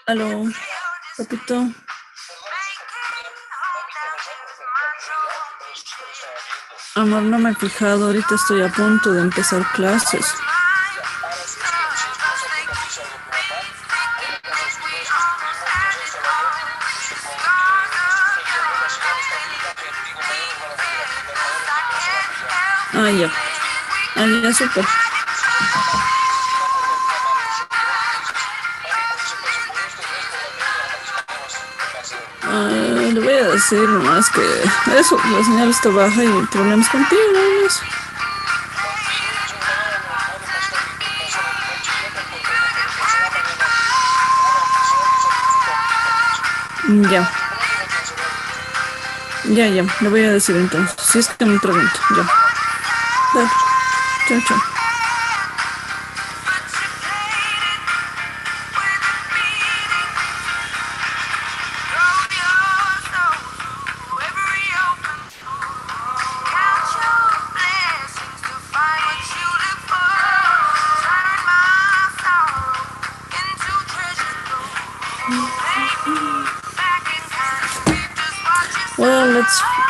Aló, papito. Amor, no me he fijado, ahorita estoy a punto de empezar clases. Ah, ya. Ah, ya, súper. Le voy a decir nomás que eso, la señal está baja y problemas contigo, ¿no? Eso. Ya. Ya, le voy a decir entonces. Si es que me pregunto, ya. Dale. Chao, chao. Well,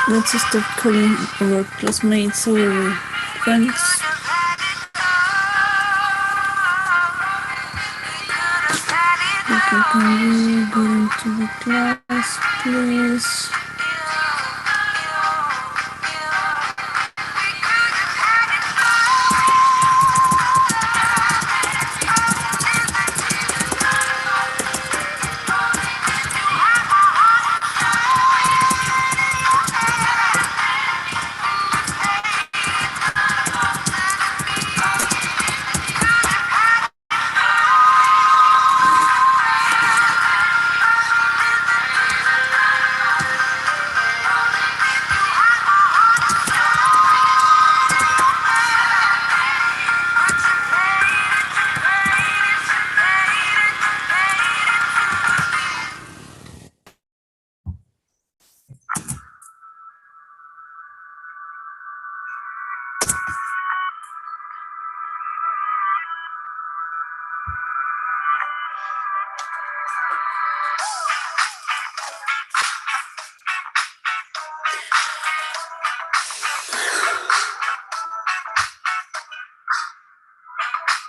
let's stop calling our classmates or friends. Okay, can we go into the class, please?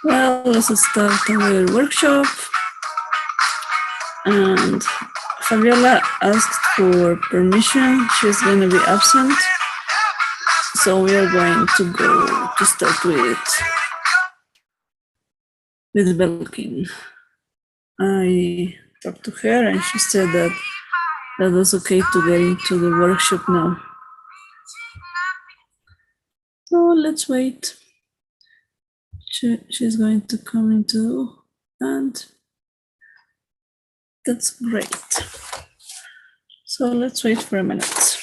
Well, let's start our workshop. And Fabiola asked for permission. She's going to be absent. So we are going to go to start with Belkin. I talked to her and she said that was okay to get into the workshop now. So let's wait. She's going to come into, and that's great. So let's wait for a minute.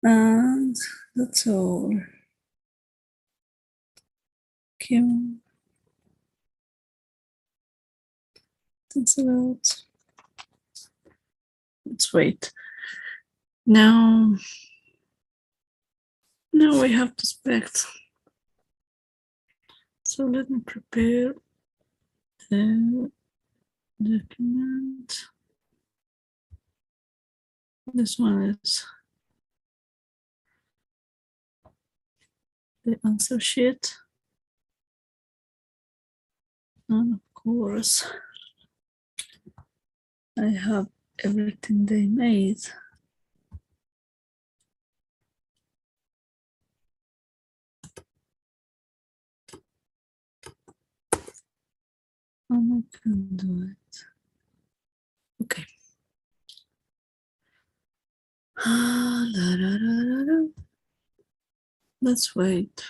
And that's all. Kim. Thanks a lot. Let's wait. Now we have to expect. So let me prepare the document. This one is the answer sheet. And of course, I have everything they made. And I can do it. Okay. Let's wait.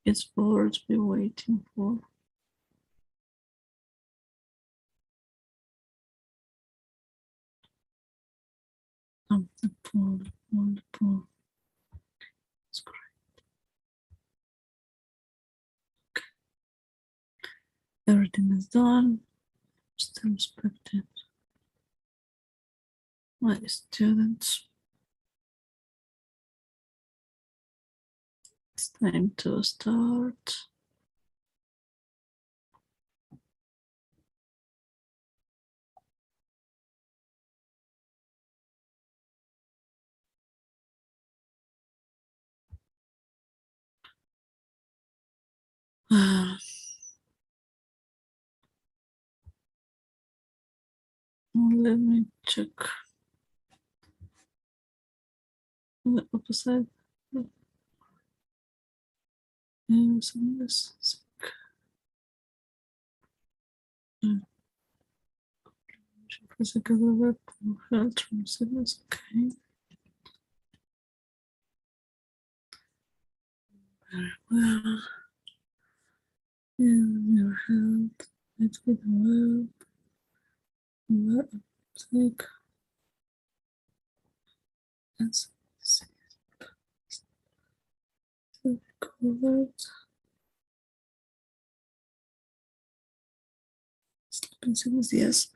It's worth be waiting for. Wonderful. It's great. Okay. Everything is done. Still expected. My students. Time to start. Let me check the opposite. Physical web health from sickness. Okay. Very well. Your health. Let's get the web. Sick. That's covered. Sleeping sickness, yes.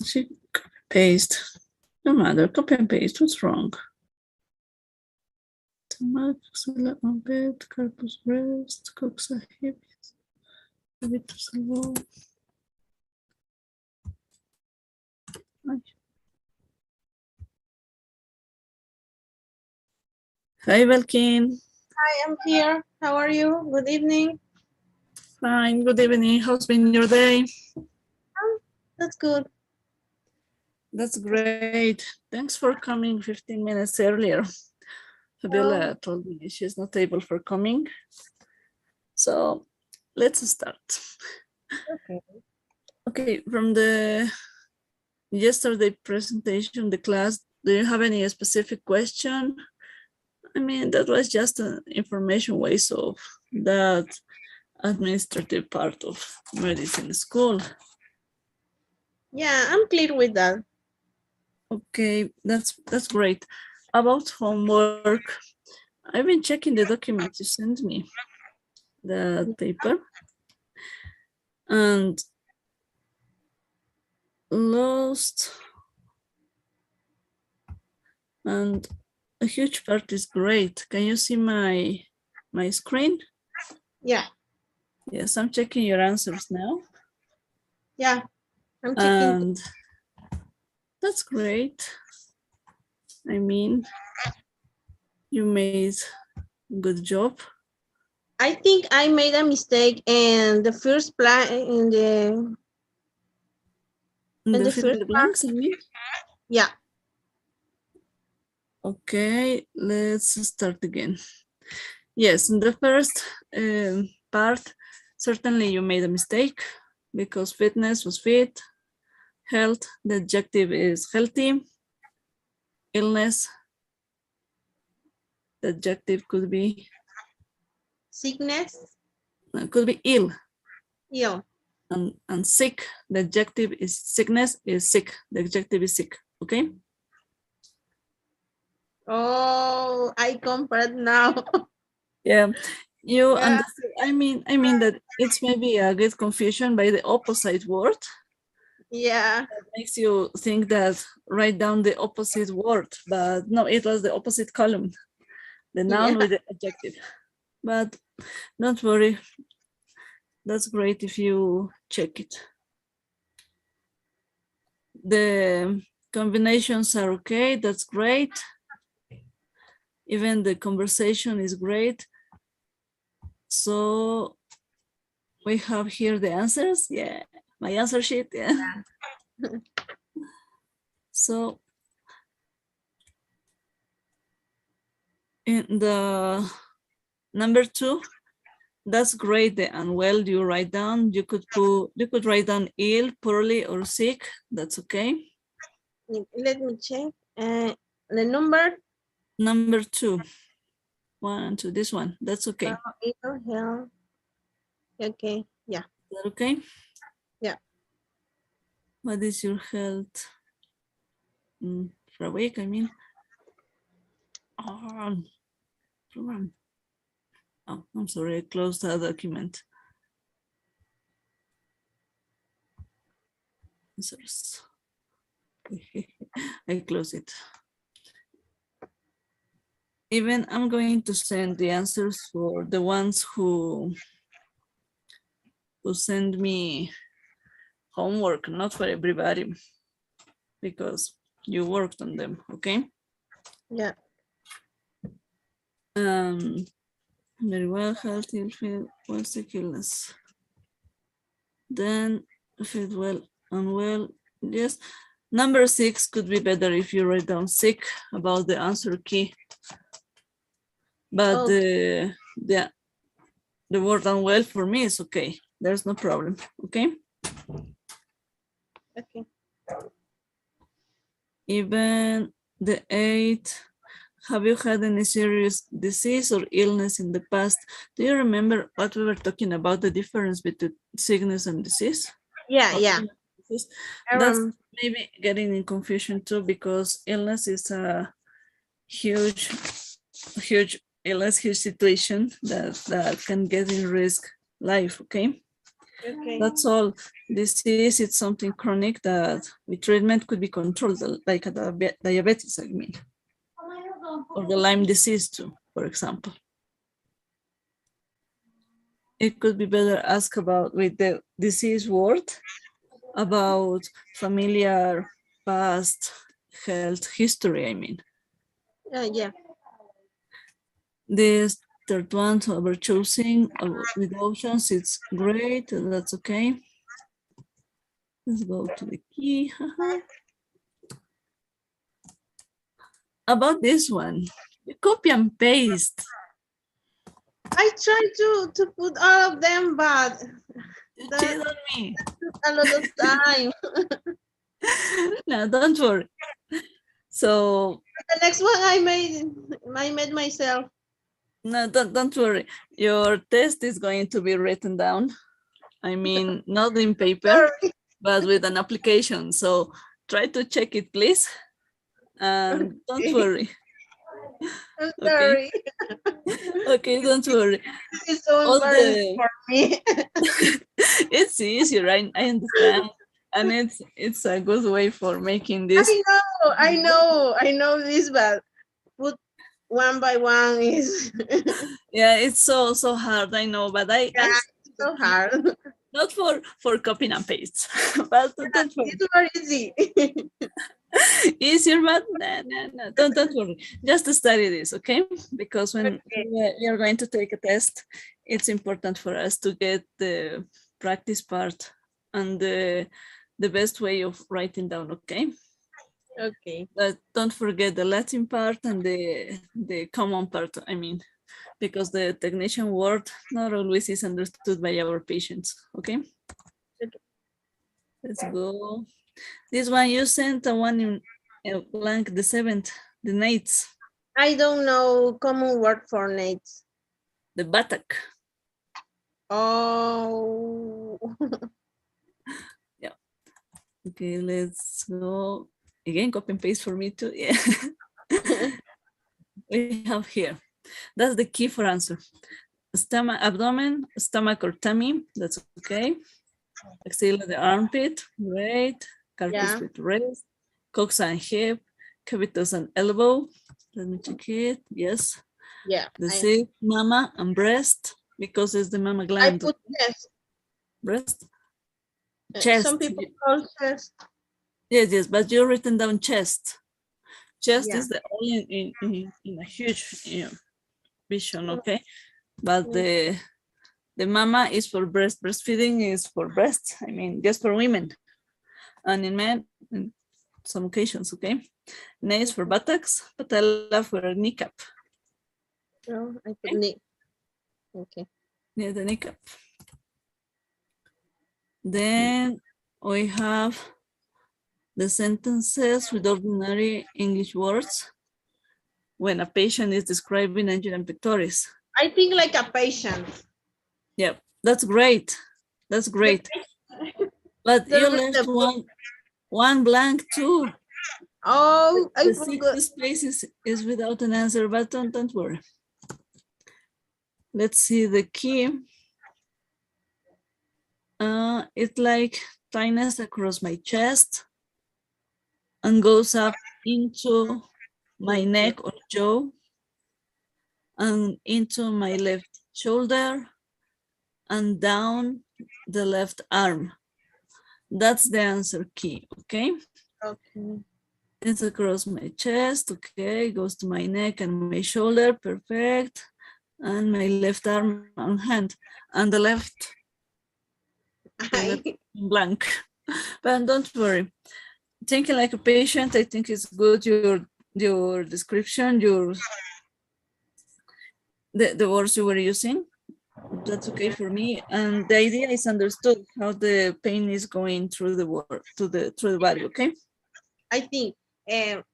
She copy paste. No matter, copy and paste. What's wrong? Tamak, sala on bed, carpus rest, cook sahib. Habit to salvo. Hi, Valkin. Hi, I'm here. How are you? Good evening. Fine. Good evening. How's been your day? That's good. That's great. Thanks for coming 15 minutes earlier. Fabiola told me she's not able for coming. So let's start. Okay. Okay, from the yesterday presentation, the class, do you have any specific question? I mean, that was just an information ways of that administrative part of medicine school. Yeah, I'm clear with that. Okay, that's great. About homework, I've been checking the documents you sent me, the paper, and lost, and a huge part is great. Can you see my screen? Yeah. Yes, I'm checking your answers now. Yeah, I'm checking. And that's great. I mean, you made a good job. I think I made a mistake in the first plan in the The fill in first the part. blanks, I mean. Yeah. Okay, let's start again. Yes, in the first part, certainly you made a mistake because fitness was fit, health, the adjective is healthy, illness, the adjective could be Sickness. ill. Yeah. And sick, the adjective is sickness, is sick, the adjective is sick, okay? Oh, I compared now. Yeah, you Yeah. understand. I mean that it's maybe a good confusion by the opposite word. Yeah. That makes you think that write down the opposite word, but no, it was the opposite column, the noun Yeah. with the adjective. But don't worry, that's great if you check it. The combinations are okay, that's great. Even the conversation is great. So we have here the answers. Yeah, my answer sheet. Yeah. So in the number 2, that's great. The unwell you write down. You could write down ill, poorly, or sick. That's okay. Let me check. The number. Number 2, 1 and 2. This one. That's okay. Health. Okay. Yeah. Is that okay? Yeah. What is your health? For a week, I mean. Program. Oh, I'm sorry, I closed that document. I close it. Even I'm going to send the answers for the ones who send me homework, not for everybody, because you worked on them, okay? Yeah. Very well, healthy, feel well, sick, illness. Then feel well, unwell, yes. Number 6 could be better if you write down sick about the answer key. But Okay. the word unwell for me is okay. There's no problem, okay? Okay. Even the 8, have you had any serious disease or illness in the past? Do you remember what we were talking about, the difference between sickness and disease? Yeah, Or yeah. disease? That's maybe getting in confusion too, because illness is a huge illness, huge situation that can get in risk life, okay? Okay. That's all. Disease, it's something chronic that with treatment could be controlled, like a diabetes, I mean, or the Lyme disease too, for example. It could be better ask about, with the disease word, about familiar past health history, I mean. Yeah. This third one, so we're choosing with options, it's great, that's okay. Let's go to the key. About this one, you copy and paste. I try to put all of them, but You cheat on me. a lot of time. No, don't worry. So The next one I made myself. no, don't worry. Your test is going to be written down. I mean, not in paper, but with an application. So try to check it, please. And don't worry. I'm Okay. sorry. Okay, don't worry. It's so All embarrassing for me. It's easy, right? I understand. And it's a good way for making this. I know this, but put one by one is Yeah, it's so hard, I know, but I so hard. not for copying and paste, but don't worry. It's very easy. Easier, but no, don't worry. Just study this, okay? Because when we are going to take a test, it's important for us to get the practice part and the best way of writing down, okay? Okay. But don't forget the Latin part and the common part, I mean, because the technician word not always is understood by our patients, okay? Let's go. This one you sent a one in blank, the 7th, the nights. I don't know common word for nates. The buttock. Oh. Yeah. Okay, let's go. Again, copy and paste for me too. Yeah. We have here. That's the key for answer. Stomach, abdomen, stomach or tummy. That's okay. Axilla, the armpit. Great. Carpus with wrist. Coccyx and hip. Cavitus and elbow. Let me check it. Yes. Yeah. The 6, mama and breast, because it's the mama gland. I put chest. Breast. Chest. Some people call chest. Yes, but you're written down chest. Chest is the only in a huge vision, okay? But the mama is for breast. Breastfeeding is for breasts. I mean, just for women. And in men, in some occasions, okay? Knee is for buttocks, patella for kneecap. No, I put knee. Okay. Yeah, the kneecap. Then we have the sentences with ordinary English words when a patient is describing angina pectoris. I think like a patient. Yeah, that's great. That's great. But you left one blank too. Oh, the 6th space is without an answer, but don't worry. Let's see the key. It's like tightness across my chest and goes up into my neck or jaw. and into my left shoulder and down the left arm. That's the answer key, okay? Okay. It's across my chest, okay, goes to my neck and my shoulder, perfect. And my left arm and hand, and the left blank. But don't worry. Thinking like a patient, I think it's good, your description, the words you were using. That's okay for me. And the idea is understood how the pain is going through the word through the body, okay? I think the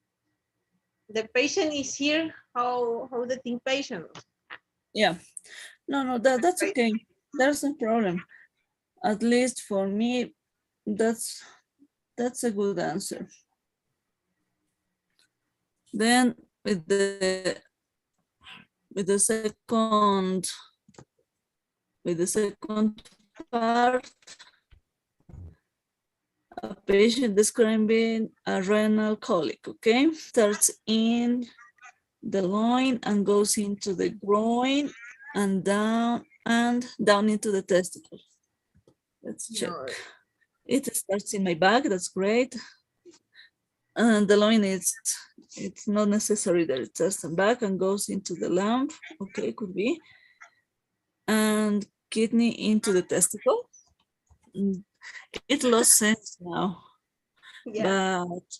patient is here. How the thing patient? Yeah. No, that's okay. There's no problem. At least for me, that's a good answer. Then with the second part, a patient describing a renal colic, okay? Starts in the loin and goes into the groin and down into the testicle. Let's check. No. It starts in my back, that's great. And the loin it's not necessary that it starts in back and goes into the lymph, okay, could be. And kidney into the testicle. It lost sense now. Yeah. But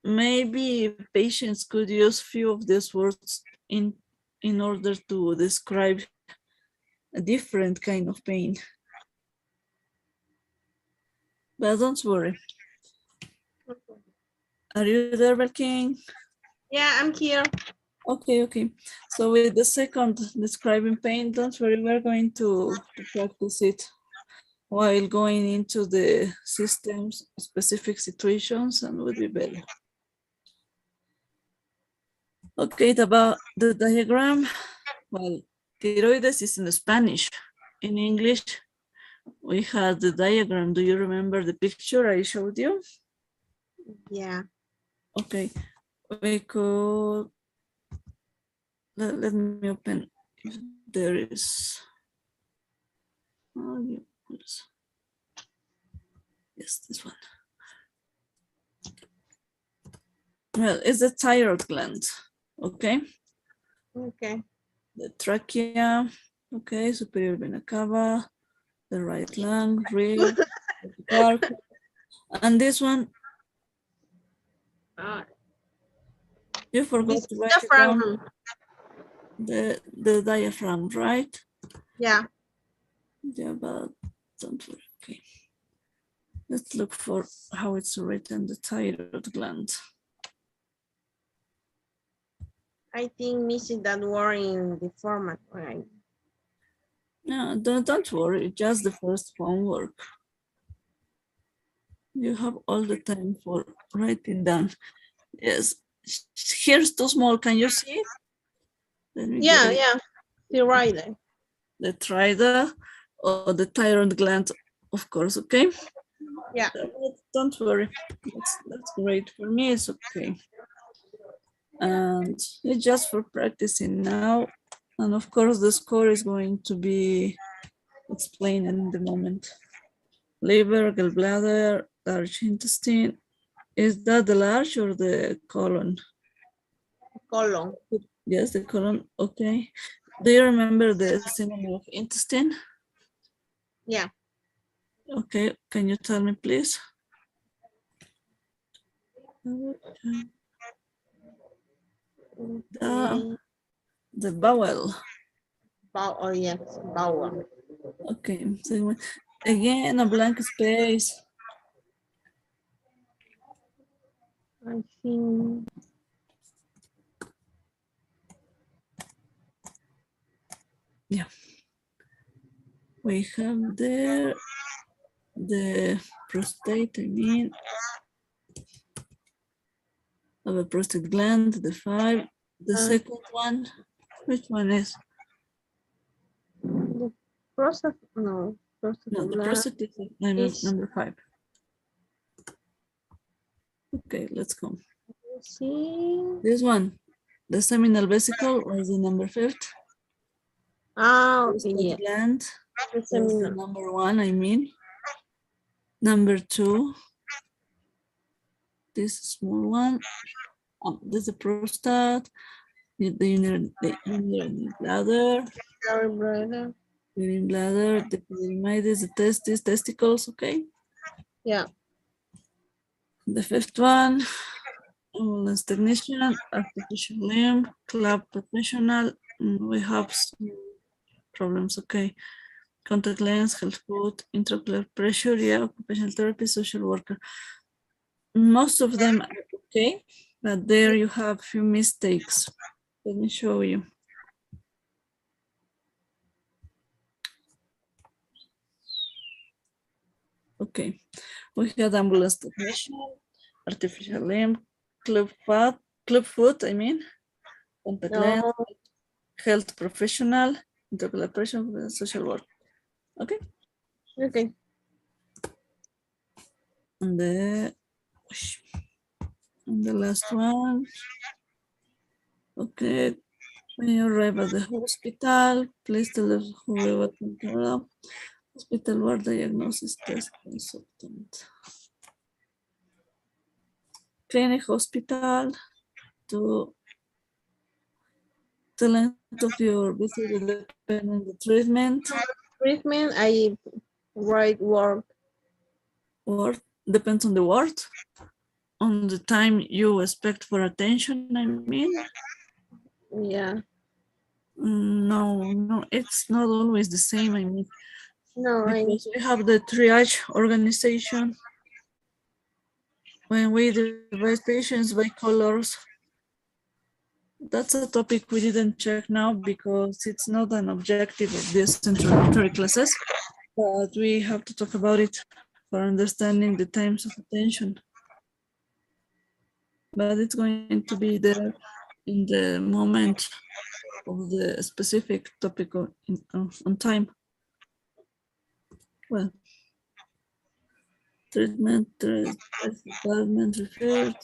maybe patients could use few of these words in order to describe a different kind of pain. But don't worry. Are you there, Belking? Yeah, I'm here. Okay. So with the second describing pain, don't worry, we're going to practice it while going into the systems specific situations, and would be better. Okay, about the diagram. Well, tiroides is in Spanish. In English, we had the diagram. Do you remember the picture I showed you? Yeah. Okay, we could, let me open if there is. Oh, yes, this one. Well, it's the thyroid gland, okay? Okay. The trachea, okay, superior vena cava, the right lung, rib, and this one, you forgot to write it down. The diaphragm, right? Yeah. Yeah, but don't worry, okay. Let's look for how it's written, the thyroid gland. I think missing that word in the format, right? No, don't worry, just the first homework. You have all the time for writing down. Yes, here's too small, can you see it? Yeah, you're right there. The thyroid or the thyroid gland, of course, okay? Yeah. Don't worry, that's great. For me, it's okay. And it's just for practicing now. And of course, the score is going to be explained in the moment. Liver, gallbladder, large intestine. Is that the large or the colon? Colon. Yes, the colon, okay. Do you remember the synonym of intestine? Yeah. Okay, can you tell me, please? The bowel. Oh, yes, bowel. Okay, so again, a blank space. I think. Yeah. We have there the prostate, I mean, of a prostate gland, the 5. The second one, which one is? The prostate, no. Prostate No, the prostate is number 5. Okay, let's go. See. This one. The seminal vesicle was the number 5th. Ah, okay, Prostate yeah. gland The was the seminal. number 1, I mean. Number 2, this small one, this is the prostate, the urinary bladder, Sorry, brother. urine bladder, the epididymitis, the testes, testicles, okay? Yeah. The 5th one, ambulance technician, artificial limb, club professional. We have some problems, okay? Contact lens, health food, intraocular pressure, yeah, occupational therapy, social worker. Most of them are okay, but there you have few mistakes. Let me show you. Okay, we had ambulance technician, artificial limb, club foot, I mean, contact lens, No. health professional, intraocular pressure, social work. Okay. Okay. And the last one. Okay. When you arrive at the hospital, please tell us who we were control. Hospital ward diagnosis test consultant. Clinic hospital to the length of your visit will depend on the treatment. Treatment, I write work. Ward depends on the ward. On the time you expect for attention, I mean. Yeah. No, it's not always the same, I mean. No, Because we have the triage organization. When we divide patients by colors, that's a topic we didn't check now because it's not an objective of this introductory classes, but we have to talk about it for understanding the times of attention. But it's going to be there in the moment of the specific topic on time. Well, treatment, department referred.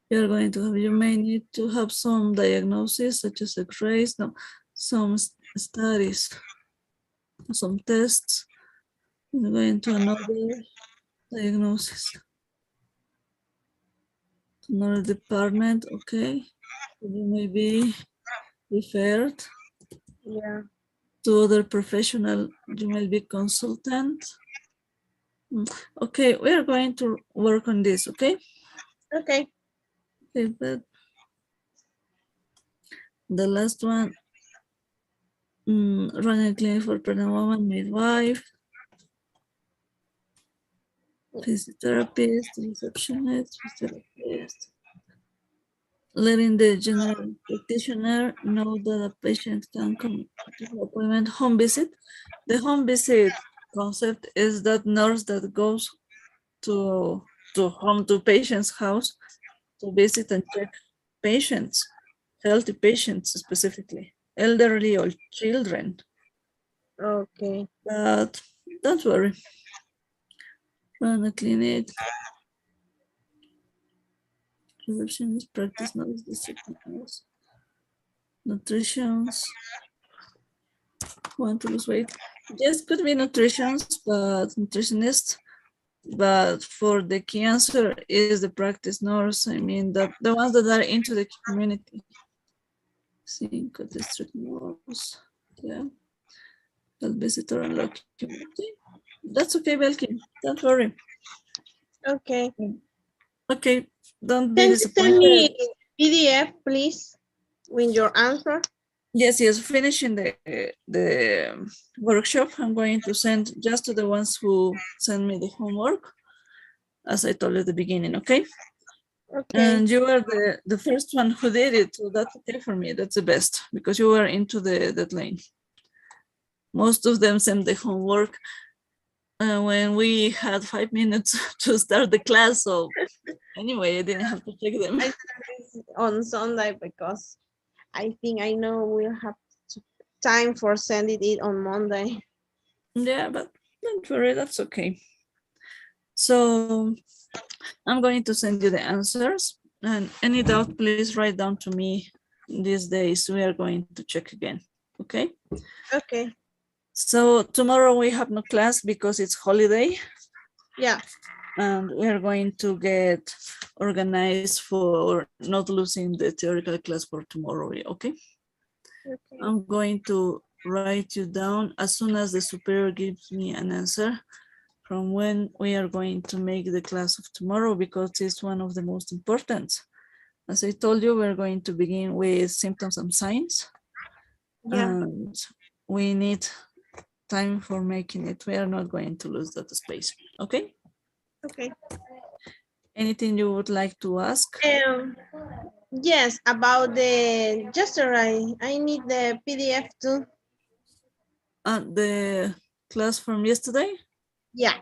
You're going to have, you may need to have some diagnosis such as x-rays, no, some studies, some tests. We're going to another diagnosis. Another department, okay. You may be referred yeah. to other professional, you may be consultant. Okay, we're going to work on this, okay? Okay. Okay, but the last one, running a clinic for pregnant woman, midwife, physiotherapist, receptionist, physiotherapist. Letting the general practitioner know that a patient can come to the appointment home visit. The home visit concept is that nurse that goes to patient's house to visit and check patients, healthy patients specifically, elderly or children. Okay. But don't worry. Run a clinic. Receptionist, practice nurse, district nurse, nutritions. Want to lose weight? Yes, could be nutritions, but nutritionist. But for the key answer is the practice nurse. I mean, the ones that are into the community. Cinco district nurse. Yeah. Health visitor and local community. That's okay, Belkin. Don't worry. Okay. Okay. Don't be Can you send me disappointed. PDF, please, with your answer? Yes, finishing the workshop, I'm going to send just to the ones who send me the homework, as I told you at the beginning, okay? Okay. And you were the first one who did it, so that's okay for me. That's the best, because you were into the deadline. Most of them sent the homework when we had 5 minutes to start the class, so anyway, I didn't have to check them. I started this on Sunday because I think I know we'll have time for sending it on Monday. Yeah, but don't worry, that's okay. So I'm going to send you the answers. And any doubt, please write down to me these days. We are going to check again. Okay. Okay. So tomorrow we have no class because it's holiday. Yeah. And we are going to get organized for not losing the theoretical class for tomorrow. Okay. Okay. I'm going to write you down as soon as the superior gives me an answer from when we are going to make the class of tomorrow, because it's one of the most important. As I told you, we're going to begin with symptoms and signs. Yeah. And we need time for making it. We are not going to lose that space. Okay. Okay. Anything you would like to ask? Yes, about the yesterday. I need the PDF too. The class from yesterday? Yeah.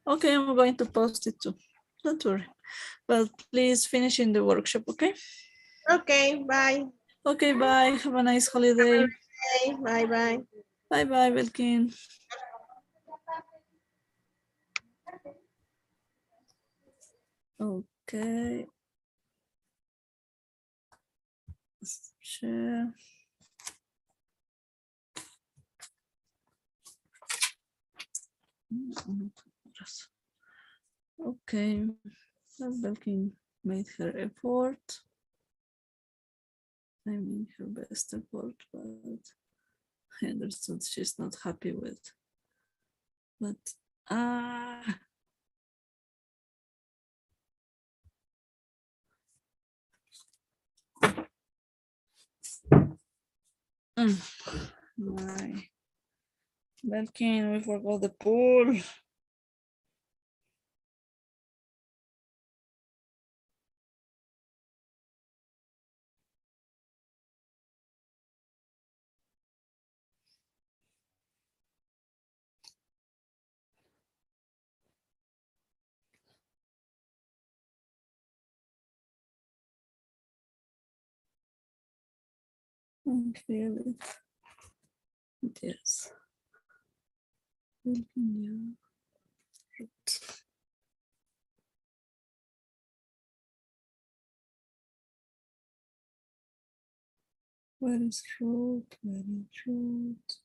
Okay, I'm going to post it too. Don't worry. But please finish in the workshop, okay? Okay. Bye. Okay, bye. Have a nice holiday. Okay. Bye. Bye. Bye bye, Belkin. Okay. Share. Okay. Belkin made her effort. I mean, her best effort, but I understood she's not happy with. But my Belkin, we forgot the pool. Really? Yes. Yeah. Where is root? Where is root?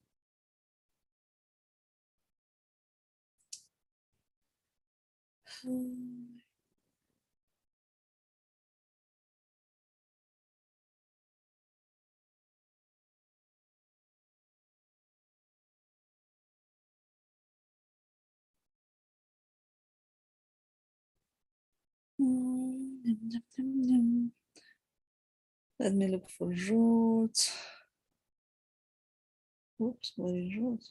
Let me look for root. Oops, where is root?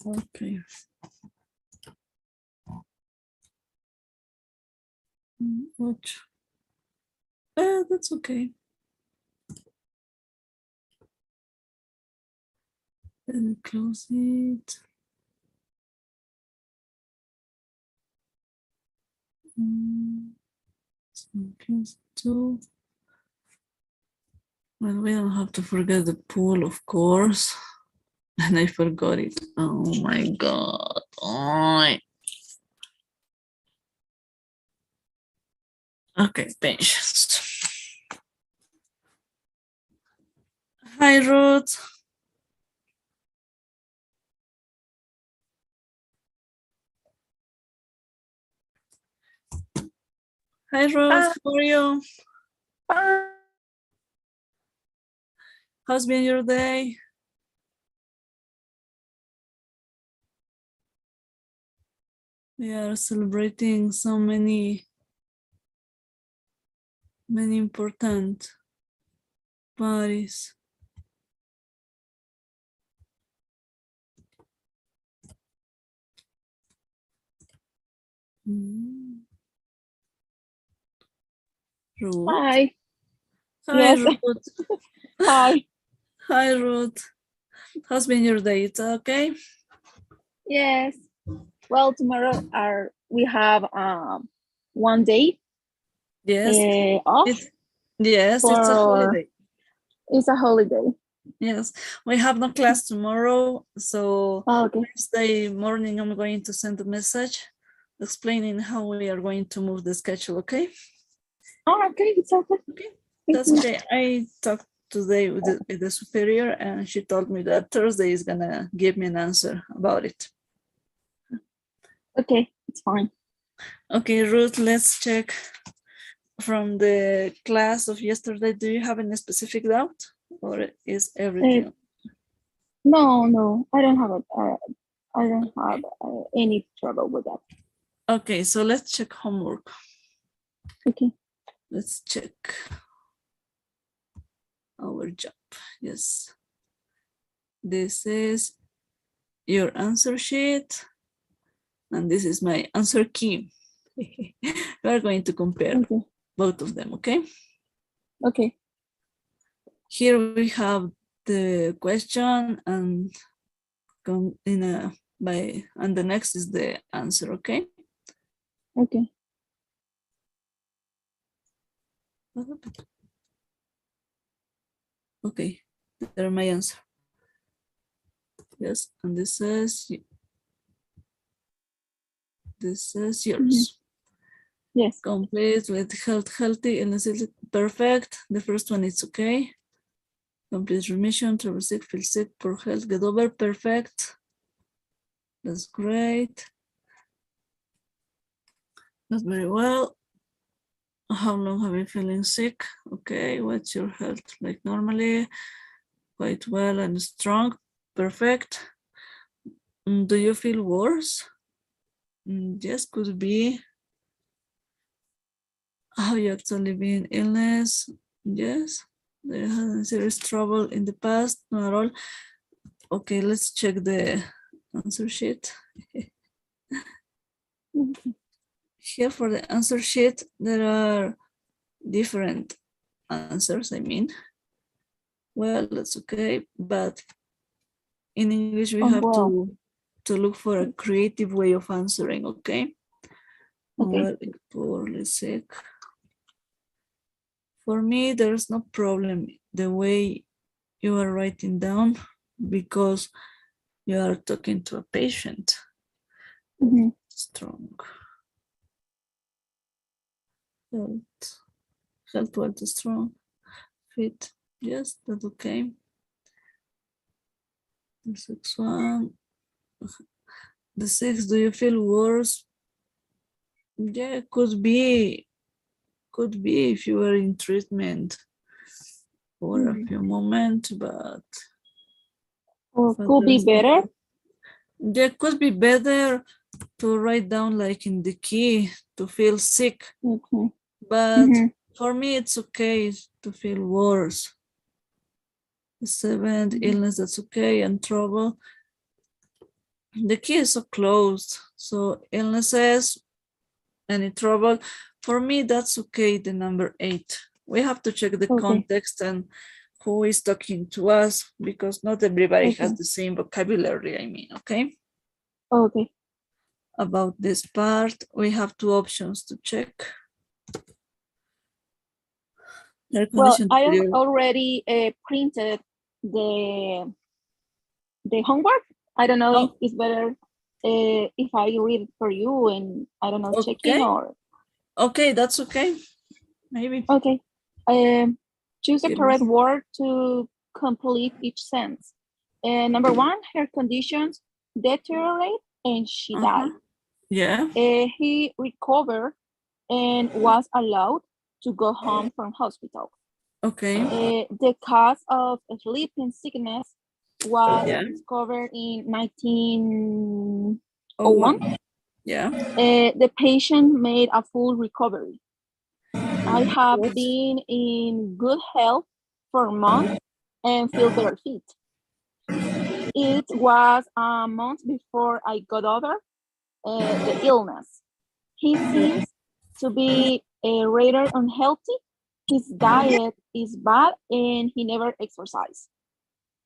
Okay. What? That's okay. Let me close it. So close it too. Well, we don't have to forget the pool, of course. And I forgot it. Oh my God. Oh. Okay, patience. Hi, Ruth. Hi, Ruth. How are you? How's been your day? We are celebrating so many important parties. Ruth. Hi. Hi, Yes. Ruth. Hi. Hi, Ruth. How's been your day? It's okay? Yes. Well, tomorrow we have 1 day Yes, off yes, it's a for holiday. it's a holiday. Yes, we have no class tomorrow, so Okay. Thursday morning I'm going to send a message explaining how we are going to move the schedule, okay? Oh, okay, it's okay. Okay, that's okay. I talked today with the superior and she told me that Thursday is gonna give me an answer about it. Okay, it's fine. Okay, Ruth, let's check from the class of yesterday. Do you have any specific doubt or is everything? No, I don't have any trouble with that. Okay, so let's check homework. Okay. Let's check our job. Yes. This is your answer sheet. And this is my answer key. We are going to compare both of them, okay? Okay. Here we have the question and the next is the answer, okay? Okay. Okay, there my answer. Yes, and this is yours. Yes. Complete with healthy, illness, perfect. The first one is okay. Complete remission, travel sick, feel sick, poor health, get over, perfect. That's great. Not very well. How long have you been feeling sick? Okay, what's your health like normally? Quite well and strong, perfect. Do you feel worse? Yes, could be. Have you actually been illness? Yes. Do you have serious trouble in the past? Not at all. Okay, let's check the answer sheet. Here for the answer sheet, there are different answers, I mean. Well, that's okay, but in English we have to look for a creative way of answering, okay? Well, poorly sick. For me, there's no problem the way you are writing down because you are talking to a patient. Strong. Health well, strong. Fit. Yes, that's okay. The sixth one. The sixth, do you feel worse? Yeah, could be if you were in treatment for a few moments, but could be better. Yeah, could be better to write down like in the key to feel sick. But for me, it's okay to feel worse. The seventh, illness, that's okay, and trouble. The key is so closed. So illnesses, any trouble. For me, that's okay, the number 8. We have to check the context and who is talking to us because not everybody has the same vocabulary, I mean, okay? Okay. About this part, we have 2 options to check. Well, I already printed the homework. I don't know if it's better if I read it for you and I don't know, checking or. Okay, that's okay. Maybe. Okay. Choose the correct word to complete each sentence. Number 1, her conditions deteriorate and she died. Yeah. He recovered and was allowed to go home from hospital. Okay. The cause of sleeping sickness was discovered in 1901. Yeah. The patient made a full recovery. I have been in good health for months and feel very fit. It was a month before I got over the illness. He seems to be rather unhealthy. His diet is bad and he never exercised.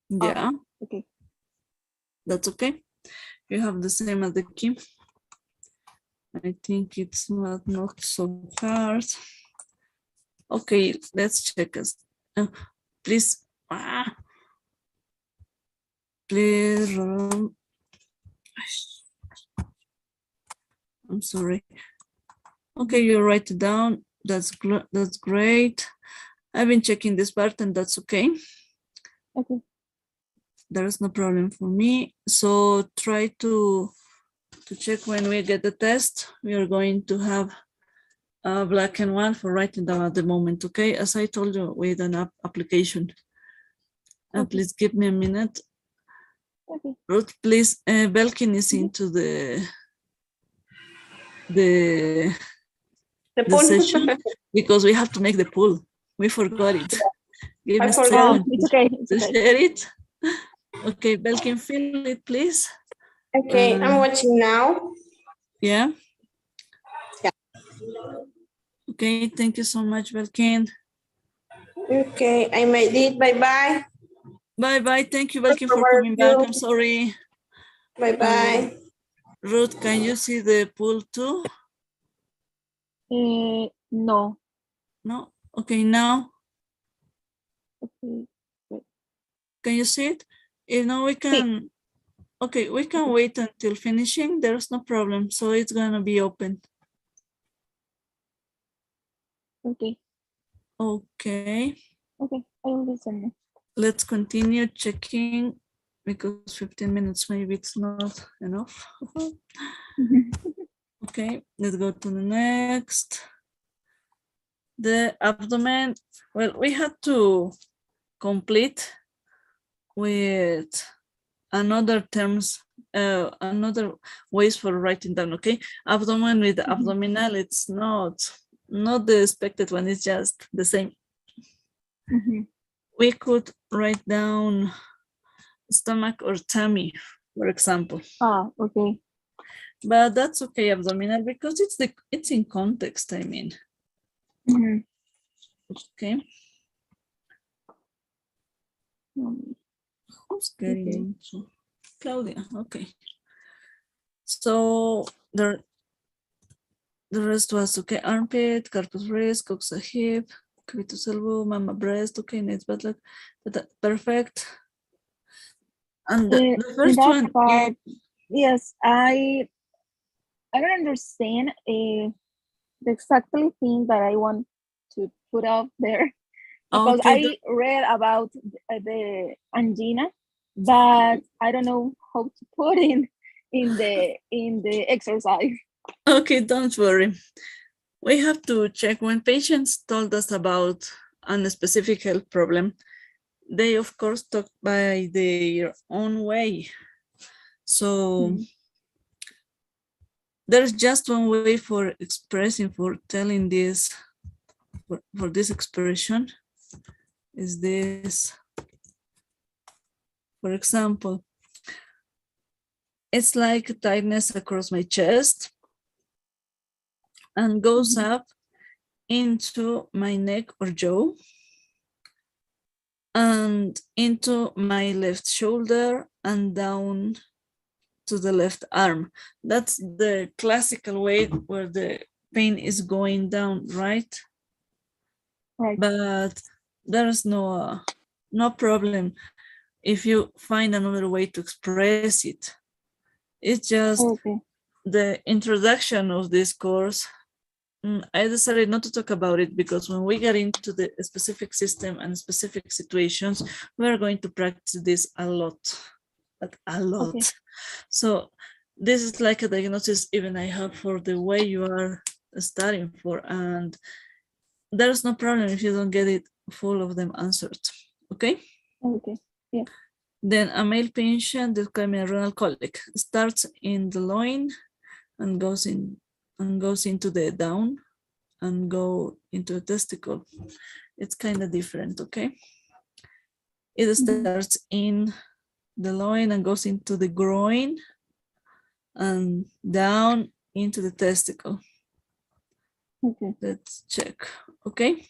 Yeah. Okay. That's okay. You have the same as the key. I think it's not so hard. Okay, let's check us. Please, please, I'm sorry. Okay, you write it down. That's great. I've been checking this part and that's okay. Okay. There is no problem for me. So try to check when we get the test. We are going to have a black and white for writing down at the moment, okay? As I told you, with an application. Okay. Please give me a minute. Okay. Ruth, please, Belkin is into the session because we have to make the poll. We forgot it. Give me a second It's okay. It's to okay. share it. Okay, Belkin, fill it, please. Okay, I'm watching now. Yeah. Yeah. Okay, thank you so much, Belkin. Okay, I made it. Bye-bye. Bye-bye. Thank you, Belkin, for coming back. I'm sorry. Bye-bye. Ruth, can you see the pool too? No. No? Okay, now. Okay. Can you see it? If no, we can, okay, we can wait until finishing. There's no problem. So it's gonna be open. Okay. Okay. Okay. I will listen. Let's continue checking because 15 minutes maybe it's not enough. Okay, let's go to the next. The abdomen, well, we had to complete with another terms, another ways for writing down, okay? Abdomen with abdominal, it's not the expected one, it's just the same. We could write down stomach or tummy, for example. Okay. But that's okay, abdominal, because it's in context, I mean. Okay. Who's getting into Claudia? Okay. So the rest was okay. Armpit, carpus wrist, coxa hip, cubitus elbow, mama breast. Okay, next buttock. Perfect. And the first one. Part, yes, I don't understand the exactly thing that I want to put out there because I read about the angina, but I don't know how to put in the exercise. Okay, don't worry. We have to check when patients told us about a specific health problem. They of course talk by their own way. So there's just one way for expressing, for telling this, for this expression is this. For example, it's like tightness across my chest and goes up into my neck or jaw and into my left shoulder and down to the left arm. That's the classical way where the pain is going down, right? Right. But there's no problem if you find another way to express it. It's just the introduction of this course. I decided not to talk about it because when we get into the specific system and specific situations, we're going to practice this a lot, but a lot. Okay. So this is like a diagnosis even I have for the way you are studying for, and there's no problem if you don't get it full of them answered, okay? Okay, yeah. Then a male patient with renal colic starts in the loin and goes into the down and go into a testicle. It's kind of different, okay? It starts in the loin and goes into the groin and down into the testicle. Okay. Let's check, okay?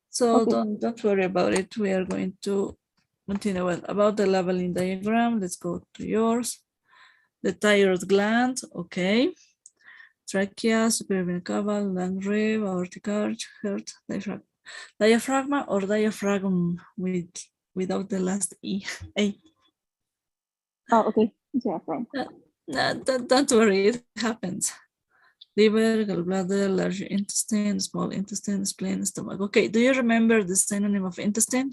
So don't worry about it. We are going to continue. Well, about the leveling diagram, let's go to yours. The thyroid gland, okay. trachea, superior cava, lung rib, aortic arch, heart, diaphragm. Diaphragma or diaphragm without the last E. A. Oh, okay. Yeah, from. Don't worry, it happens. Liver, gallbladder, large intestine, small intestine, spleen, stomach. Okay, do you remember the synonym of intestine?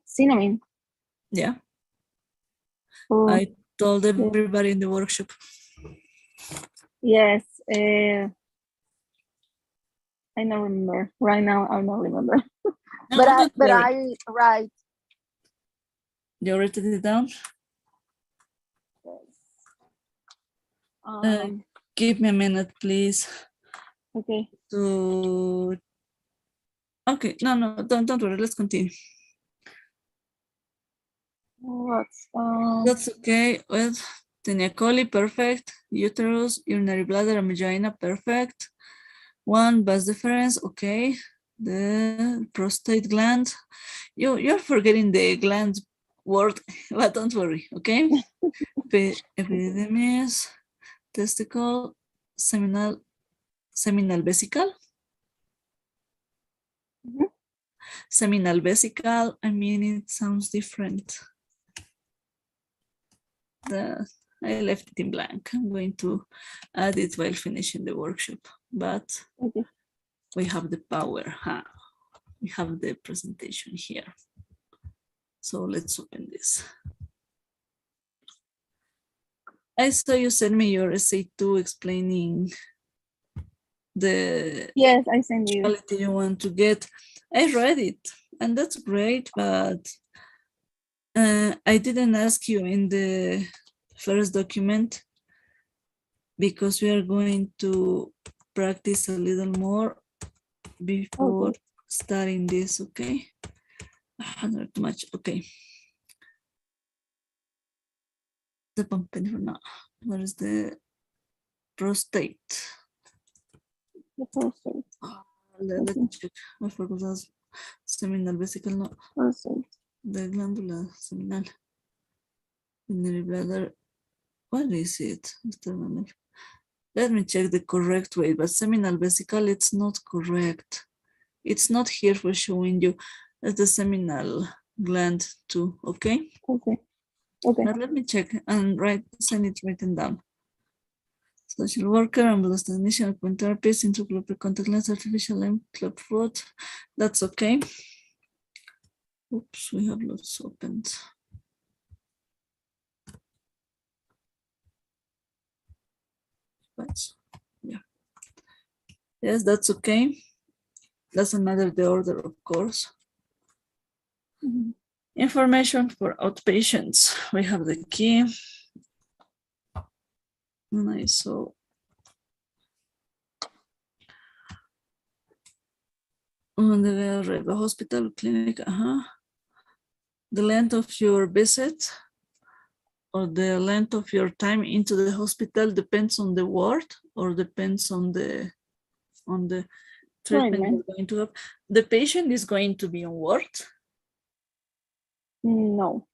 Cinnamon. Yeah, Oh, I told everybody in the workshop. yes. I don't remember. Right now, I don't remember. No, don't worry. I write. You written it down? Give me a minute, please. Okay. Okay, no, don't worry. Let's continue. What's That's okay. Well, tinea coli, perfect. Uterus, urinary bladder, and vagina, perfect. One vas deferens, okay. The prostate gland. You're forgetting the gland word, but don't worry, okay? Epididymis, testicle, seminal vesicle. Seminal vesicle, I mean, it sounds different. I left it in blank. I'm going to add it while finishing the workshop, but we have the power, huh? We have the presentation here. So let's open this. I saw you send me your essay too, explaining the yes, I send you quality you want to get. I read it, and that's great, but I didn't ask you in the first document because we are going to practice a little more before starting this, okay? Not too much, okay. The pump now. What is the prostate? the prostate. Let's check. I forgot that seminal vesicle, no. Prostate. The glandula seminal. Urinary bladder. What is it? Let me check the correct way, but seminal vesicle, it's not correct. It's not here for showing you as the seminal gland too, okay? Okay. Okay. But let me check and send it written down. Social worker, ambulance technician, therapist, intraocular contact lens, artificial limb, club foot. That's okay. Oops, we have lots opened. But yeah. Yes, that's okay. Doesn't matter the order, of course. Information for outpatients. We have the key. And I saw on the hospital clinic. The length of your visit or the length of your time into the hospital depends on the ward or depends on the treatment you're going to have. The patient is going to be on ward. No.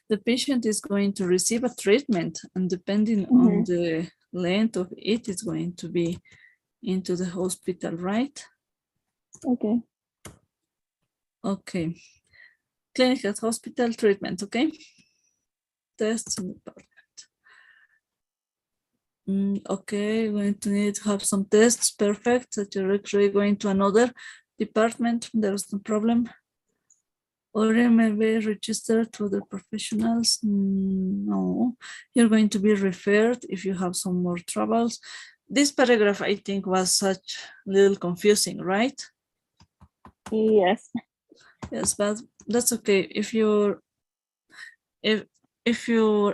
The patient is going to receive a treatment, and depending on the length of it, is going to be into the hospital, right? Okay. Okay. Clinic at hospital, treatment, okay? Tests in the department. Okay, going to need to have some tests, perfect. Such a X-ray going to another department, there's no problem. Or you may be registered to the professionals. No, you're going to be referred if you have some more troubles. This paragraph, I think, was such little confusing, right? Yes. Yes, but that's okay. If your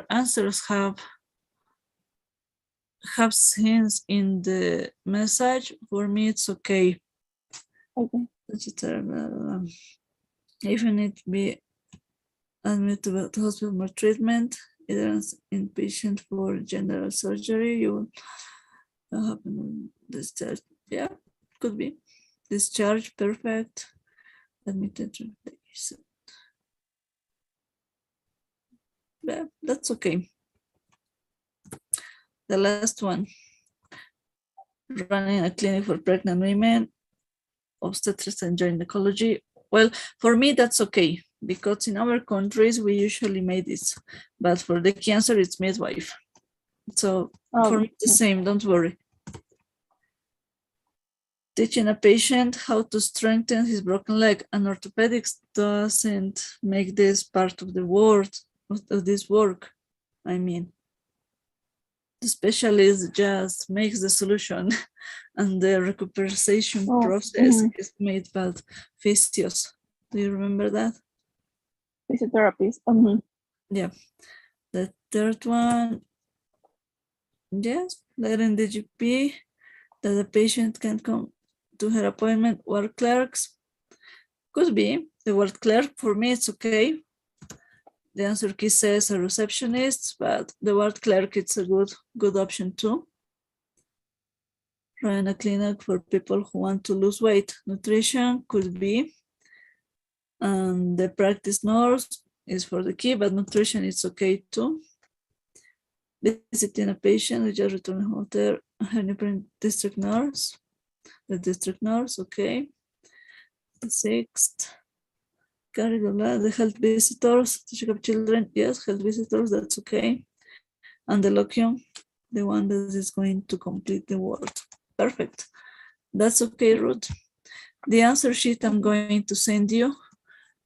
answers have hints in the message, for me it's okay. Okay. If you need to be admitted to hospital for treatment, either as inpatient for general surgery, you will happen discharge. Yeah, could be discharge. Perfect. Admitted to the patient. Yeah, that's okay. The last one. Running a clinic for pregnant women, obstetrics and gynecology. Well, for me, that's okay, because in our countries, we usually made this, but for the cancer, it's midwife. So for me, it's the same, don't worry. Teaching a patient how to strengthen his broken leg, and orthopedics doesn't make this part of the work, of this work, I mean. The specialist just makes the solution and the recuperation process is made by physios. Do you remember that? Physiotherapist. Yeah. The third one, yes, letting the GP that the patient can come to her appointment. Ward clerks, could be. The ward clerk, for me, it's okay. The answer key says a receptionist, but the ward clerk, it's a good option too. Run a clinic for people who want to lose weight. Nutrition could be. And the practice nurse is for the key, but nutrition is okay too. Visiting a patient, we just return home there. District nurse. The district nurse, okay. The sixth. Carry the health visitors to check up children. Yes, health visitors, that's okay. And the loquium, the one that is going to complete the word. Perfect. That's okay, Ruth. The answer sheet I'm going to send you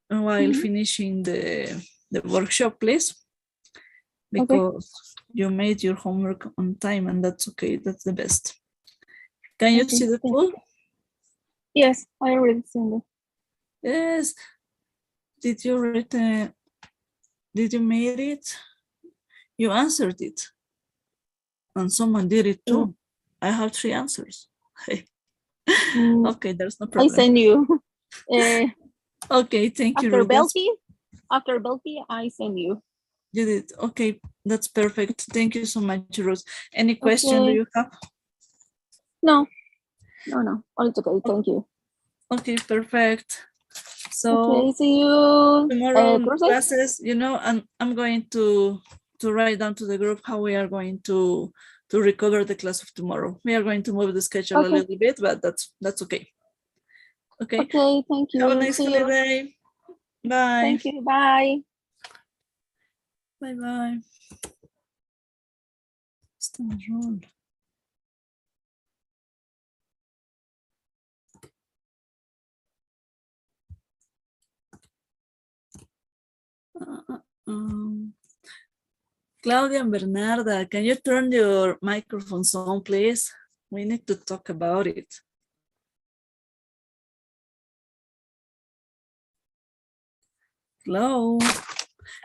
while finishing the workshop, please. Because you made your homework on time, and that's okay. That's the best. Can you see the tool? Yes, I already seen it. Yes. Did you read did you made it? You answered it. And someone did it too. I have 3 answers. Okay, there's no problem. I send you. Okay, thank you, After Ruth. After Belty, I send you. You did. Okay, that's perfect. Thank you so much, Ruth. Any question do you have? No. All it's okay. Thank you. Okay, perfect. So okay, see you tomorrow classes, you know, I'm going to write down to the group how we are going to recover the class of tomorrow. We are going to move the schedule a little bit, but that's okay. Okay. Okay, thank you. Have a nice holiday. Bye. Thank you. Bye. Bye. Stand roll. Claudia and Bernarda, can you turn your microphones on, please? We need to talk about it. Hello.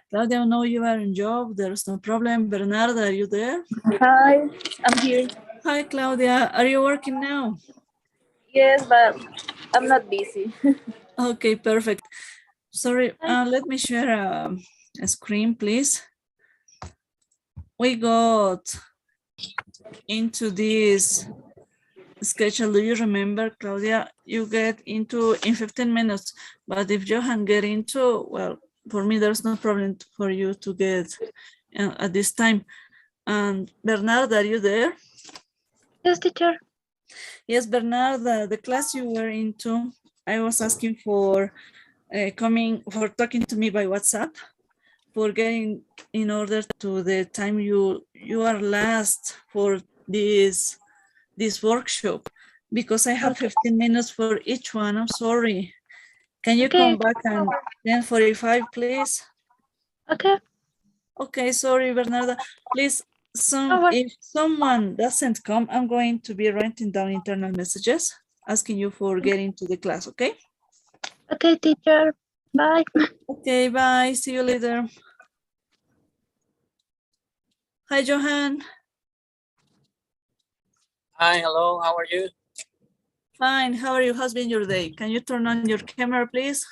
Claudia, I know you are in job. There's no problem. Bernarda, are you there? Hi, I'm here. Hi, Claudia. Are you working now? Yes, but I'm not busy. Okay, perfect. Sorry, let me share a screen, please. We got into this schedule. Do you remember, Claudia? You get into in 15 minutes, but if Johan get into, well, for me, there's no problem for you to get at this time. And Bernard, are you there? Yes, teacher. Yes, Bernard, the class you were into, I was asking for talking to me by WhatsApp, for getting in order to the time you are last for this workshop, because I have 15 minutes for each one. I'm sorry. Can you come back at 10:45, please? Okay. Okay, sorry, Bernarda. Please, if someone doesn't come, I'm going to be writing down internal messages asking you for getting to the class, okay? Okay, teacher. Bye. Okay, bye. See you later. Hi, Johan. Hi, hello. How are you? Fine. How are you? How's been your day? Can you turn on your camera, please?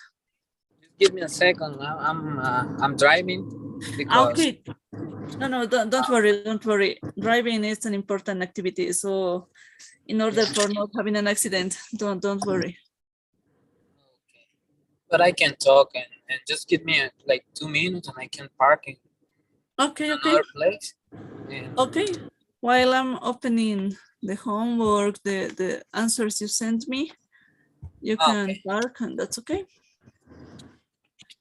Just give me a second. I'm driving because. Okay. No, don't worry. Don't worry. Driving is an important activity. So, in order for not having an accident, don't worry. Okay. But I can talk and just give me like 2 minutes and I can park in okay. another place. And Okay. While I'm opening the homework, the answers you sent me, you can Okay. park and that's okay.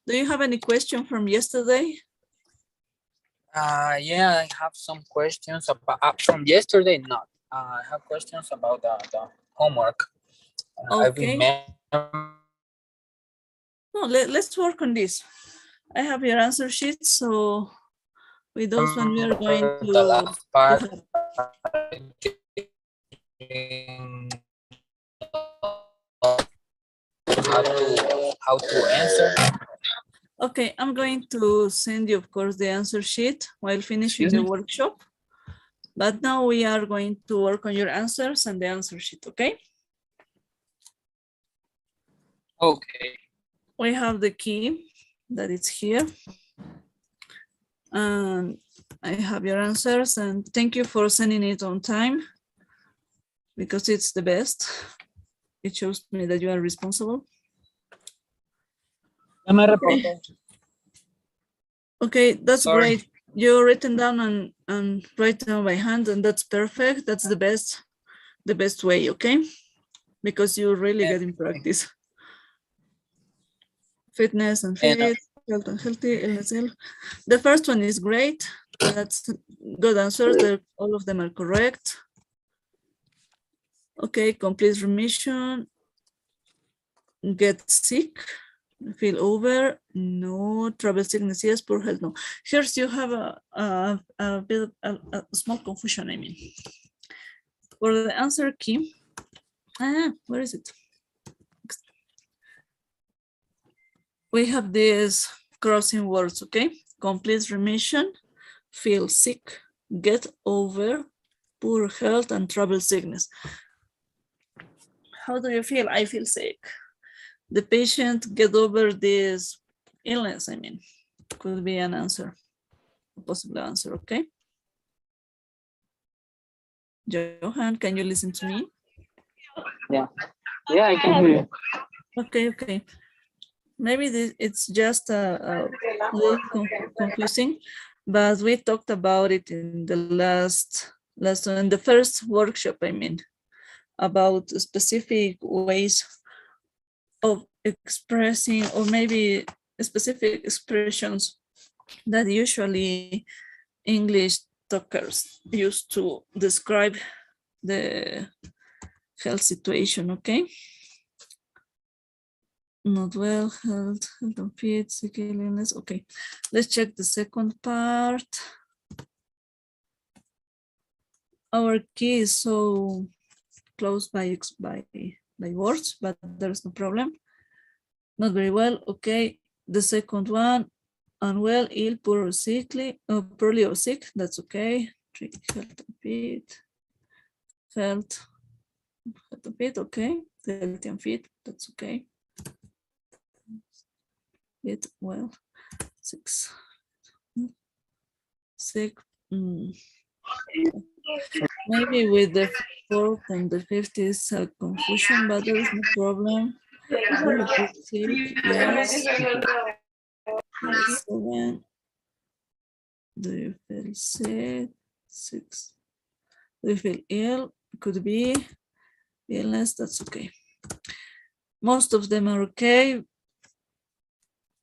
Do you have any question from yesterday? Yeah, I have some questions about from yesterday. Not. I have questions about the homework. I Okay. remember. No, let's work on this. I have your answer sheet, so with those one we are going The last part. have. How to answer. Okay, I'm going to send you, of course, the answer sheet while finishing Excuse the me? workshop. But now we are going to work on your answers and the answer sheet, okay? Okay. We have the key that it's here. And I have your answers and thank you for sending it on time because it's the best. It shows me that you are responsible. Okay, that's Sorry. great. You're written down and write down by hand, and that's perfect. That's the best way, okay? Because you really get in practice. Fitness and fit, health and healthy, illness, ill. The first one is great. That's good answers. All of them are correct. Okay, complete remission. Get sick. Feel over, no. Travel sickness, yes. Poor health, no. Here you have a bit a small confusion. I mean, for the answer key, where is it? We have these crossing words. Okay, complete remission, feel sick, get over, poor health, and travel sickness. How do you feel? I feel sick. The patient get over this illness. I mean, could be an answer. Possible answer, okay? Johan, can you listen to me? Yeah, I can hear you. Okay. Maybe it's just a little confusing, but we talked about it in the in the first workshop, I mean, about specific ways of expressing, or maybe specific expressions that usually English talkers use to describe the health situation, okay? Not well, health and fit, sick, illness. Okay, let's check the second part. Our key is so close by words, but there's no problem. Not very well. Okay, the second one, unwell, ill, poor, or sickly, poorly or sick. That's okay. Health and fit, health and fit. Okay, healthy and fit. That's okay. Fit well, sick. Maybe with the fourth and the fifth is a confusion, but there is no problem. Do you feel sick? Yes. 7. Do you feel sick? 6. Do you feel ill? Could be illness. That's okay. Most of them are okay.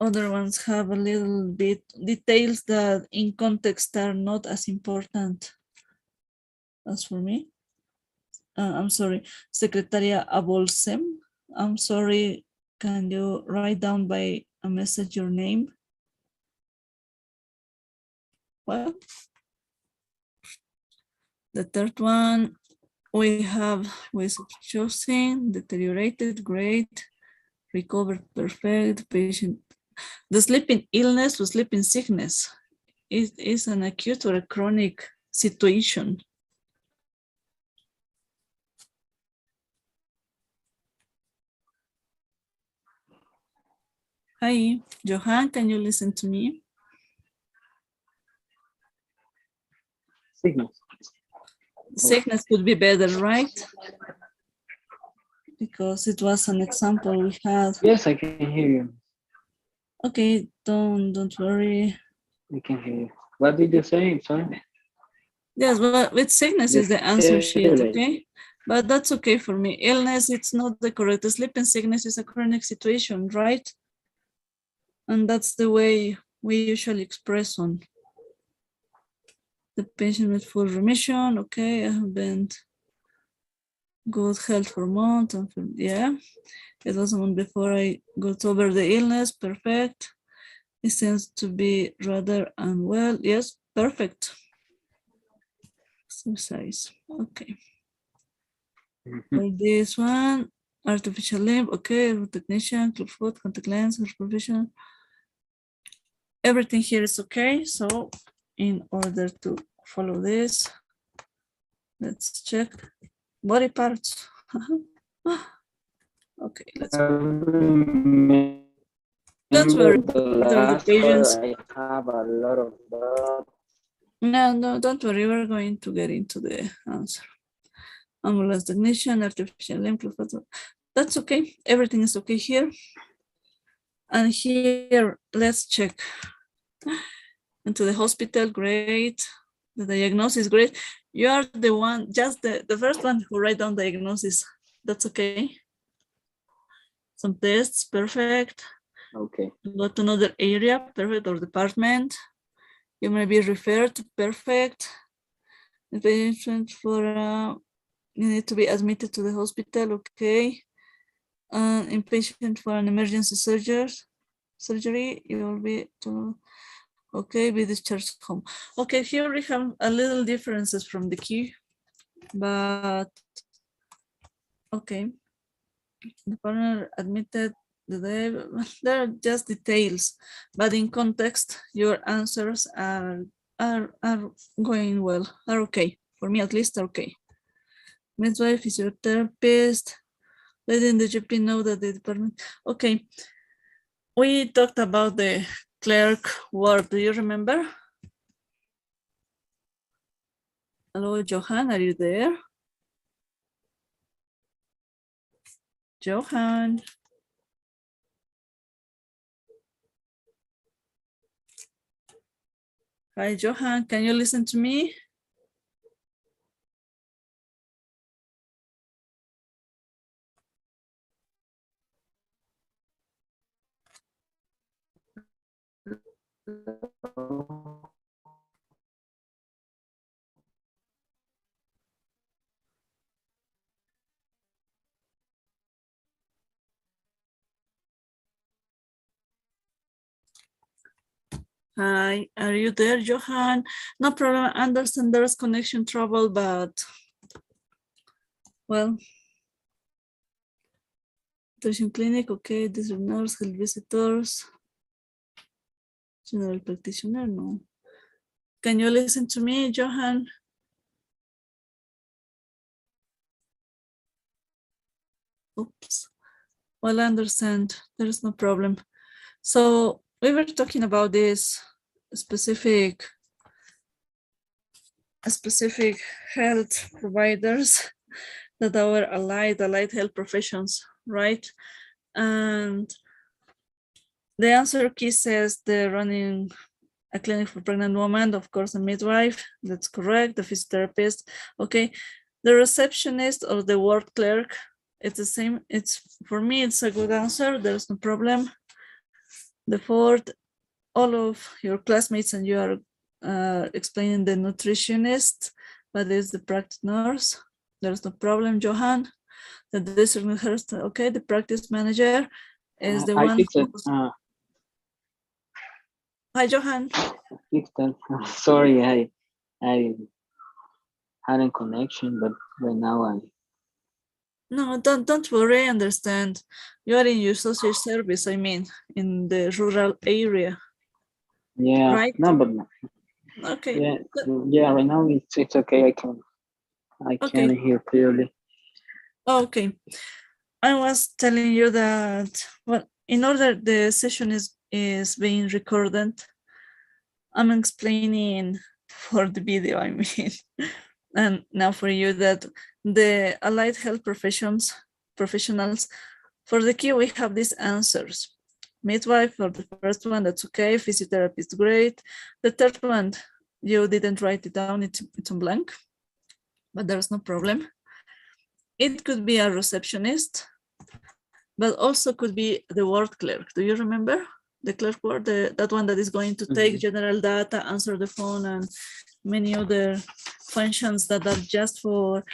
Other ones have a little bit details that in context are not as important as for me. I'm sorry, Secretaria Abolsem. I'm sorry, can you write down by a message your name? Well, the third one, we have ways of choosing, deteriorated, great, recovered, perfect, patient. The sleeping illness or sleeping sickness is an acute or a chronic situation. Hi, Johan, can you listen to me? Sickness. Sickness could be better, right? Because it was an example we had. Yes, I can hear you. Okay, don't worry. I can hear you. What did you say? Sorry. Yes, but with sickness is the answer sheet, okay? But that's okay for me. Illness, it's not the correct. Sleeping sickness is a chronic situation, right? And that's the way we usually express on. The patient with full remission, okay, I have been good health for months, and yeah. It was one before I got over the illness, perfect. It seems to be rather unwell, yes, perfect. Exercise, okay. For this one, artificial limb, okay, technician, club foot, contact lens, professional. Everything here is okay. So in order to follow this, let's check body parts. Okay, let's. Don't worry, the pages. I have a lot of dots. No, don't worry. We're going to get into the answer. Ambulance technician, artificial limb, that's okay. Everything is okay here. And here, let's check. Into the hospital, great. The diagnosis, great. You are the one, just the first one who write down diagnosis. That's okay. Some tests, perfect. Okay. Go to another area, perfect, or department. You may be referred to, perfect. The patient for, you need to be admitted to the hospital, okay. Inpatient for an emergency surgery, you will be to, okay, be discharged home. Okay, here we have a little differences from the key, but okay. The partner admitted the day, they're just details, but in context, your answers are going well, are okay. For me, at least, are okay. Midwife, physiotherapist, letting the GP know that the department, okay. We talked about the clerk word, do you remember? Hello, Johan, are you there? Johan. Hi, Johan, can you listen to me? Hi, are you there, Johan? No problem, I understand there's connection trouble, but well, patient clinic, okay, district nurse, health visitors, general practitioner, no. Can you listen to me, Johan? Oops, well, I understand, there's no problem. So we were talking about this specific health providers that are allied health professions, right? And the answer key says they're running a clinic for pregnant women, of course, a midwife, that's correct, the physiotherapist, okay. The receptionist or the ward clerk, it's the same, it's, for me, it's a good answer, there's no problem. The fourth, all of your classmates and you are explaining the nutritionist, but it's the practice nurse, there's no problem, Johan. The district nurse, okay, the practice manager is the I one fixed it. Hi, Johan. Fixed it. Sorry, I had a connection, but right now I. No, don't worry, I understand. You are in your social service, I mean, in the rural area. Yeah. Right? No, but Okay. yeah, yeah. Right now it's okay. I can hear clearly. Okay. I was telling you that, well, in order the session is being recorded, I'm explaining for the video, I mean, and now for you that the allied health professionals, for the key, we have these answers. Midwife for the first one, that's okay. Physiotherapist, great. The third one, you didn't write it down, it's on blank, but there's no problem. It could be a receptionist, but also could be the ward clerk. Do you remember the clerk ward, that one that is going to take general data, answer the phone, and many other functions that are just for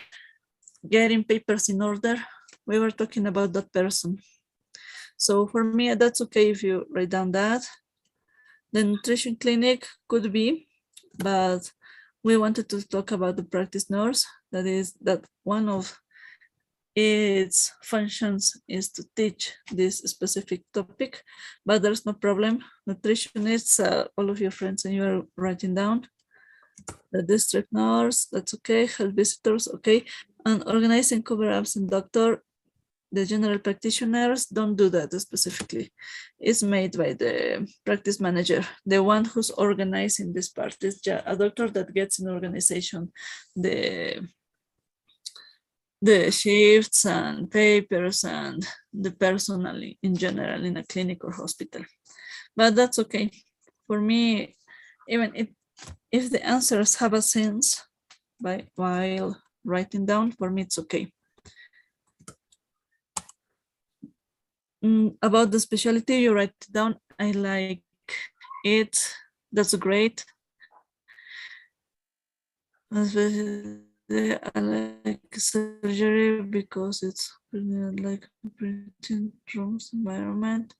getting papers in order? We were talking about that person. So for me, that's okay if you write down that. The nutrition clinic could be, but we wanted to talk about the practice nurse. That is that one of its functions is to teach this specific topic, but there's no problem. Nutritionists, all of your friends, and you are writing down. The district nurse, that's okay. Health visitors, okay. And organizing cover absent doctor, the general practitioners don't do that specifically. It's made by the practice manager, the one who's organizing this part. Is a doctor that gets in organization the shifts and papers and the personnel in general in a clinic or hospital. But that's okay. For me, even if the answers have a sense while writing down, for me, it's okay. About the specialty, you write down, I like it, that's great. I like surgery because it's like operating rooms environment.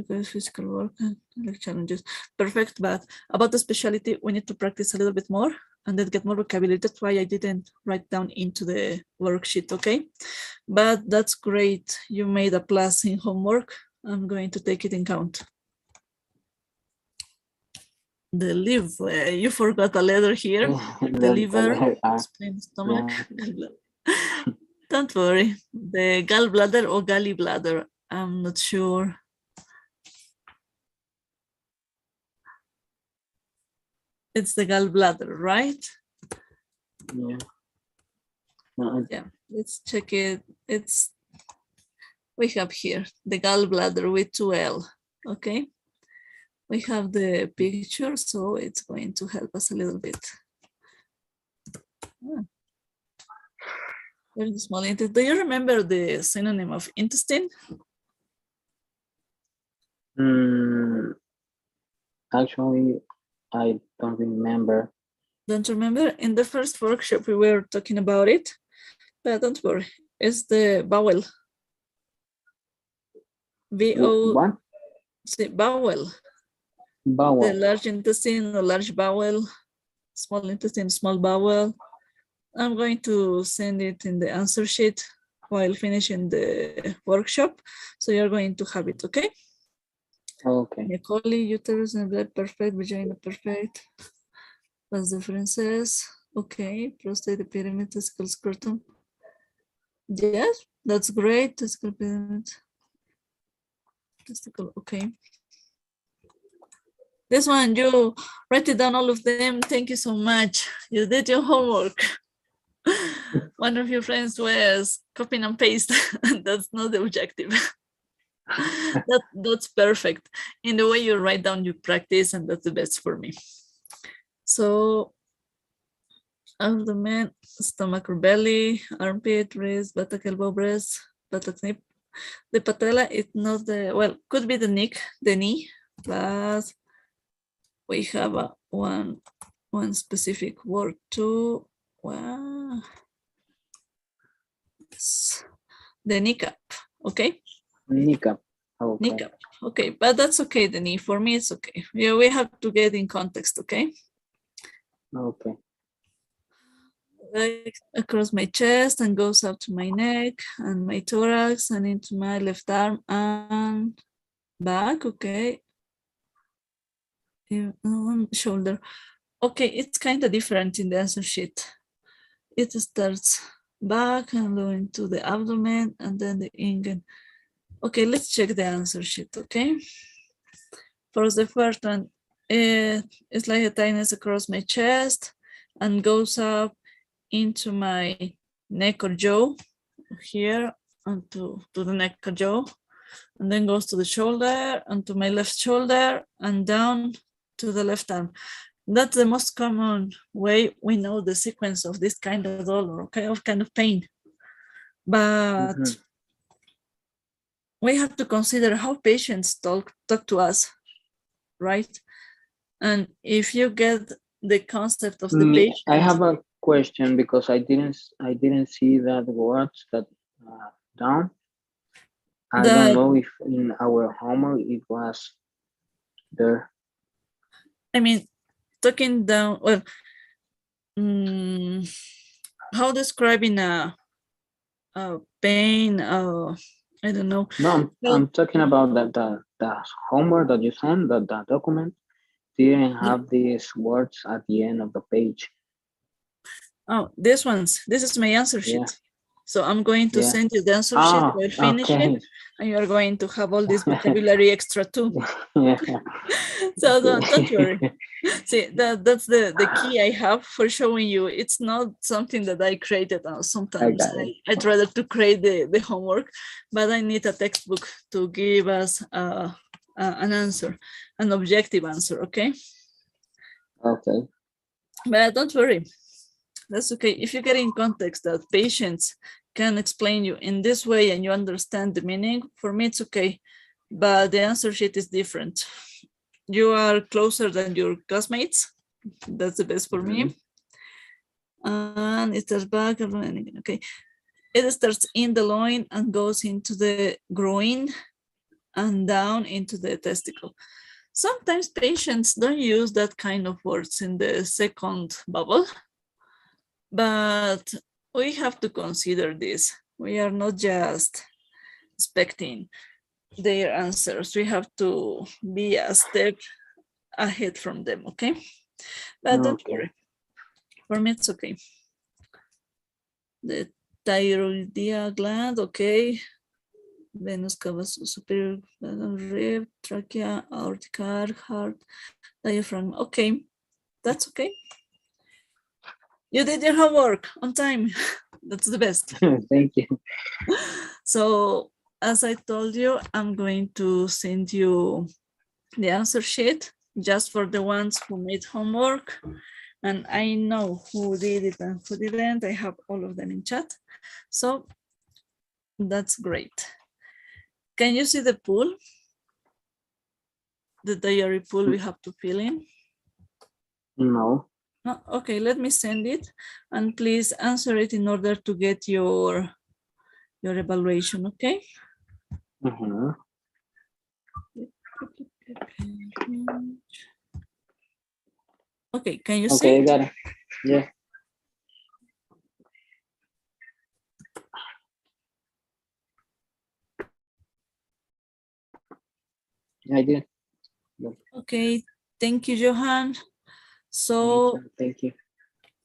Physical work and like challenges. Perfect, but about the specialty, we need to practice a little bit more and then get more vocabulary. That's why I didn't write down into the worksheet, okay? But that's great. You made a plus in homework. I'm going to take it in count. The liver, you forgot a letter here. The liver, spleen, stomach. Yeah. Don't worry. The gallbladder or gallbladder, I'm not sure. It's the gallbladder, right? Yeah. Yeah, let's check it. We have here the gallbladder with 2L, okay? We have the picture, so it's going to help us a little bit. Very small intestine. Do you remember the synonym of intestine? Actually, I don't remember. Don't remember? In the first workshop, we were talking about it, but don't worry. It's the bowel. What? Bowel. Bowel. The large intestine, the large bowel, small intestine, small bowel. I'm going to send it in the answer sheet while finishing the workshop. So you're going to have it, okay? Okay. E. coli, uterus and blood perfect, vagina perfect. Plus differences. Okay, prostate, pyramid, testicle, scrotum. Yes, that's great. Testicle, pyramid. Testicle, okay. This one, you write it down all of them. Thank you so much. You did your homework. One of your friends was copying and paste. That's not the objective. That's perfect. In the way you write down, you practice, and that's the best for me. So, abdomen, stomach or belly, armpit, wrist, buttock, elbow, breast, buttock, knee. The patella is not the, well, could be the knee, but we have one specific word too. Well, the kneecap, okay? Kneecap. Okay. Kneecap, okay, but that's okay, the knee. For me, it's okay. Yeah, we have to get in context, okay? Okay. Like across my chest and goes up to my neck and my thorax and into my left arm and back, okay? Shoulder. Okay, it's kind of different in the answer sheet. It starts back and going to the abdomen and then the ingen. Okay, let's check the answer sheet, okay? For the first one, it's like a tightness across my chest and goes up into my neck or jaw here and to the neck or jaw, and then goes to the shoulder and to my left shoulder and down to the left arm. That's the most common way we know the sequence of this kind of dolor, okay, of kind of pain. But we have to consider how patients talk to us, right? And if you get the concept of the patient, I have a question because I didn't see that words that down. I don't know if in our homework it was there. I mean, talking down, well, how describing a pain, I don't know. No, I'm talking about the homework that you sent, the document didn't have these words at the end of the page. Oh, this is my answer sheet. Yeah. So I'm going to send you the answer sheet while finishing, and you're going to have all this vocabulary extra too. Yeah. So don't worry. See, that's the key I have for showing you. It's not something that I created. Sometimes I'd rather to create the homework, but I need a textbook to give us an answer, an objective answer, okay? Okay. But don't worry. That's okay. If you get in context that patients can explain you in this way and you understand the meaning, for me, it's okay. But the answer sheet is different. You are closer than your classmates. That's the best for me. And it starts back. Okay. It starts in the loin and goes into the groin and down into the testicle. Sometimes patients don't use that kind of words in the second bubble. But we have to consider this. We are not just expecting their answers. We have to be a step ahead from them, okay? But don't worry. For me, it's okay. The thyroid gland, okay. Venous cava superior rib, trachea, aortic arch, heart, diaphragm. Okay, that's okay. You did your homework on time. That's the best. Thank you. So as I told you, I'm going to send you the answer sheet just for the ones who made homework. And I know who did it and who didn't. I have all of them in chat. So that's great. Can you see the pool? The diary pool we have to fill in? No. Oh, okay, let me send it, and please answer it in order to get your evaluation, okay? Okay, can you see? Okay, I got it. Yeah. I did. Okay, thank you, Johan. So thank you.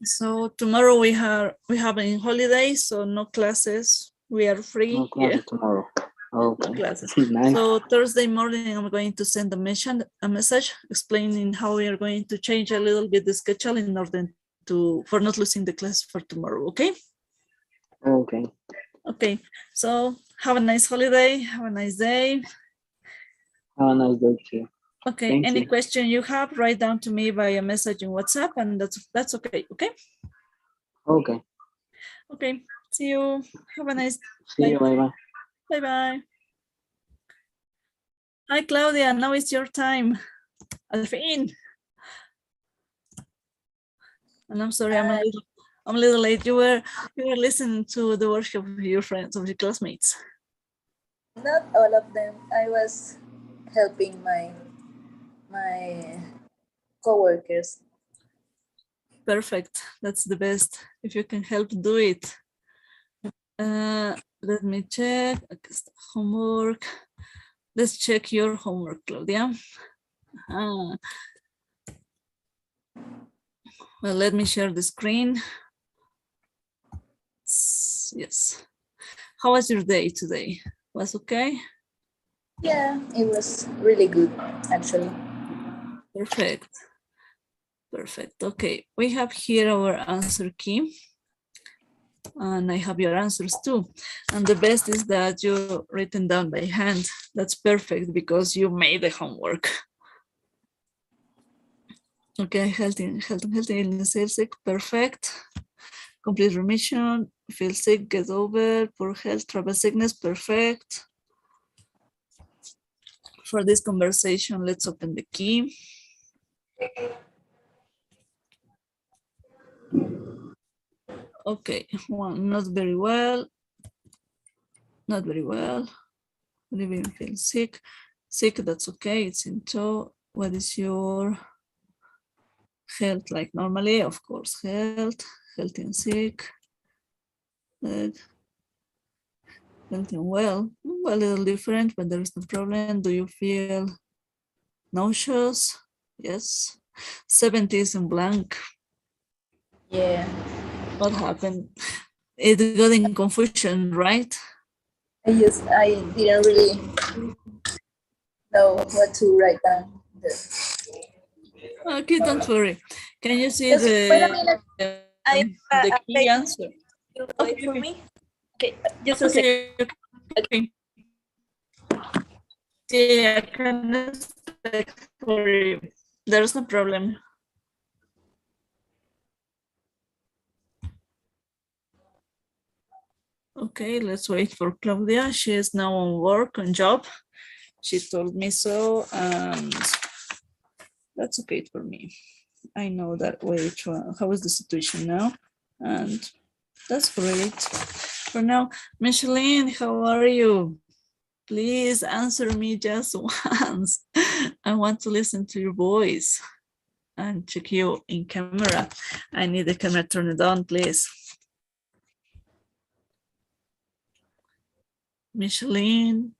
So tomorrow we have a holiday, so no classes. We are free. No classes tomorrow. Okay. No classes. Nice. So Thursday morning, I'm going to send a message explaining how we are going to change a little bit the schedule in order for not losing the class for tomorrow. Okay. Okay. Okay. So have a nice holiday. Have a nice day. Have a nice day too. Okay, Thank any you. question you have, write down to me via message in WhatsApp, and that's okay, okay? Okay. Okay, see you. Have a nice See you, bye-bye. Bye-bye. Hi, Claudia, now it's your time. Alfin. And I'm sorry, I'm a little late. You were listening to the workshop of your friends, of your classmates. Not all of them. I was helping my coworkers. Perfect. That's the best. If you can help, do it. Let me check. Homework. Let's check your homework, Claudia. Well, let me share the screen. Yes. How was your day today? Was okay? Yeah, it was really good, actually. Perfect. Perfect. Okay, we have here our answer key. And I have your answers too. And the best is that you written down by hand. That's perfect because you made the homework. Okay, healthy, illness, sick, perfect. Complete remission, feel sick, get over, poor health, travel sickness, perfect. For this conversation, let's open the key. Okay, one, not very well. Not very well. Living, feel sick. Sick, that's okay, it's in tow. What is your health like normally? Of course, healthy and sick. Healthy and well, a little different, but there is no problem. Do you feel nauseous? Yes. 70 is in blank. Yeah. What happened? It got in confusion, right? I didn't really know what to write down. Okay, don't worry. Can you see Just wait a minute. the key answer? You wait for me. Okay, just a second. Okay. Yeah, I can expect for you. There's no problem. Okay, let's wait for Claudia. She is now on work, on job. She told me so, and that's okay for me. I know that which one, how is the situation now, and that's great. For now, Micheline, how are you? Please answer me just once. I want to listen to your voice and check you in camera. I need the camera turned on, please. Micheline.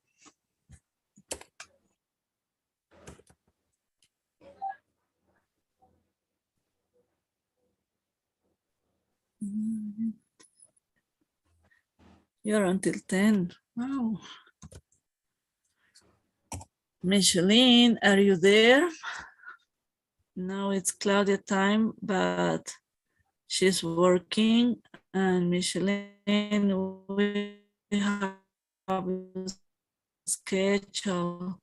You're until 10. Wow. Micheline, are you there? Now it's Claudia time, but she's working, and Micheline, we have a schedule.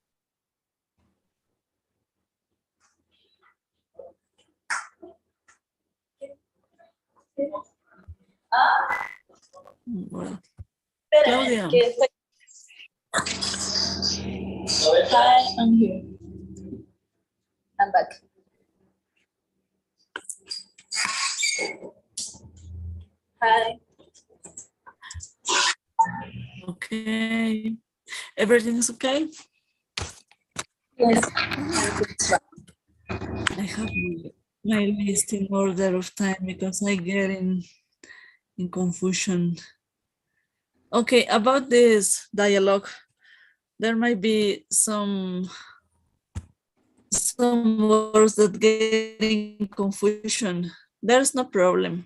Well, Claudia. Hi, I'm here. I'm back. Hi. Okay. Everything's okay? Yes. I have my list in order of time because I get in confusion. Okay, about this dialogue, there might be some words that get in confusion. There's no problem.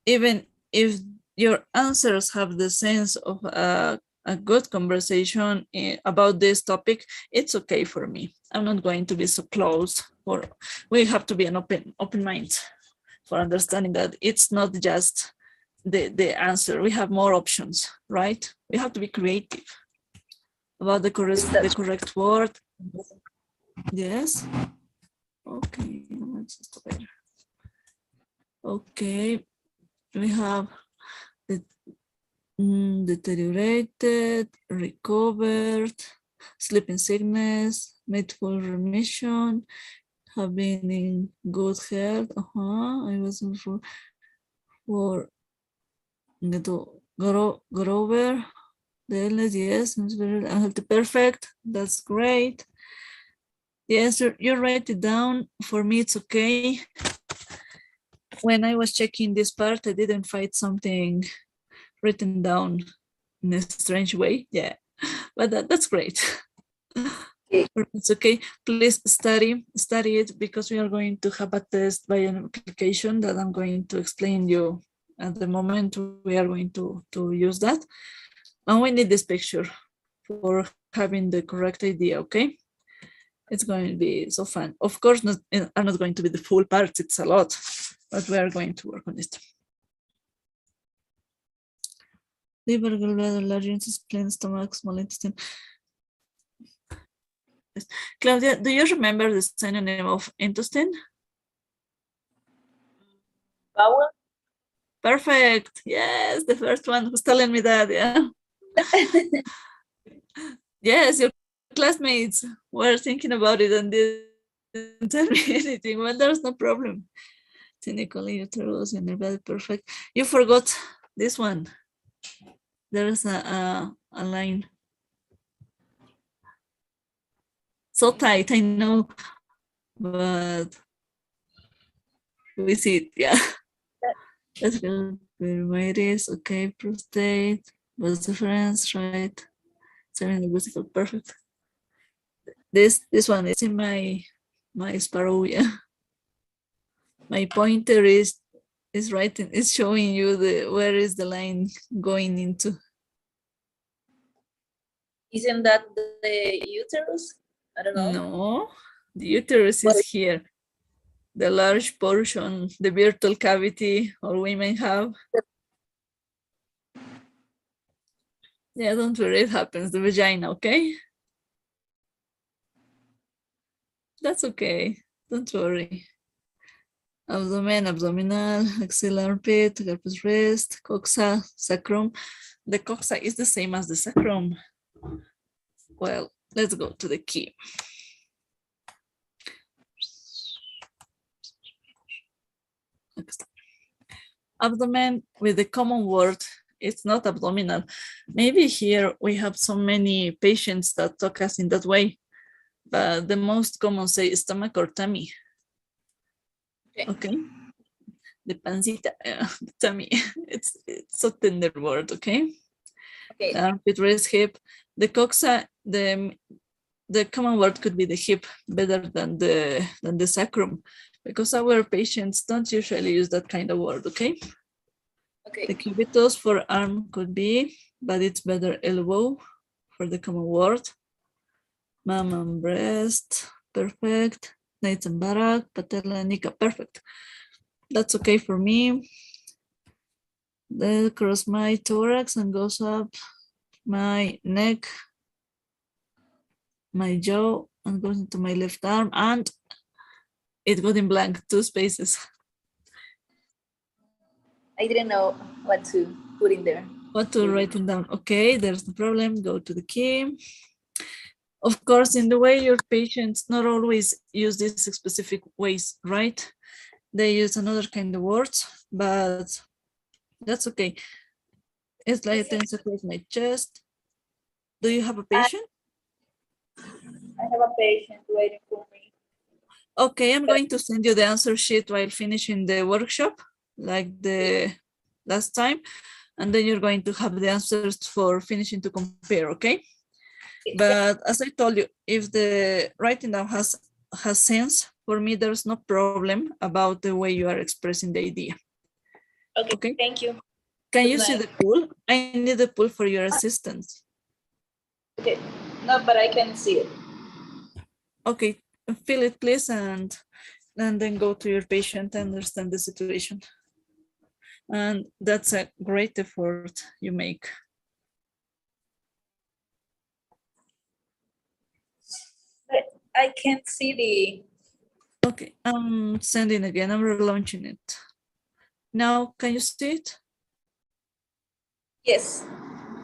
Even if your answers have the sense of a good conversation about this topic, it's okay for me. I'm not going to be so close, or we have to be an open mind for understanding that it's not just the answer. We have more options, right? We have to be creative about the correct word. Yes. Okay, just better. Okay, we have the deteriorated, recovered, sleeping sickness, made full remission, have been in good health. I wasn't for go over the illness. Yes, unhealthy. Perfect. That's great. The answer, you write it down. For me, it's okay. When I was checking this part, I didn't find something written down in a strange way. Yeah, but that's great. It's okay. Please study it, because we are going to have a test by an application that I'm going to explain you at the moment. We are going to use that, and we need this picture for having the correct idea. Okay, it's going to be so fun. Of course, are not going to be the full parts. It's a lot, but we are going to work on this. Liver, gallbladder, large intestine, stomach, small intestine. Claudia, do you remember the synonym of intestine? Bowel. Perfect. Yes, the first one was telling me that. Yeah. Yes, your classmates were thinking about it and didn't tell me anything. Well, there's no problem. Cynical uterus in the bed. Perfect. You forgot this one. There's a line. So tight, I know, but we see it, yeah. That's good. Dermatitis, okay, prostate, was difference, right? Musical, perfect. This one is in my sparrow, yeah. My pointer is writing, is showing you where is the line going into. Isn't that the uterus? I don't know. No, the uterus is here. The large portion, the virtual cavity all women have. Yeah, don't worry, it happens, the vagina, okay? That's okay, don't worry. Abdomen, abdominal, axillary armpit, carpus wrist, coxa, sacrum. The coxa is the same as the sacrum. Well, let's go to the key. Abdomen with the common word, it's not abdominal. Maybe here we have so many patients that talk us in that way, but the most common say stomach or tummy. Okay. The pancita, the tummy. It's so tender word, okay? Okay. The armpit, wrist, hip. The coxa, the common word could be the hip better than the sacrum, because our patients don't usually use that kind of word, okay? Okay. The cubitus for arm could be, but it's better elbow for the common word. Mom and breast, perfect. Nights and barak, patella, nika, perfect. That's okay for me. Then cross my thorax and goes up my neck, my jaw, and goes into my left arm, and it got in blank, 2 spaces. I didn't know what to put in there. What to write it down? Okay, there's no problem. Go to the key. Of course, in the way your patients not always use these specific ways, right? They use another kind of words, but that's okay. It's like a tense across my chest. Do you have a patient? I have a patient waiting for me. Okay, I'm going to send you the answer sheet while finishing the workshop, like the last time, and then you're going to have the answers for finishing to compare, okay? But as I told you, if the writing down has sense, for me, there's no problem about the way you are expressing the idea. Okay. Thank you. Can Good you see night. the pool? I need the pool for your assistance. Okay. No, but I can see it. Okay, fill it, please, and then go to your patient and understand the situation. And that's a great effort you make. But I can't see the. Okay, I'm sending again, I'm relaunching it. Now, can you see it? Yes.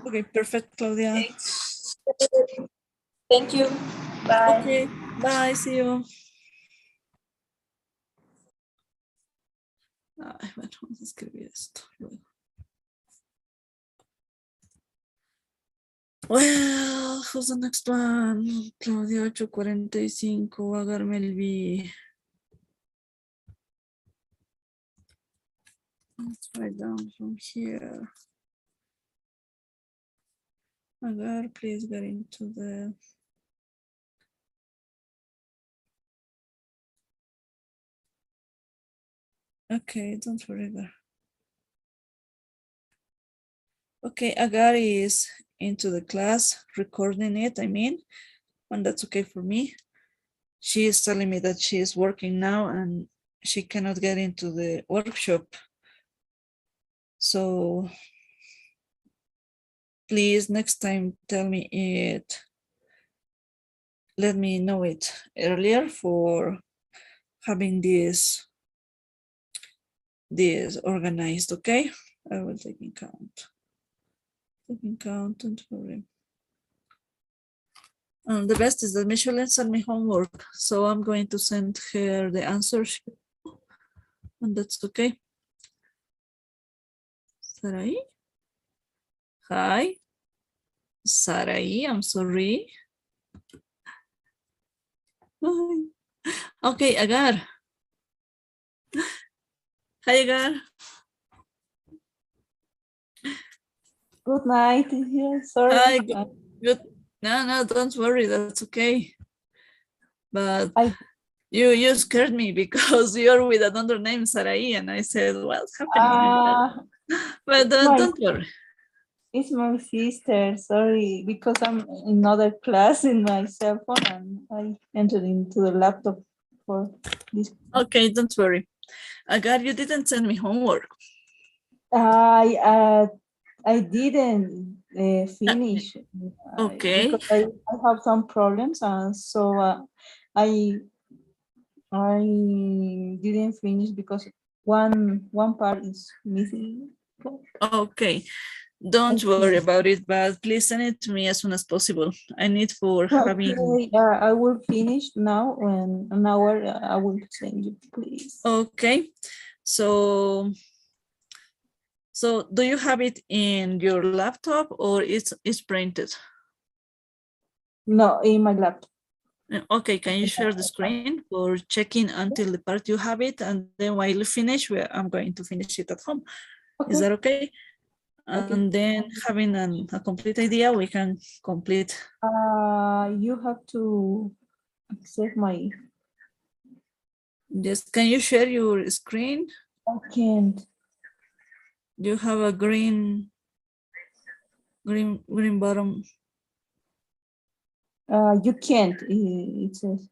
Okay, perfect, Claudia. Okay. Thank you. Bye. Okay, bye, see you. Ay, bueno, vamos a escribir esto luego. Well, who's the next one? Claudia 845, Agar Melvi. Let's write down from here. Agar, please get into the. Okay, don't worry there. Okay, Agar is into the class, recording it, I mean, and that's okay for me. She is telling me that she is working now and she cannot get into the workshop. So please next time tell me it let me know it earlier for having this organized, okay? I will take in count. Don't worry. The best is that Michelle sent me homework, so I'm going to send her the answer sheet, and that's okay. Sarai? Hi. Sarai, I'm sorry. Okay, Agar. Hi, Agar. Good night. Yeah, sorry. Hi, good. No, don't worry, that's okay. But you scared me because you're with another name, Sarai, and I said, what's happening? But don't worry. It's my sister, sorry, because I'm in another class in my cell phone and I entered into the laptop for this. Okay, don't worry. Agar, you didn't send me homework. I didn't finish. Okay. Because I have some problems, and so I didn't finish because one part is missing. Okay, don't worry about it, but please send it to me as soon as possible. I need for having. I will finish now, and an hour I will send you, please. Okay, so do you have it in your laptop or it's printed? No, in my laptop. Okay, can you share the screen for checking until the part you have it, and then while you finish, I'm going to finish it at home. Okay. Is that okay? And then having a complete idea, we can complete. You have to accept my. Yes, can you share your screen? I can't. You have a green bottom. You can't. It says.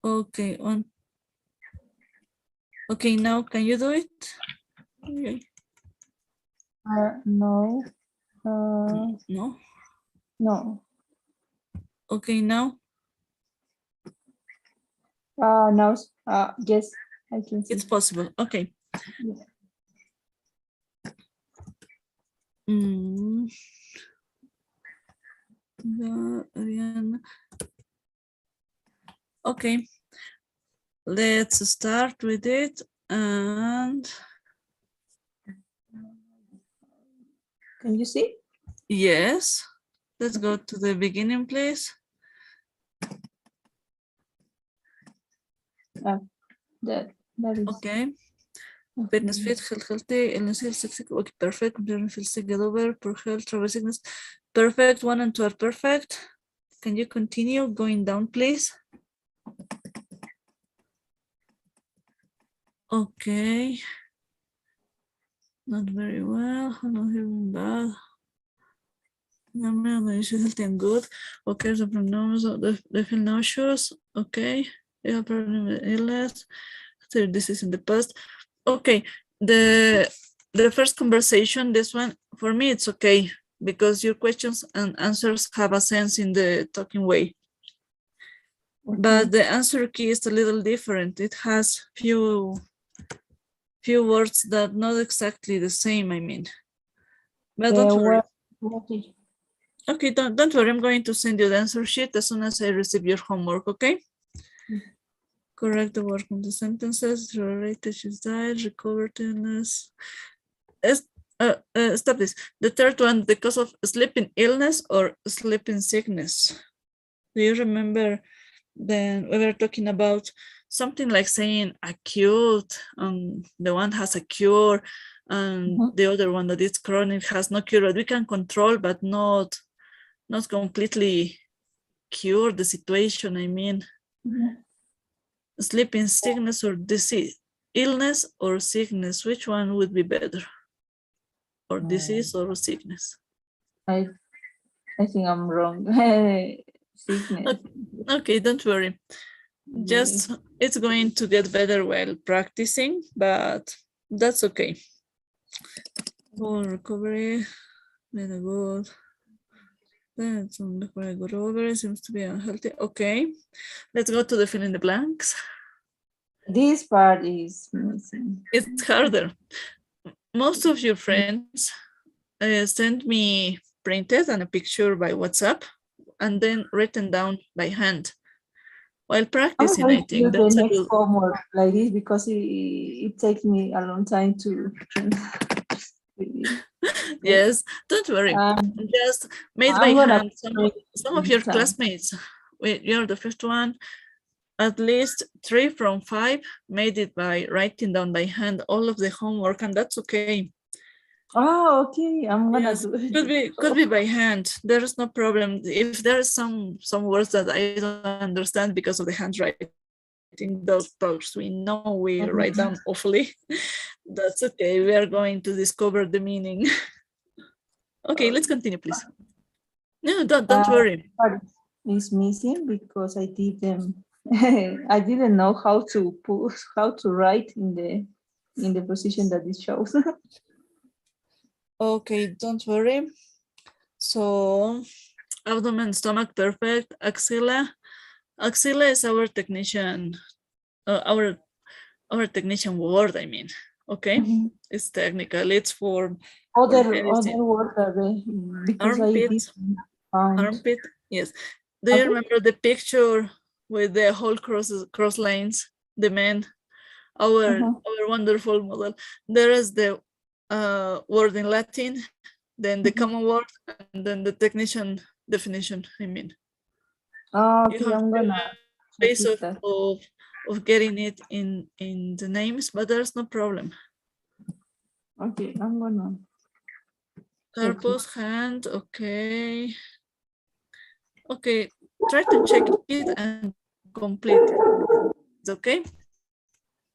Okay, okay, now can you do it? Okay. No. No. No. Okay, now. No. Yes, I can see. It's possible. Okay. Yeah. Okay, let's start with it. And can you see? yes, let's go to the beginning, please. That is okay. Fitness fit, healthy, illness, sick, okay, perfect. Feel sick, get over, poor health, travel sickness, perfect. 1 and 2 are perfect. Can you continue going down, please? Okay. Not very well. Not even bad. Healthy and good. Okay, the pronouns, they feel nauseous. Okay. They have problem with illness. This is in the past. Okay. The first conversation, this one, for me, it's okay because your questions and answers have a sense in the talking way. Okay. But the answer key is a little different. It has few words that not exactly the same, I mean. But don't worry. Okay, don't worry. I'm going to send you the answer sheet as soon as I receive your homework, okay? Correct the word from the sentences. Related, she's died, recovered illness. Stop this. The third one, the cause of sleeping illness or sleeping sickness. Do you remember then we were talking about something like saying acute, the one has a cure, and the other one that is chronic has no cure, that we can control, but not completely cure the situation, I mean. Sleeping sickness or disease, illness or sickness, which one would be better? Or disease or sickness? I think I'm wrong. Sickness. Okay, don't worry. Just it's going to get better while practicing, but that's okay. Full recovery, very good. That's only what I got over. It seems to be unhealthy. Okay, let's go to the fill in the blanks. This part is missing. It's harder. Most of your friends send me printed and a picture by WhatsApp and then written down by hand. While I'm practicing, going I to think do the that's a next good. homework like this because it takes me a long time to Yes, don't worry. Just made by I'm gonna hand. Some of your classmates, you're the first one. At least 3 from 5 made it by writing down by hand all of the homework, and that's okay. Oh, okay. I'm gonna Yes, do it. could be by hand. There is no problem. If there is some words that I don't understand because of the handwriting, those we know we write down awfully. That's okay. We are going to discover the meaning. Okay, let's continue, please. No, don't worry. Part is missing because I didn't I didn't know how to write in the position that it shows. Okay, don't worry. So abdomen, stomach, perfect. Axilla is our technician, our technician word, I mean. Okay, it's technical. It's for Other medicine. word are there because Armpit, I didn't find. armpit. Yes. Do you remember the picture with the whole cross lines? The man, our wonderful model. There is the word in Latin, then the common word, and then the technician definition. I mean, Okay, you have I'm gonna ways that. of getting it in the names, but there's no problem. Okay, I'm gonna. Corpus, hand, okay. Okay, try to check it and complete it. It's okay?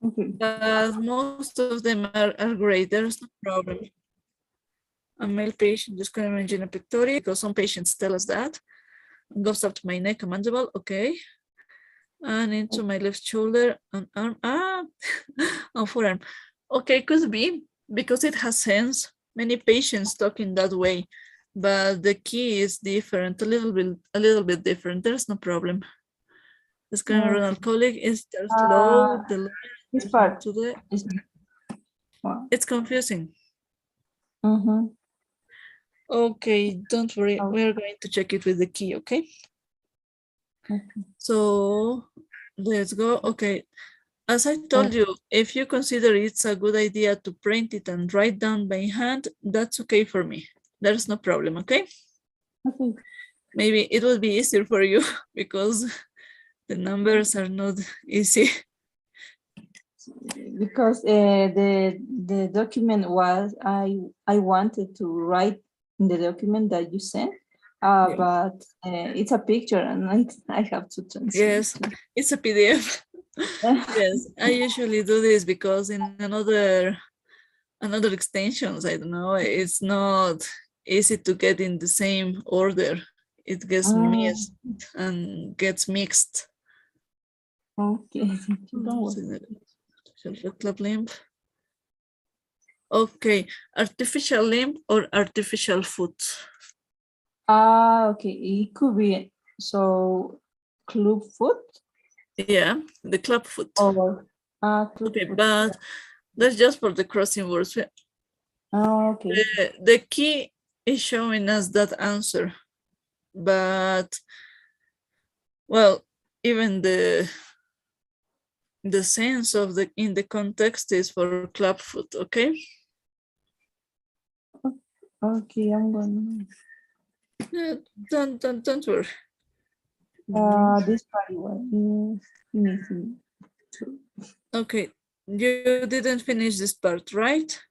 Okay. But most of them are great. There's no problem. A male patient just going to imagine a pectoral because some patients tell us that. Goes up to my neck, a mandible, okay. And into my left shoulder and arm, and forearm. Okay, could be because it has sense. Many patients talk in that way, but the key is different, a little bit different. There's no problem. The scapular colleague is just low, the lower This part to the. is It's confusing. Okay, don't worry. We're going to check it with the key, okay? So let's go. Okay. As I told you, if you consider it's a good idea to print it and write down by hand, that's okay for me. There's no problem, okay? Okay. Maybe it will be easier for you because the numbers are not easy. Because the document was I wanted to write in the document that you sent, but it's a picture and I have to translate. Yes, it's a PDF. Yes, I usually do this because in another extensions, I don't know, it's not easy to get in the same order. It gets missed and gets mixed. Okay. Club lymph. Okay, artificial limb or artificial foot? Okay, it could be so club foot. Yeah, the club foot. Or okay, foot. But that's just for the crossing words. Okay. The key is showing us that answer, but well, even the sense of the in the context is for club foot. Okay. Okay, I'm gonna. Don't worry. This part one is missing too. Okay, you didn't finish this part, right?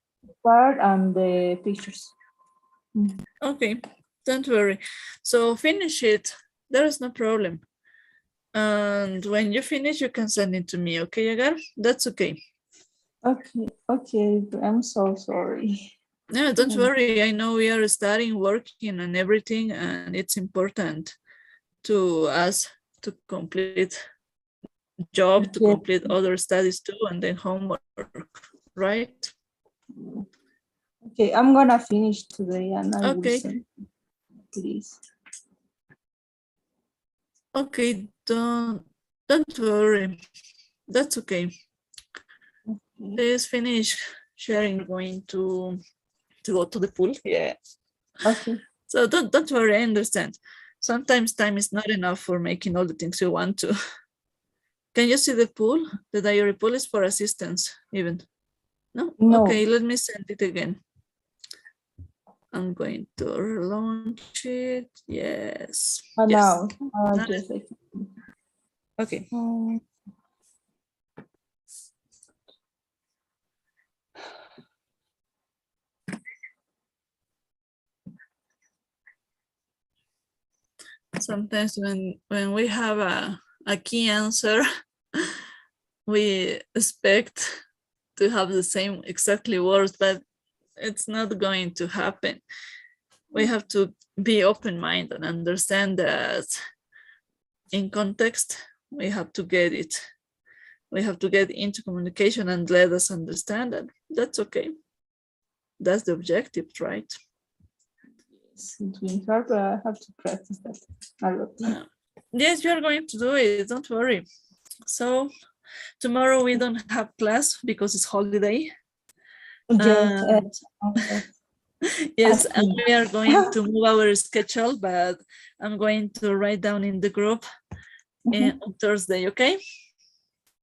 Part and the pictures. Okay, don't worry. So finish it. There is no problem. And when you finish, you can send it to me. Okay, Agar? That's okay. Okay. I'm so sorry. No, don't worry. I know we are starting working and everything, and it's important to us to complete job, to complete other studies too, and then homework, right? Okay, I'm gonna finish today and I will send please. Okay, don't worry. That's okay. Please finish sharing. We're going to go to the pool. Yeah. Okay. So don't worry, I understand. Sometimes time is not enough for making all the things you want to. Can you see the pool? The diary pool is for assistance even. No? No. Okay, let me send it again. I'm going to launch it. Yes. Now. Now Just like. okay. Sometimes when we have a key answer, we expect to have the same exactly words, but it's not going to happen. We have to be open-minded and understand that in context, we have to get it. We have to get into communication and let us understand that. That's okay. That's the objective, right? It's been hard, but I have to practice that a lot. Yes, you are going to do it. Don't worry. So tomorrow we don't have class because it's holiday. Yes, and we are going to move our schedule, but I'm going to write down in the group on Thursday, okay?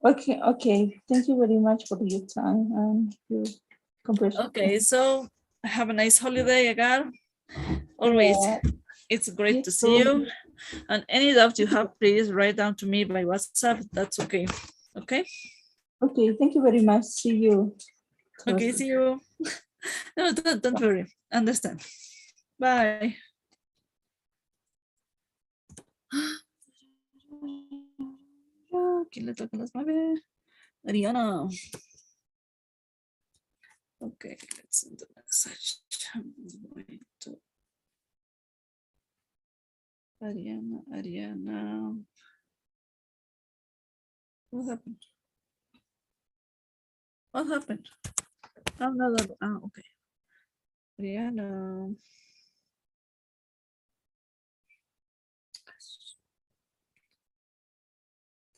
Okay. Thank you very much for your time and your comprehension. Okay, so have a nice holiday, Agar. Always, it's great to see you. And any doubt you have, please write down to me by WhatsApp. That's okay. Okay? Okay, thank you very much. See you. Okay, see you. No, don't worry. Understand. Bye. ¿Quién le toca las 9? Ariana. Okay, let's send the message. I'm going to Ariana. What happened? What happened? Another. Okay. Ariana.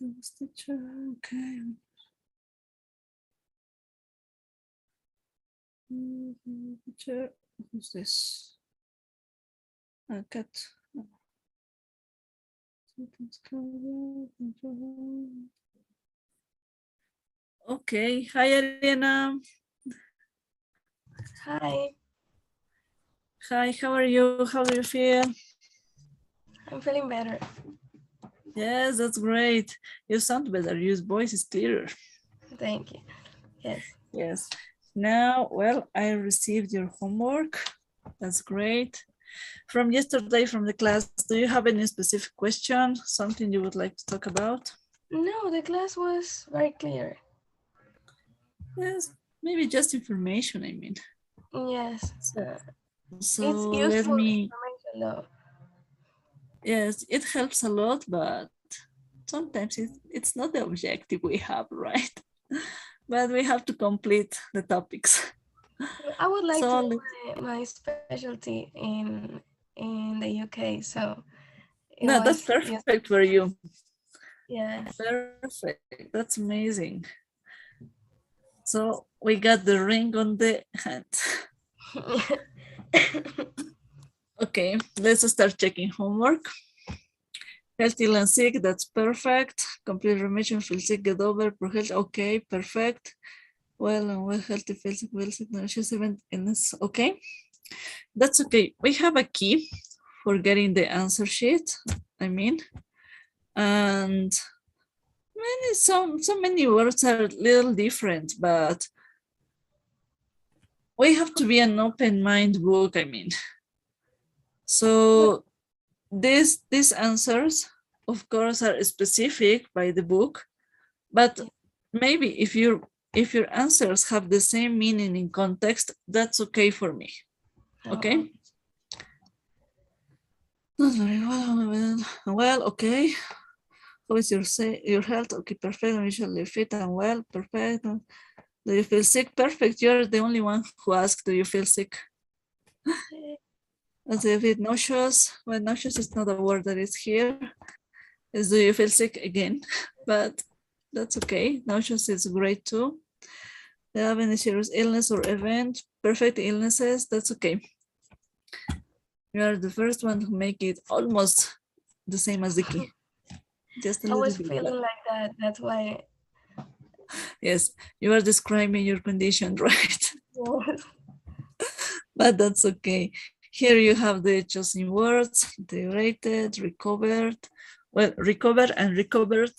Okay. Teacher, who's this? A cat. Okay. Hi, Ariana. Hi, Hi, how are you? How do you feel? I'm feeling better. Yes, that's great. You sound better. Your voice is clearer. Thank you. Yes. Yes. Now, well, I received your homework. That's great. From yesterday from the class, do you have any specific question? Something you would like to talk about? No, the class was very clear. Yes, maybe just information, I mean. Yes. So it's let useful me, information though. yes, it helps a lot, but sometimes it's not the objective we have, right? But we have to complete the topics. I would like So to do my specialty in the UK, so no, that's perfect for you. Yes. Perfect. That's amazing. So we got the ring on the hand. Okay, let's start checking homework. Healthy and sick, that's perfect. Complete remission, feel sick, get over, pro health, okay, perfect. Well and well, healthy, feel sick, well sick, nauseous, event, illness, okay. That's okay. We have a key for getting the answer sheet, I mean, and so many words are a little different, but we have to be an open mind book, I mean. So these answers, of course, are specific by the book, but maybe if your answers have the same meaning in context, that's okay for me. Okay. Well, okay. How is your health? Okay, perfect. I'm usually fit and well, perfect. Do you feel sick? Perfect. You're the only one who asked, do you feel sick? As a bit nauseous. Well, nauseous is not a word that is here. Do you feel sick again? But that's okay. Nauseous is great too. Do you have any serious illness or event? Perfect illnesses, that's okay. You are the first one who make it almost the same as the key. Just a I little was bit. feeling like that. That's why. Yes, you are describing your condition, right? Yes. But that's okay. Here you have the chosen words, deteriorated, recovered. Well, recover and recovered.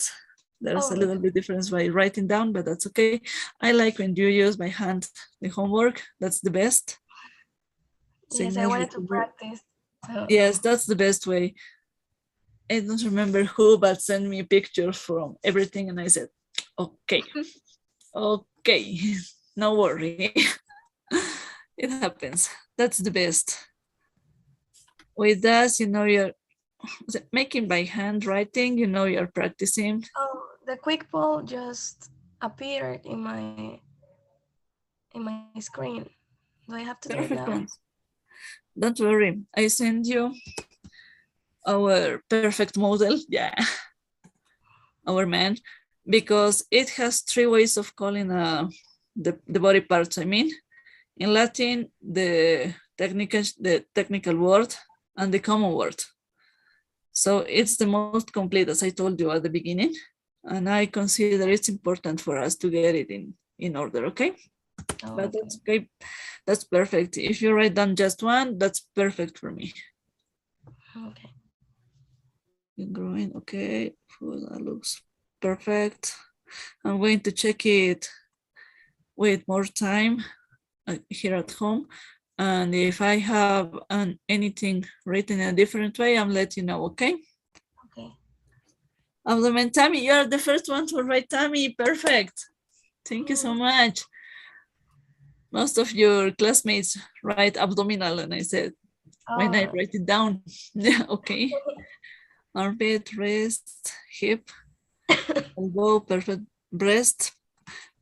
There's a little bit difference by writing down, but that's okay. I like when you use by hand the homework. That's the best. Yes, I wanted to practice. So. Yes, that's the best way. I don't remember who, but send me a picture from everything. And I said, okay, okay, no worry. It happens. That's the best. With that, you know, you're making by handwriting, you know, you're practicing. Oh, the quick poll just appeared in my screen. Do I have to do it now? Don't worry, I send you our perfect model, yeah, our man, because it has 3 ways of calling the body parts. I mean, in Latin, the technical word and the common word. So it's the most complete, as I told you at the beginning, and I consider it's important for us to get it in order, okay? Oh, but that's okay. That's perfect. If you write down just one, that's perfect for me. Okay. Growing, okay. That looks perfect. I'm going to check it with more time here at home. And if I have anything written in a different way, I'll let you know, okay? Okay. Abdomen, Tammy, you are the first one to write, Tammy. Perfect. Thank you so much. Most of your classmates write abdominal, and I said, when I write it down, yeah, okay. Armpit, wrist, hip, elbow, perfect, breast.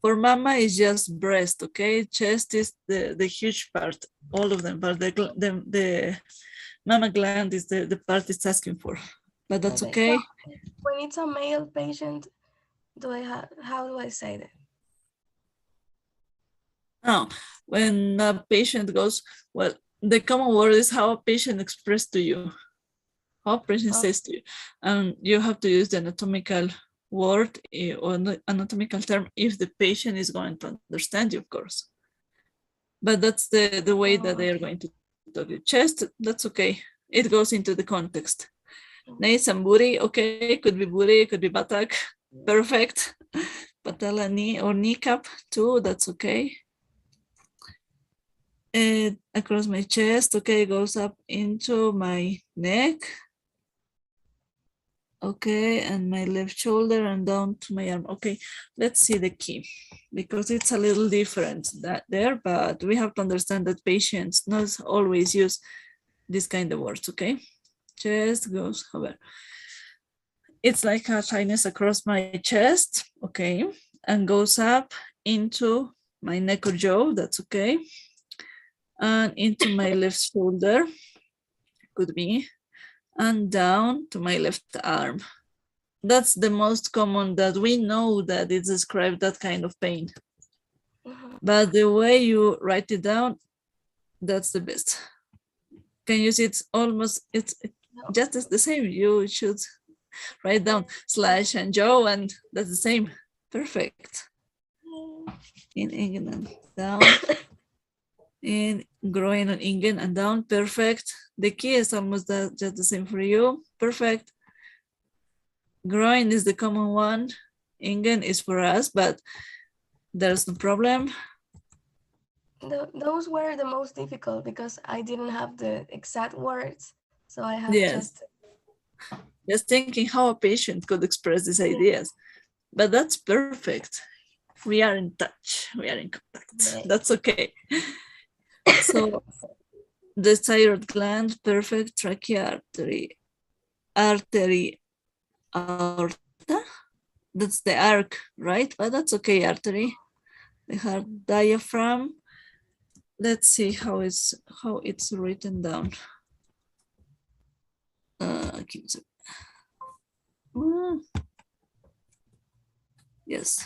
For mama, it's just breast, okay? Chest is the huge part, all of them, but the mama gland is the part it's asking for, but that's okay. So when it's a male patient, how do I say that? Now, when a patient goes, well, the common word is how a patient expressed to you, how a patient says to you, and you have to use the anatomical word or anatomical term if the patient is going to understand you, of course. But that's the way that they are going to talk. Chest, that's okay. It goes into the context. Knees and booty, okay, could be booty, could be buttock, perfect. Patella, knee or kneecap too, that's okay. Across my chest, okay, goes up into my neck. Okay, and my left shoulder and down to my arm. Okay, let's see the key because it's a little different there, but we have to understand that patients not always use this kind of words, okay? Chest goes over. It's like a tightness across my chest, okay, and goes up into my neck or jaw, that's okay, and into my left shoulder, could be, and down to my left arm. That's the most common that we know that it describes that kind of pain. But the way you write it down, that's the best. Can you see it's almost, it's just as the same. You should write down slash and jaw and that's the same. Perfect. In and down. In groin and ingen and down. Perfect. The key is almost just the same for you. Perfect. Groin is the common one. Ingen is for us, but there's no problem. Those were the most difficult because I didn't have the exact words. So I had just thinking how a patient could express these ideas. But that's perfect. We are in touch. We are in contact. That's okay. So the thyroid gland, perfect. Trachea, artery, aorta. That's the arc, right? But that's okay, artery. The heart diaphragm. Let's see how it's written down. Yes.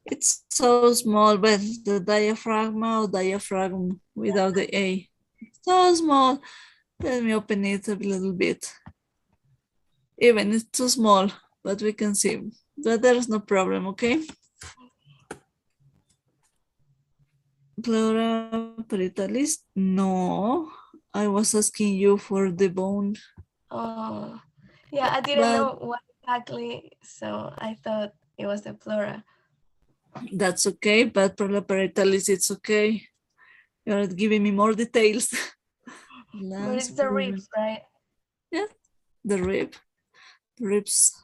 It's so small, but the diaphragm or diaphragm without the A. So small. Let me open it a little bit. Even it's too small, but we can see. But there's no problem, okay? Pleura parietalis? No. I was asking you for the bone. Oh, yeah, I didn't know what exactly, so I thought it was the pleura. That's okay, but pleura parietalis, it's okay. You're giving me more details. But it's the ribs, right? Yeah, the ribs.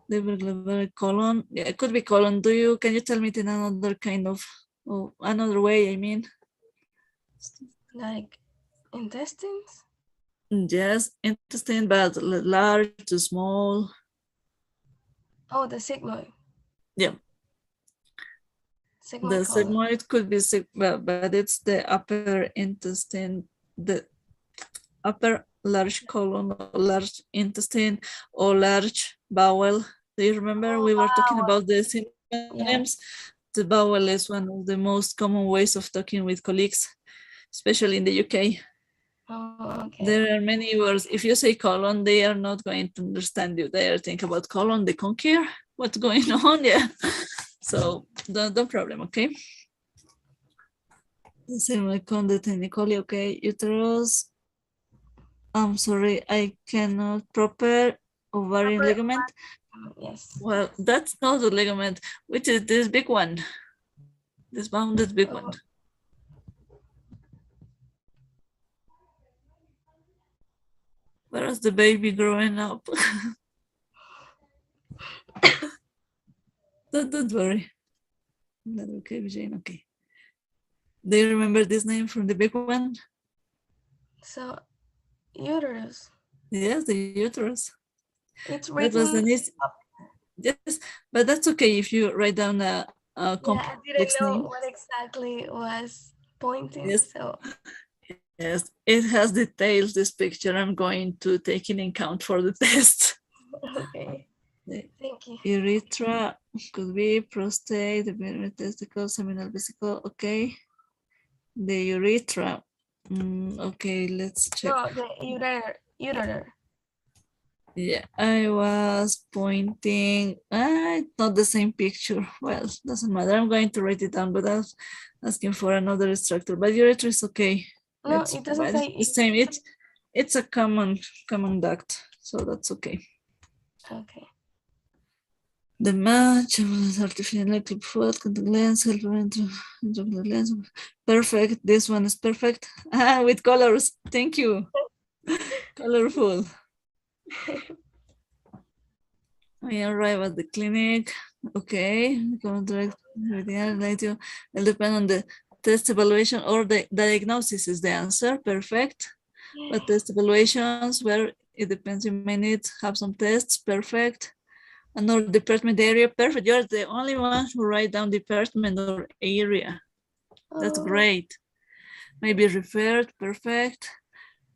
The colon. Yeah, it could be colon. Can you tell me in another kind of, another way, I mean? Like intestines? Yes, intestine, but large to small. Oh, the sigmoid. Yeah. Sigmoid The colon. sigmoid could be, but it's the upper intestine, the upper large colon, or large intestine, or large bowel. Do you remember we were talking about the synonyms? Yeah. The bowel is one of the most common ways of talking with colleagues, especially in the UK. Oh, okay. There are many words. If you say colon, they are not going to understand you. They are thinking about colon, they can't care what's going on. Yeah. So no problem, okay? Semicondyl, okay. Uterus. I'm sorry, I cannot. Proper ovarian ligament. Yes. Well, that's not the ligament, which is this big one. This bounded big one. Where is the baby growing up? Don't worry. Okay, Jane, okay. Do you remember this name from the big one? So, uterus. Yes, the uterus. It's That was the written. Yes, but that's okay if you write down a complex I didn't know name. what exactly was pointing. Yes. So. Yes, it has details, this picture. I'm going to take in account for the test. Okay. Thank you. Urethra could be prostate, the testicle, seminal vesicle. Okay. The urethra. Okay, let's check. No, the ureter. Yeah, I was pointing. Not the same picture. Well, doesn't matter. I'm going to write it down, but I was asking for another structure. But urethra is okay. No, it doesn't say the same. It's a common duct, so that's okay. Okay. The match was artificial electric foot, contact lens, lens. Perfect. This one is perfect. With colors. Thank you. Colorful. We arrive at the clinic. Okay. Contract with the it'll depend on the test evaluation or the diagnosis is the answer. Perfect. But test evaluations where it depends, you may need have some tests. Perfect. Another department area. Perfect. You're the only one who write down department or area. That's great. Maybe referred. Perfect.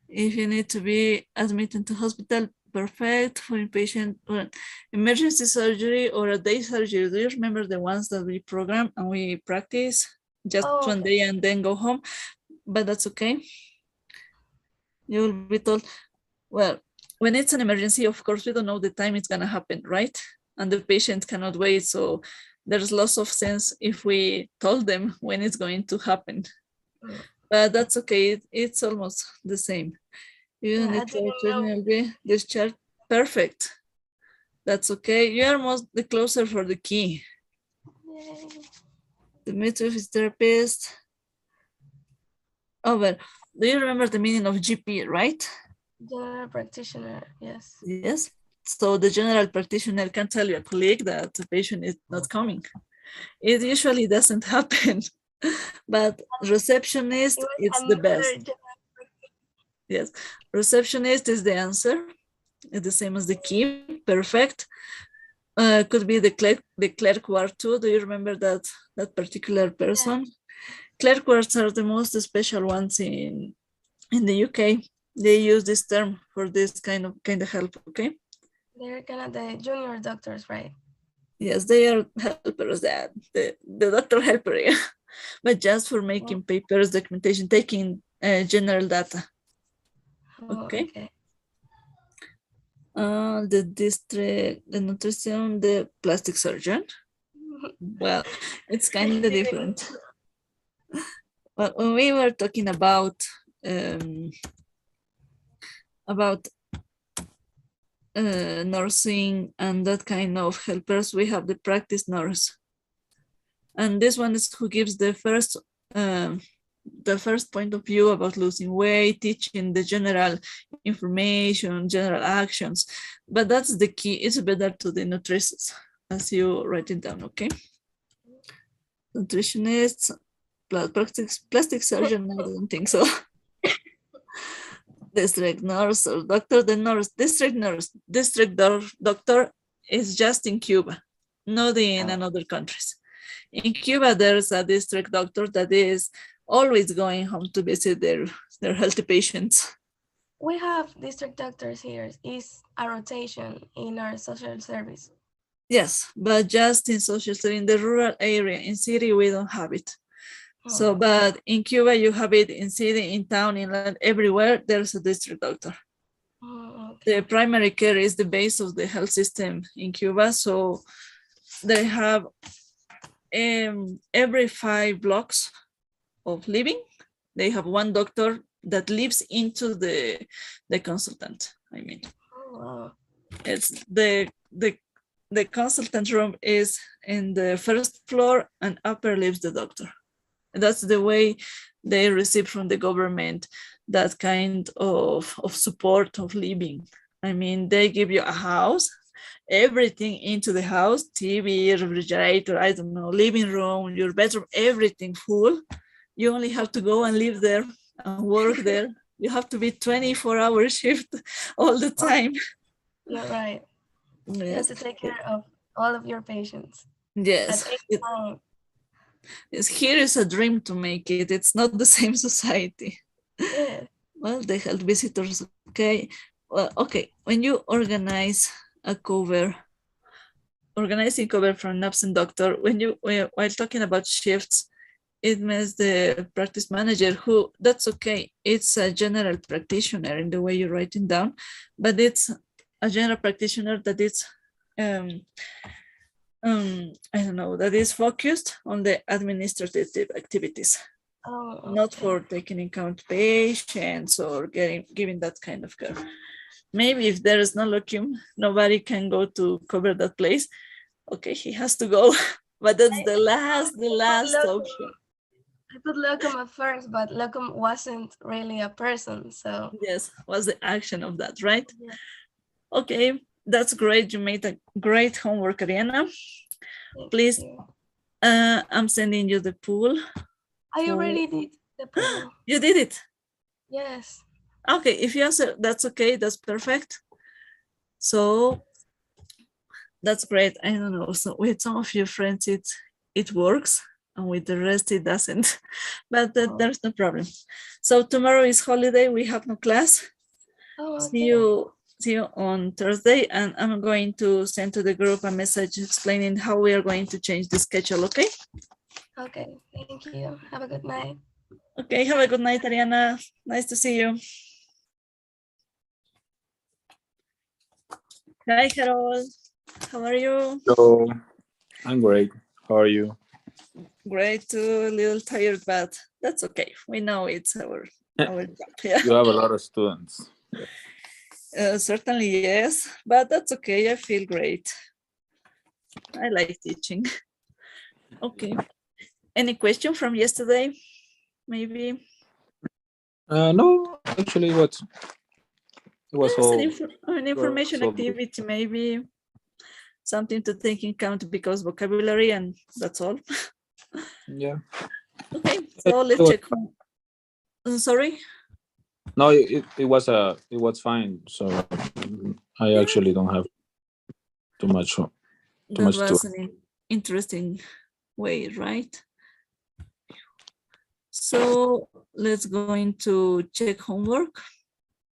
If you need to be admitted to hospital, perfect. For inpatient or emergency surgery or a day surgery, do you remember the ones that we program and we practice just one day and then go home? But that's okay. You will be told, well, when it's an emergency, of course, we don't know the time it's gonna happen, right? And the patient cannot wait. So there's lots of sense if we told them when it's going to happen. But that's okay. It's almost the same. You need to be discharged. Perfect. That's okay. You are almost the closer for the key. Yay. The midwife is therapist. Oh, well, do you remember the meaning of GP, right? General practitioner, yes. Yes. So the general practitioner can tell your colleague that the patient is not coming. It usually doesn't happen, but receptionist is the best. Yes, receptionist is the answer. It's the same as the key. Perfect. Could be the clerk ward too. Do you remember that particular person? Yeah. Clerk wards are the most special ones in the UK. They use this term for this kind of help, okay? They're kind of the junior doctors, right? Yes, they are helpers, that the doctor helper, yeah. But just for making papers, documentation, taking general data. Oh, Okay. okay. The district, the nutrition, the plastic surgeon. Well, it's kind of different. But when we were talking about nursing and that kind of helpers, we have the practice nurse. And this one is who gives the first point of view about losing weight, teaching the general information, general actions. But that's the key. It's better to the nutritionists, as you write it down, okay? Nutritionists, plastic surgeon, I don't think so. District nurse or doctor, the nurse, district doctor is just in Cuba, not in another countries. In Cuba, there's a district doctor that is always going home to visit their healthy patients. We have district doctors here. It's a rotation in our social service. Yes, but just in social service, in the rural area, in city, we don't have it. So, but in Cuba, you have it in city, in town, in land, everywhere, there's a district doctor. Okay. The primary care is the base of the health system in Cuba. So they have every 5 blocks of living, they have one doctor that lives into the consultant. I mean, it's the consultant room is in the first floor and upper lives the doctor. That's the way they receive from the government that kind of support of living. I mean, they give you a house, everything into the house, TV, refrigerator, I don't know, living room, your bedroom, everything full. You only have to go and live there and work there. You have to be 24-hour shift all the time. You're right. Yes. You have to take care of all of your patients. Yes. Here is a dream to make it. It's not the same society. Yeah. Well, the health visitors, okay. Well, okay, when you organize a cover, organizing cover for an absent doctor, while talking about shifts, it means the practice manager who, that's okay. It's a general practitioner in the way you're writing down, but it's a general practitioner that is, I don't know, that is focused on the administrative activities, not for taking into account patients or giving that kind of care. Maybe if there is no locum, nobody can go to cover that place. Okay, he has to go, but that's the last option. I put locum at first, but locum wasn't really a person, so. Yes, was the action of that, right? Yeah. Okay, that's great. You made a great homework, Ariana. Please, I'm sending you the pool. I already did the pool. You did it? Yes. Okay, if you answer, that's okay, that's perfect. So that's great. I don't know, so with some of your friends, it works, and with the rest, it doesn't, but there's no problem. So tomorrow is holiday, we have no class. Okay. See you on Thursday, and I'm going to send to the group a message explaining how we are going to change the schedule, okay? Okay, thank you. Have a good night. Okay, have a good night, Ariana. Nice to see you. Hi, Harold. How are you? Hello, I'm great. How are you? Great, too. A little tired, but that's okay. We know it's our job. Yeah. You have a lot of students. Certainly, yes, but that's okay. I feel great. I like teaching. Okay. Any question from yesterday? Maybe? No, actually, it was all an information activity, maybe something to take into account because vocabulary, and that's all. Yeah. Okay, so let's check. Sorry. No, it was fine. So I actually don't have too much. That was an interesting way, right? So let's go into check homework.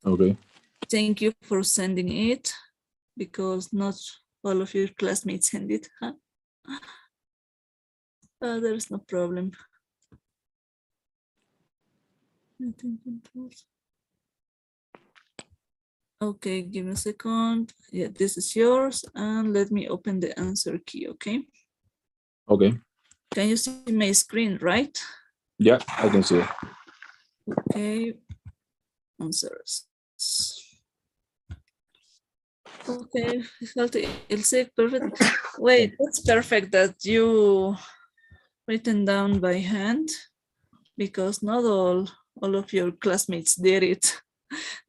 Okay. Thank you for sending it, because not all of your classmates send it. Huh? There's no problem. Okay, give me a second. Yeah, this is yours. And let me open the answer key, okay? Okay. Can you see my screen, right? Yeah, I can see it. Okay, answers. Okay, Ilse, perfect. Wait, that's perfect that you written down by hand, because not all of your classmates did it.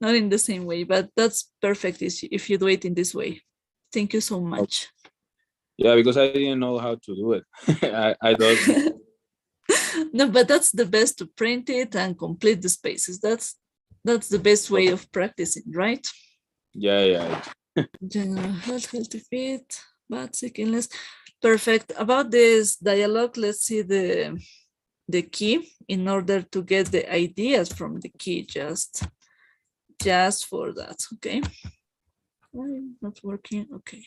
Not in the same way, but that's perfect if you do it in this way. Thank you so much. Yeah, because I didn't know how to do it. I thought. No, but that's the best, to print it and complete the spaces. That's the best way of practicing, right? Yeah. General health, healthy fit, basic illness. Perfect. About this dialogue, let's see the key in order to get the ideas from the key, just for that, okay? Why not working? Okay.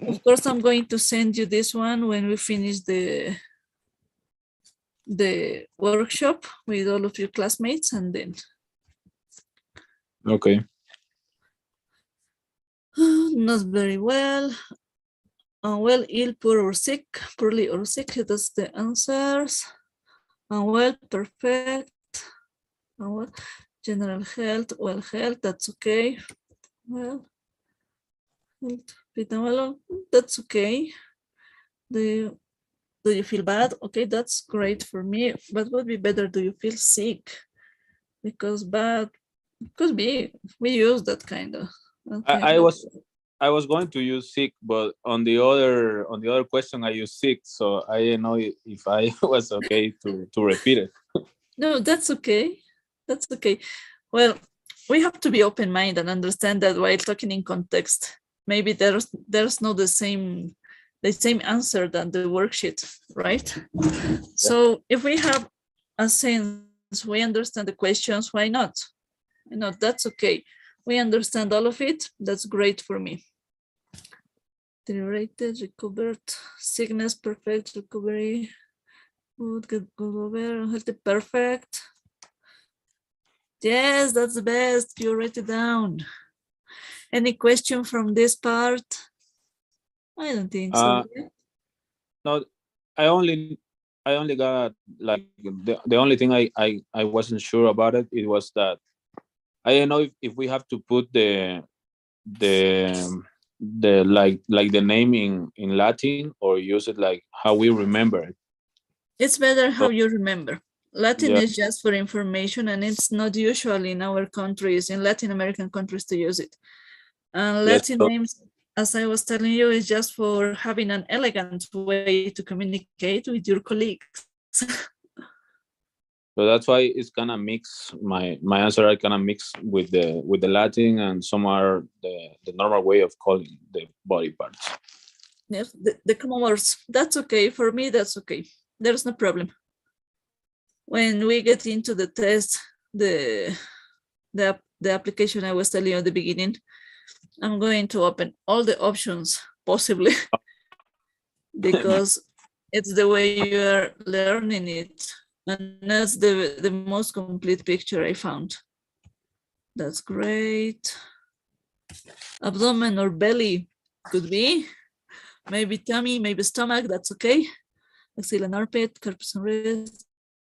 Of course, I'm going to send you this one when we finish the workshop with all of your classmates, and then. Okay. Not very well. Unwell, ill, poor or sick, poorly or sick. That's the answers. Unwell, perfect. Unwell, general health, well health, that's okay. Well, health, fit and well, that's okay. Do you feel bad? Okay, that's great for me. But would be better, do you feel sick? Because bad could be, we use that kind of. Okay, I was going to use sick, but on the other question I used sick, so I didn't know if I was okay to repeat it. No, that's okay. That's okay. Well, we have to be open-minded and understand that while talking in context, maybe there's not the same answer than the worksheet, right? So if we have a sense, we understand the questions, why not? You know, that's okay. We understand all of it. That's great for me. Deteriorated, recovered, sickness, perfect, recovery, good, good over, healthy, perfect. Yes, that's the best. You write it down. Any question from this part? I don't think so. No, I only got like the only thing I wasn't sure about it. It was that I don't know if we have to put the like the name in Latin or use it like how we remember it. It's better how you remember. Latin Yeah. is just for information, and it's not usual in our countries, in Latin American countries, to use it. And Yes, Latin so- names, as I was telling you, is just for having an elegant way to communicate with your colleagues. So that's why it's gonna mix my answer. I gonna mix with the Latin, and some are the normal way of calling the body parts. Yes, the common words. That's okay for me. That's okay. There's no problem. When we get into the test, the application I was telling you at the beginning, I'm going to open all the options possibly because it's the way you are learning it. And that's the most complete picture I found. That's great. Abdomen or belly could be. Maybe tummy, maybe stomach, that's okay. Axilla and armpit, corpus and wrist,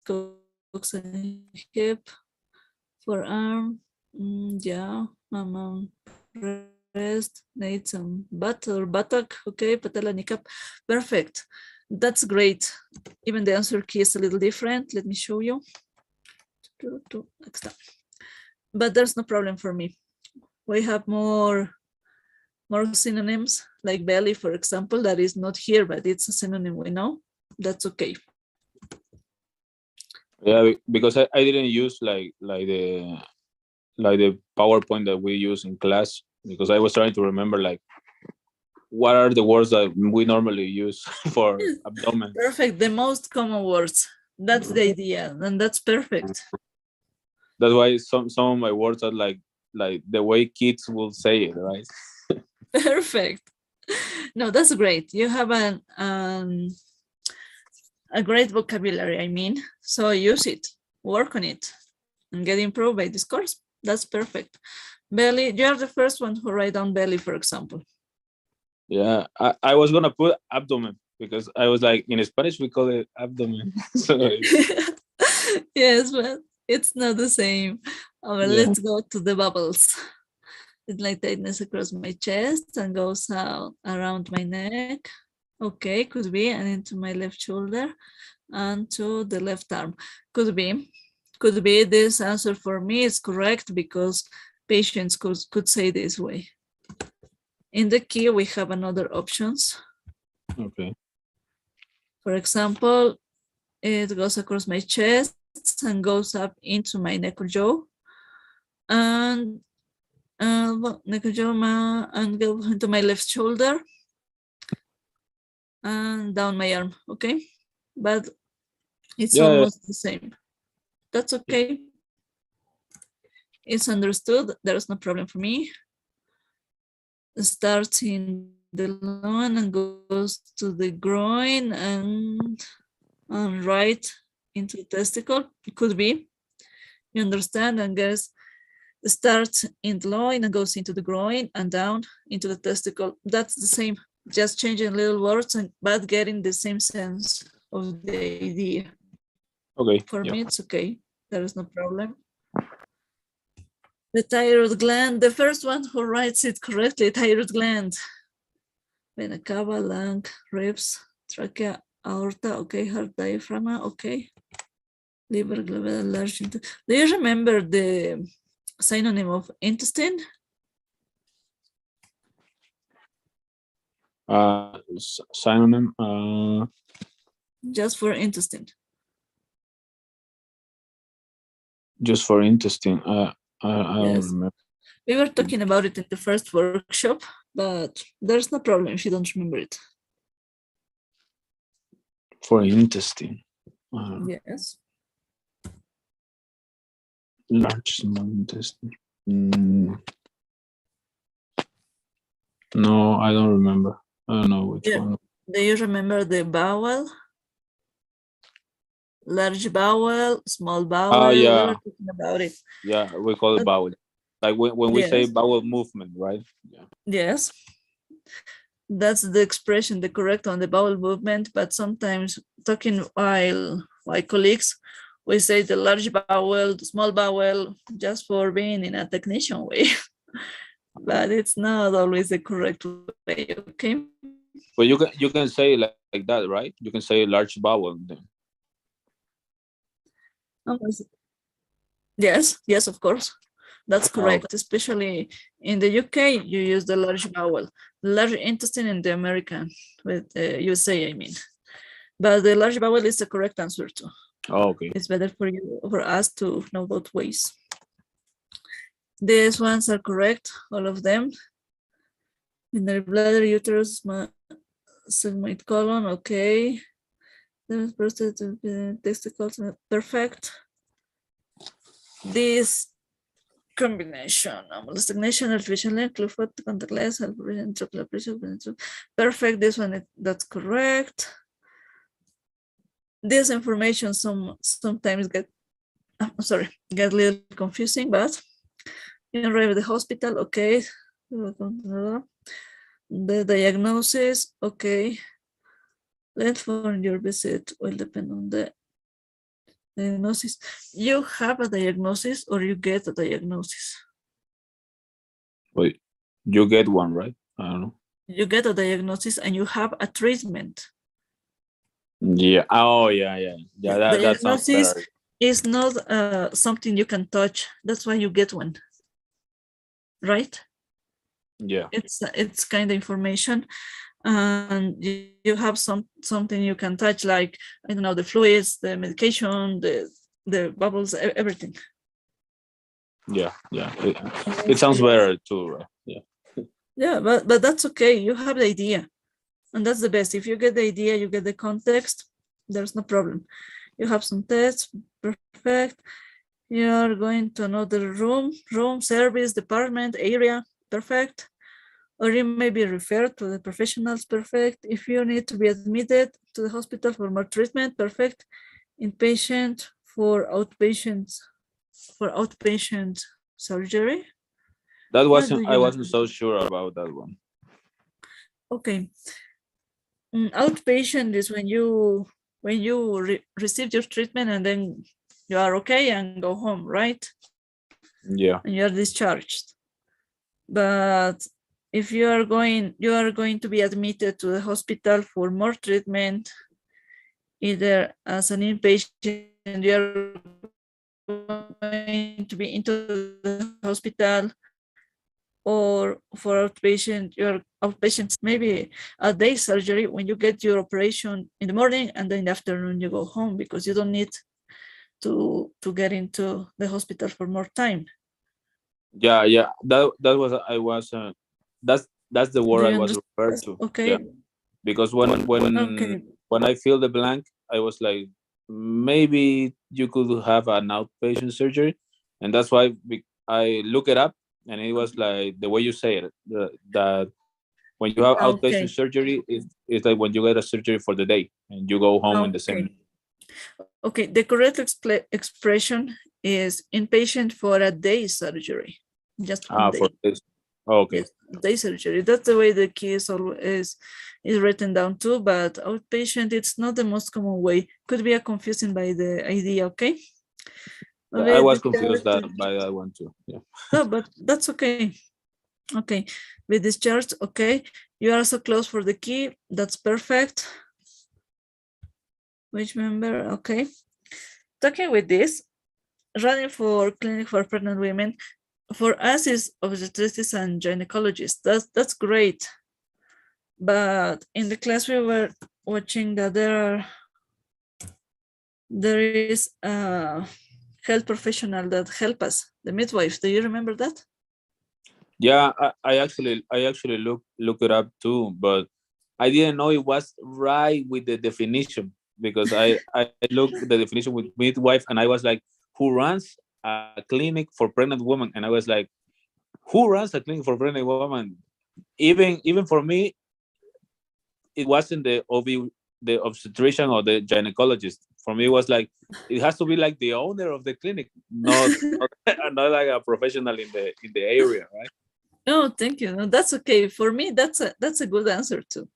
coccyx and hip, forearm, yeah, rest, nates and butt or buttock, okay, patella, kneecap, perfect. That's great. Even the answer key is a little different. Let me show you. But there's no problem for me. We have more synonyms, like belly, for example, that is not here, but it's a synonym we know. That's okay. Yeah, because I didn't use like the PowerPoint that we use in class, because I was trying to remember like what are the words that we normally use for abdomen. Perfect. The most common words. That's the idea, and that's perfect. That's why some of my words are like the way kids will say it, right? Perfect. No, that's great. You have a great vocabulary, I mean, so use it, work on it, and get improved by this course. That's perfect. Belly, you're the first one who write down belly, for example. Yeah, I was gonna put abdomen because I was like, in Spanish we call it abdomen. So yes, but it's not the same. Let's go to the bubbles. It's like tightness across my chest and goes out around my neck. Okay, could be, and into my left shoulder and to the left arm. Could be. This answer for me is correct because patients could say this way. In the key, we have another options. okay. For example, it goes across my chest and goes up into my neck or jaw, and neck or jaw, and go into my left shoulder and down my arm. Okay, but it's almost the same. That's okay. It's understood. There's no problem for me. It starts in the loin and goes to the groin and right into the testicle. It could be. You understand? And guess starts in the loin and goes into the groin and down into the testicle. That's the same. Just changing little words, but getting the same sense of the idea. Okay. For me, it's okay. There is no problem. The thyroid gland, the first one who writes it correctly, thyroid gland. Vena cava, lung, ribs, trachea, aorta, okay, heart diaphragm, okay. Liver, gallbladder, large. Do you remember the synonym of intestine? Synonym. Just for intestine. Just for intestine. I don't remember. We were talking about it in the first workshop, but there's no problem if you don't remember it. For intestine. Yes. Large, small intestine. No, I don't remember. I don't know which one. Do you remember the bowel? Large bowel, small bowel. Yeah. We were talking about it. Yeah, we call it bowel. Like when we say bowel movement, right? Yeah. Yes. That's the expression, the correct on the bowel movement, but sometimes talking while colleagues, we say the large bowel, the small bowel, just for being in a technician way. But it's not always the correct way, okay? But you can say like that, right? You can say large bowel then. Yes, of course. That's correct. Okay. Especially in the UK, you use the large bowel, large intestine in the American, with USA, I mean. But the large bowel is the correct answer too. Oh, okay. It's better for us to know both ways. These ones are correct, all of them. In the bladder, uterus, sigmoid colon, okay. There's prostate, testicles, perfect. This combination, stagnation, artificial length, clufot, contact lens, perfect. This one, that's correct. This information sometimes get a little confusing, but you arrive at the hospital, okay. The diagnosis, okay. Length for your visit will depend on the diagnosis. You have a diagnosis or you get a diagnosis? Wait, you get one, right? I don't know. You get a diagnosis and you have a treatment. Yeah. Oh, yeah. That sounds better. Is not something you can touch. That's why you get one, right? Yeah. It's kind of information, and you have something you can touch, like, I don't know, the fluids, the medication, the bubbles, everything. Yeah. It sounds better too, right? Yeah. Yeah, but that's okay. You have the idea, and that's the best. If you get the idea, you get the context, there's no problem. You have some tests, perfect. You are going to another room, service, department, area, perfect. Or you may be referred to the professionals, perfect. If you need to be admitted to the hospital for more treatment, perfect. Inpatient for outpatient surgery. That What do wasn't, I you wasn't have? so sure about that one. Okay. Outpatient is when you receive your treatment and then you are okay and go home, right? Yeah. And you are discharged. But if you are going to be admitted to the hospital for more treatment, either as an inpatient, you are going to be into the hospital, or for outpatient, your outpatients, maybe a day surgery when you get your operation in the morning and then in the afternoon you go home because you don't need to get into the hospital for more time. Yeah, yeah. That was, I was that's the Do word I you was referred understand? to. Okay. Yeah. Because Okay. when I fill the blank, I was like, maybe you could have an outpatient surgery, and that's why I look it up, and it was like the way you say it, that when you have outpatient Okay. surgery, is like when you get a surgery for the day and you go home in the same. Okay. The correct expression is inpatient for a day surgery. Just one day. For this. Oh, okay. Yes, day surgery. That's the way the key is written down too, but outpatient, it's not the most common way. Could be a confusing by the idea, okay? I was confused by that one too. Yeah. No, but that's okay. Okay, with discharge, okay. You are so close for the key. That's perfect. Which member? Okay. Talking with this, running for clinic for pregnant women, for us is obstetricians and gynecologists. That's great. But in the class we were watching that there is a health professional that help us, the midwife. Do you remember that? Yeah, I actually look it up too, but I didn't know it was right with the definition, because I looked the definition with midwife and I was like, who runs a clinic for pregnant women? And I was like, who runs a clinic for pregnant women? Even for me, it wasn't the obstetrician or the gynecologist. For me, it was like, it has to be like the owner of the clinic, not not like a professional in the area, right? Oh, thank you. No, that's okay. For me, that's a good answer too.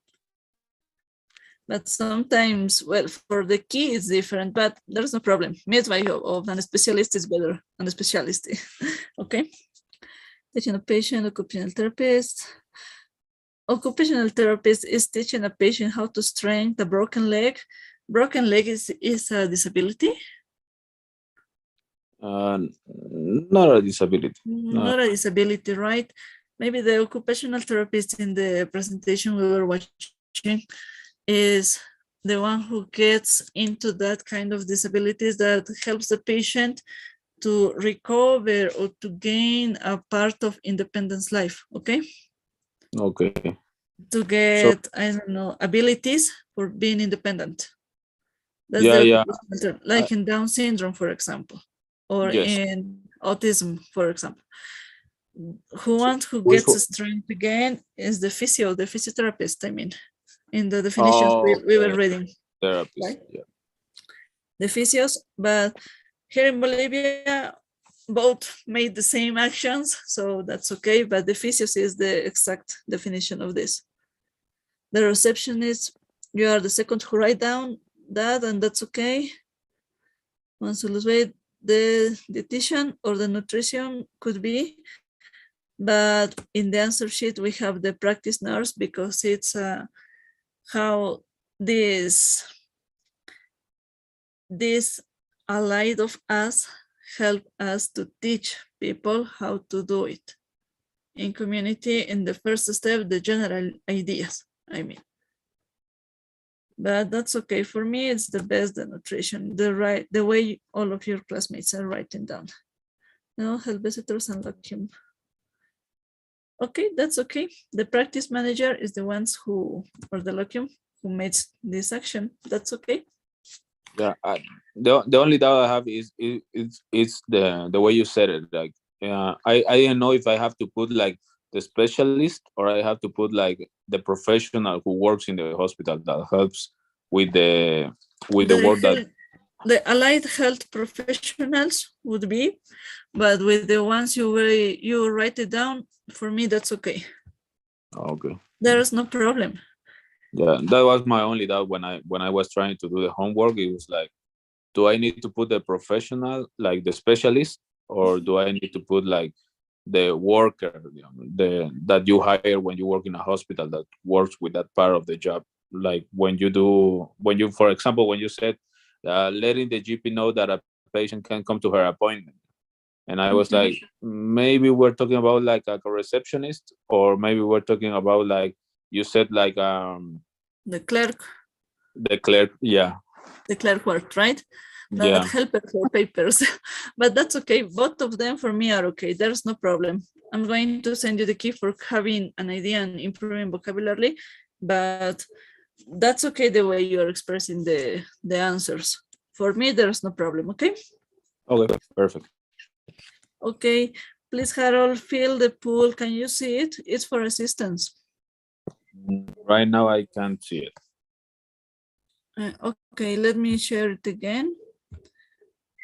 But sometimes, well, for the key it's different, but there's no problem. Midwife of an specialist is better than a specialist. Okay. Teaching a patient, occupational therapist. Occupational therapist is teaching a patient how to strengthen a broken leg. Broken leg is a disability? Not a disability. Not a disability, right? Maybe the occupational therapist in the presentation we were watching is the one who gets into that kind of disabilities that helps the patient to recover or to gain a part of independence life, okay? Okay. To get, I don't know, abilities for being independent. That's like in Down syndrome, for example, or in autism, for example. Who gets strength again is the physiotherapist, I mean, in the definitions we were reading. Therapist, right? yeah. The physios, but here in Bolivia, both made the same actions, so that's okay, but the physios is the exact definition of this. The receptionist, you are the second who write down that, and that's okay. Once you lose weight, the dietitian or the nutrition could be, but in the answer sheet we have the practice nurse because it's how this allied of us help us to teach people how to do it in community. In the first step, the general ideas, I mean. But that's okay. For me, it's the best, the nutrition, the way all of your classmates are writing down. No, help visitors and vacuum. Okay, that's okay. The practice manager is the ones who, or the locum, who makes this action. That's okay. Yeah, the only doubt I have is it's the way you said it. Like, I didn't know if I have to put like the specialist or I have to put like the professional who works in the hospital that helps with the The work that. health, the allied health professionals would be, but with the ones you write it down, for me that's okay. Okay. There is no problem. Yeah, that was my only doubt when I was trying to do the homework. It was like, do I need to put the professional, like the specialist, or do I need to put like the worker, the that you hire when you work in a hospital that works with that part of the job? Like when you, for example, when you said letting the GP know that a patient can come to her appointment, and I was like, maybe we're talking about like a receptionist, or maybe we're talking about like you said like The clerk, the clerk. Yeah, the clerk work, right? That yeah. helper for papers. But that's okay. Both of them for me are okay. There's no problem. I'm going to send you the key for having an idea and improving vocabulary, but that's okay the way you're expressing the answers. For me, there's no problem, okay? Okay, perfect. Okay, please, Harold, fill the pool. Can you see it? It's for assistance. Right now I can't see it. Okay, let me share it again.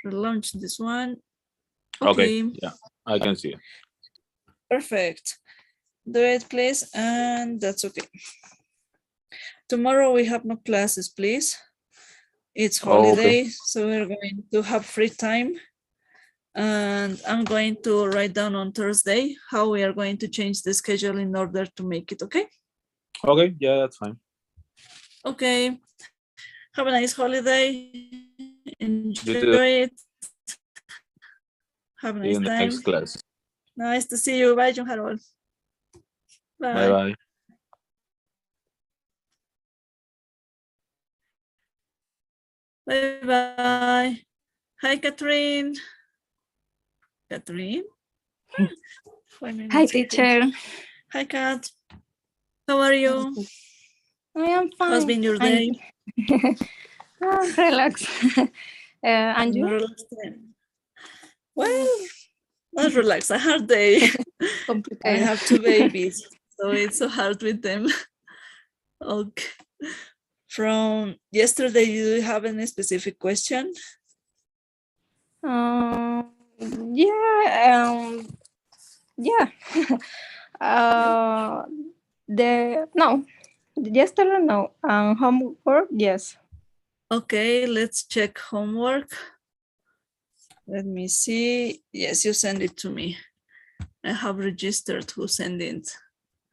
Relaunch this one. Okay, Okay, yeah, I can see it. perfect. Do it, please, and that's okay. Tomorrow we have no classes, please. It's holiday, so we're going to have free time. And I'm going to write down on Thursday how we are going to change the schedule in order to make it, okay? Okay, yeah, that's fine. Okay. Have a nice holiday. Enjoy too. it. Have a See you nice in the time. next class. Nice to see you. Bye, John Harold. Bye bye. Bye bye. Hi, Catherine. Catherine. Hi, teacher. Hi, Kat. How are you? I am fine. How's been your day? Relax. And you? Relax. Well, not relax, a hard day. I have 2 babies, so it's so hard with them. Okay. From yesterday, do you have any specific question? Yeah. Yeah. Yesterday no. Homework, yes. Okay, let's check homework. Let me see. Yes, you send it to me. I have registered who sent it.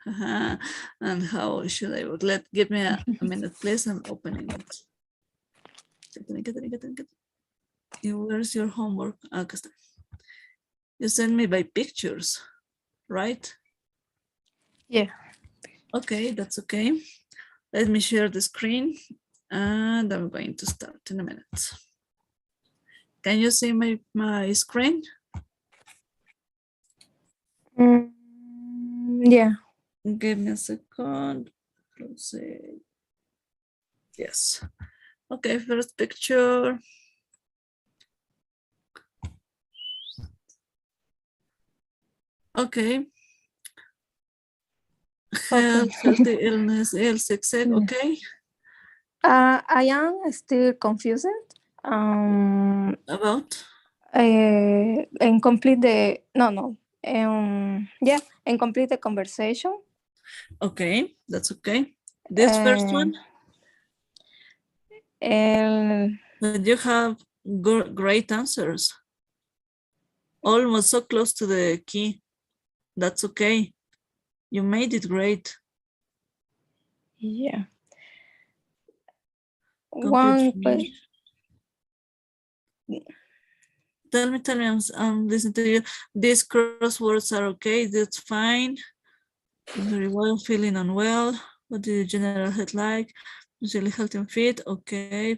And how should I work? Give me a minute, please. I'm opening it. Where's your homework? You send me by pictures, right? Yeah. Okay, that's okay. Let me share the screen and I'm going to start in a minute. Can you see my screen? Yeah. Give me a second. Let's see. Yes. Okay, first picture. Okay. Healthy illness, L6, okay. I am still confused. About? And complete the and complete the conversation. Okay, that's okay. This first one? But you have great answers. Almost so close to the key. That's okay. You made it great. Yeah. Tell me, I'm listening to you. These crosswords are okay, that's fine. Very well, feeling unwell. What do you general health like? Usually healthy and fit, okay.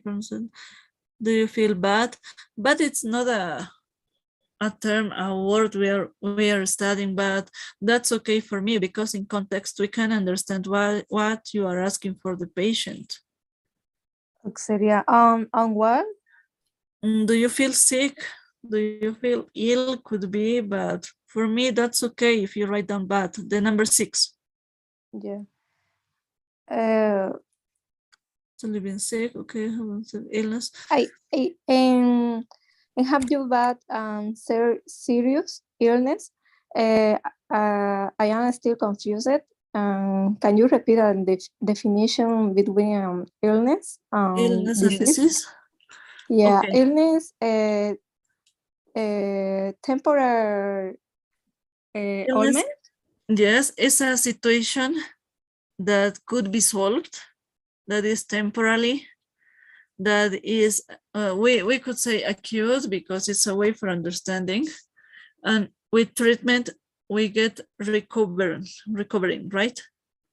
Do you feel bad? But it's not a term, a word we are studying, but that's okay for me because in context we can understand what you are asking for the patient. Sería on what? Do you feel sick? Do you feel ill? Could be, but for me, that's okay if you write down bad. The number 6. Yeah. So living sick, okay, illness. And have you bad serious illness? I am still confused. Can you repeat the definition between illness and Illness and disease? disease? Yeah, Okay. illness, temporary ailment. Yes, it's a situation that could be solved, that is temporarily, that is, we could say acute because it's a way for understanding. And with treatment, we get recovering, right?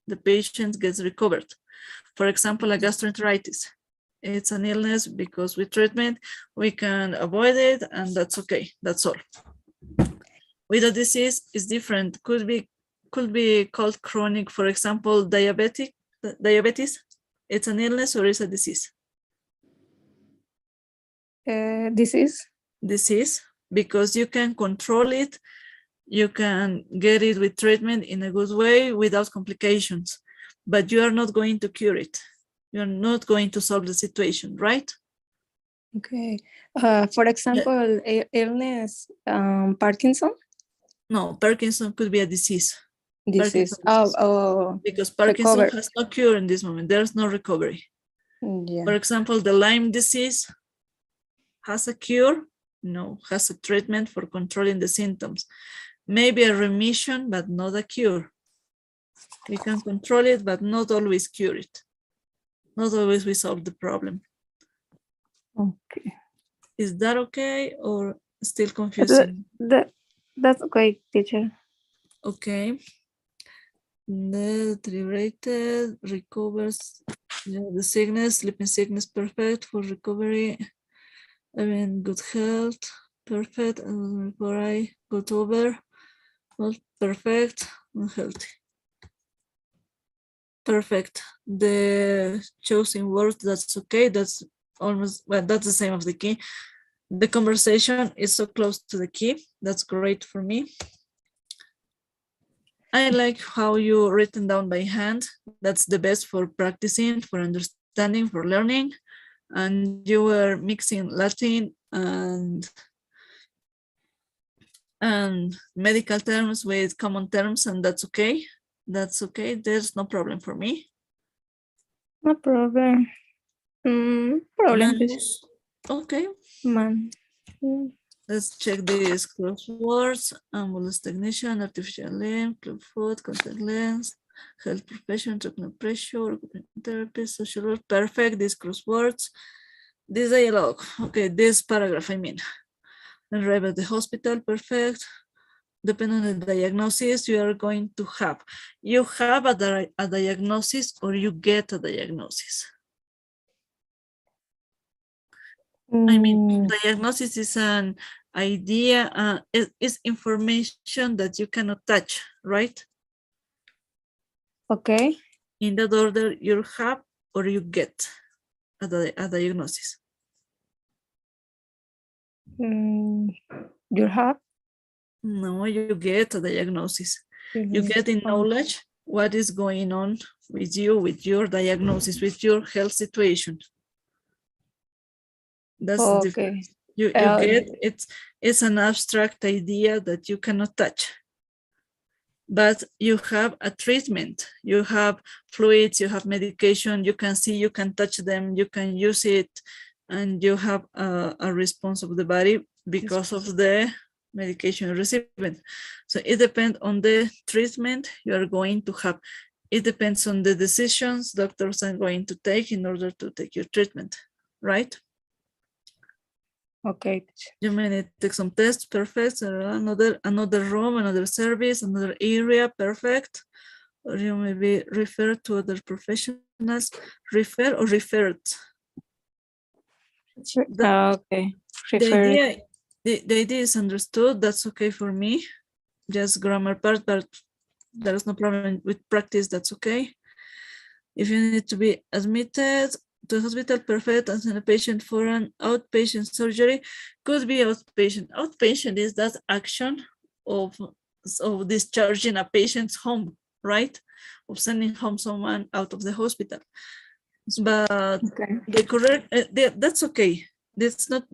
The patient gets recovered. For example, a gastroenteritis. It's an illness because with treatment, we can avoid it and that's okay, that's all. With a disease, it's different. Could be called chronic, for example, diabetes. It's an illness or is a disease? Disease, because you can control it, you can get it with treatment in a good way without complications, but you are not going to cure it. You're not going to solve the situation, right? Okay. For example, illness, Parkinson? No, Parkinson could be a disease. Disease. Because Parkinson recover. has no cure in this moment. There's no recovery. Yeah. For example, the Lyme disease has a cure? No, has a treatment for controlling the symptoms. Maybe a remission, but not a cure. We can control it, but not always cure it. Not always we solve the problem. Okay. Is that okay or still confusing? That's okay, teacher. Okay. Deteriorated, recovers, yeah, the sickness, sleeping sickness, perfect for recovery. I mean, good health, perfect, and recovery, good over, well, perfect, unhealthy. Perfect. The chosen words, that's okay. That's almost, well, that's the same as the key. The conversation is so close to the key. That's great for me. I like how you written down by hand. That's the best for practicing, for understanding, for learning. And you were mixing Latin and medical terms with common terms, and that's okay. That's okay. There's no problem for me. No problem. Problem. Okay. Man. Let's check these crosswords. Ambulance technician, artificial limb, club foot, contact lens, health profession, treatment pressure, therapist, social work. Perfect. These crosswords. This dialogue. Okay, this paragraph, I mean. Arrive at the hospital. Perfect. Depending on the diagnosis you are going to have. You have a diagnosis or you get a diagnosis. I mean, diagnosis is an idea, it's information that you cannot touch, right? Okay. In that order, you have or you get a diagnosis. You have? No, you get a diagnosis. You get in knowledge what is going on with you, with your diagnosis, with your health situation. That's the difference. You get it's an abstract idea that you cannot touch. But you have a treatment, you have fluids, you have medication, you can see, you can touch them, you can use it, and you have a response of the body because of the medication receiving. So it depends on the treatment you are going to have. It depends on the decisions doctors are going to take in order to take your treatment, right? Okay. You may need to take some tests, perfect. Another room, another service, another area, perfect. Or you may be referred to other professionals, refer or referred. Okay. The idea is understood. That's okay for me. Just grammar part, but there's no problem with practice. That's okay. If you need to be admitted, to hospital, perfect, and send a patient for an outpatient surgery. Could be outpatient. Outpatient is that action of discharging a patient's home, right? Of sending home someone out of the hospital. But Okay. the correct, that's okay. That's not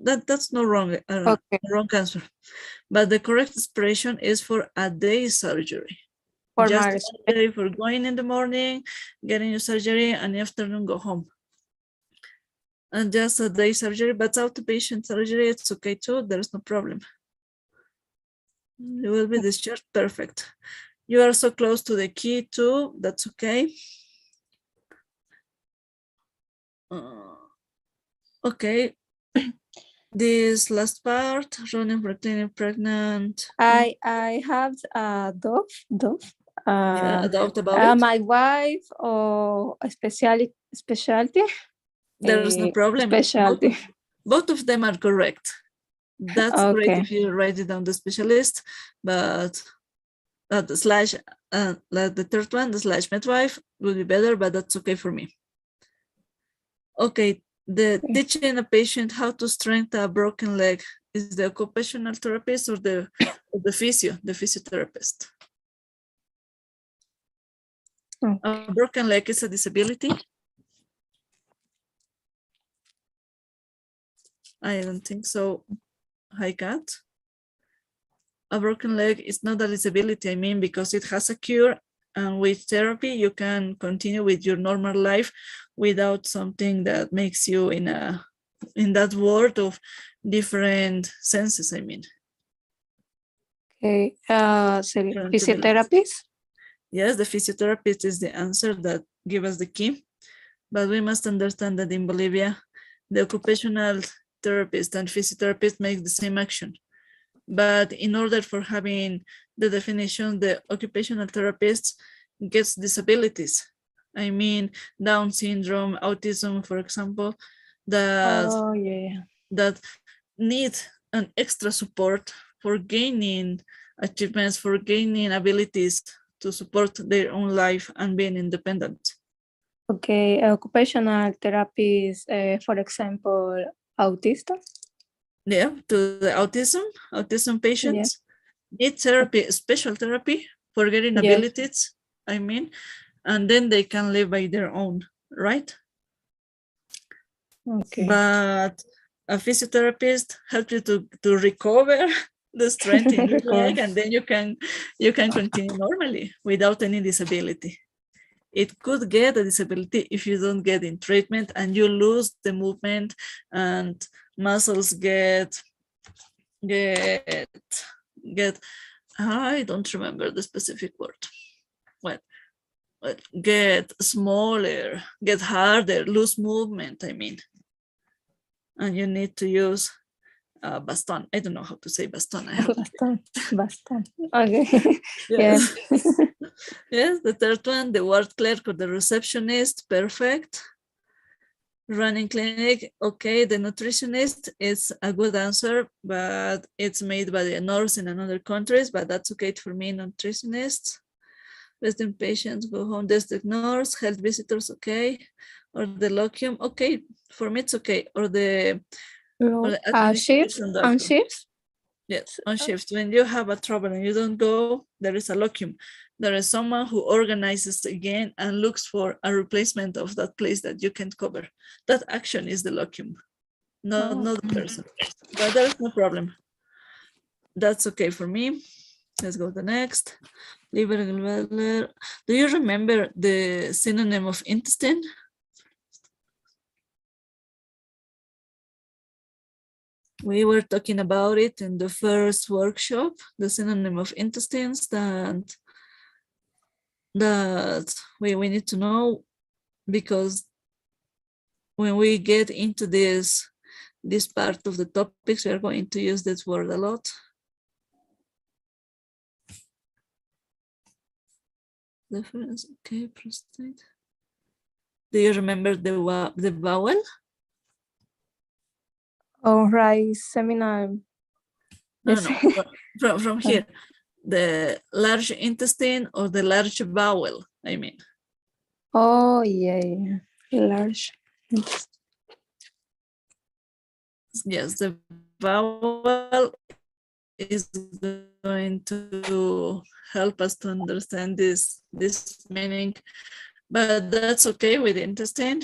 wrong, Okay. wrong answer. But the correct expression is for a day surgery. For Just my a day for going in the morning, getting your surgery, and the afternoon go home. And just a day surgery, but outpatient surgery, it's okay too. There's no problem. You will be discharged. Perfect. You are so close to the key too. That's okay. Okay. This last part, running for clinic pregnant. I have a dove. Yeah, doubt about it. My wife or a specialty. There's no problem. Specialty. Both of them are correct. That's great Okay. if you write it down the specialist, but the slash, the third one, the slash midwife will be better, but that's okay for me. Okay, the teaching a patient how to strengthen a broken leg is the occupational therapist or the physiotherapist. A broken leg is a disability. I don't think so. Hi, Kat. A broken leg is not a disability, I mean, because it has a cure, and with therapy, you can continue with your normal life without something that makes you in that world of different senses, I mean. Okay. Physiotherapist? Yes, the physiotherapist is the answer that gives us the key, but we must understand that in Bolivia, the occupational therapist and physiotherapist make the same action. But in order for having the definition, the occupational therapist gets disabilities. I mean, Down syndrome, autism, for example, that need an extra support for gaining achievements, for gaining abilities to support their own life and being independent. Okay, occupational therapist, for example, autism. Yeah, to the autism patients need therapy, special therapy for getting abilities, I mean, and then they can live by their own, right? Okay. But a physiotherapist helps you to recover the strength in your leg, and then you can continue normally without any disability. It could get a disability if you don't get in treatment and you lose the movement and muscles get I don't remember the specific word. Well, get smaller, get harder, lose movement, I mean. And you need to use baston. I don't know how to say baston. I have baston. Okay. Yes. Yes, the third one, the ward clerk or the receptionist, perfect. Running clinic, okay. The nutritionist is a good answer, but it's made by the nurse in another countries, but that's okay for me, nutritionist. Visiting patients, go home, district nurse, health visitors, okay. Or the locum, okay. For me, it's okay. Or the shifts, on shifts? Yes, on shifts. When you have a trouble and you don't go, there is a locum. There is someone who organizes again and looks for a replacement of that place that you can't cover. That action is the locum, not the person. But there's no problem. That's okay for me. Let's go to the next. Do you remember the synonym of intestine? We were talking about it in the first workshop, the synonym of intestines that we need to know, because when we get into this part of the topics, we are going to use this word a lot. Difference, okay, prostate. Do you remember the bowel? Oh, right, seminar. No, from here. The large intestine or the large bowel, I mean. Oh, yeah. Large. Yes, the vowel is going to help us to understand this meaning, but that's okay with intestine.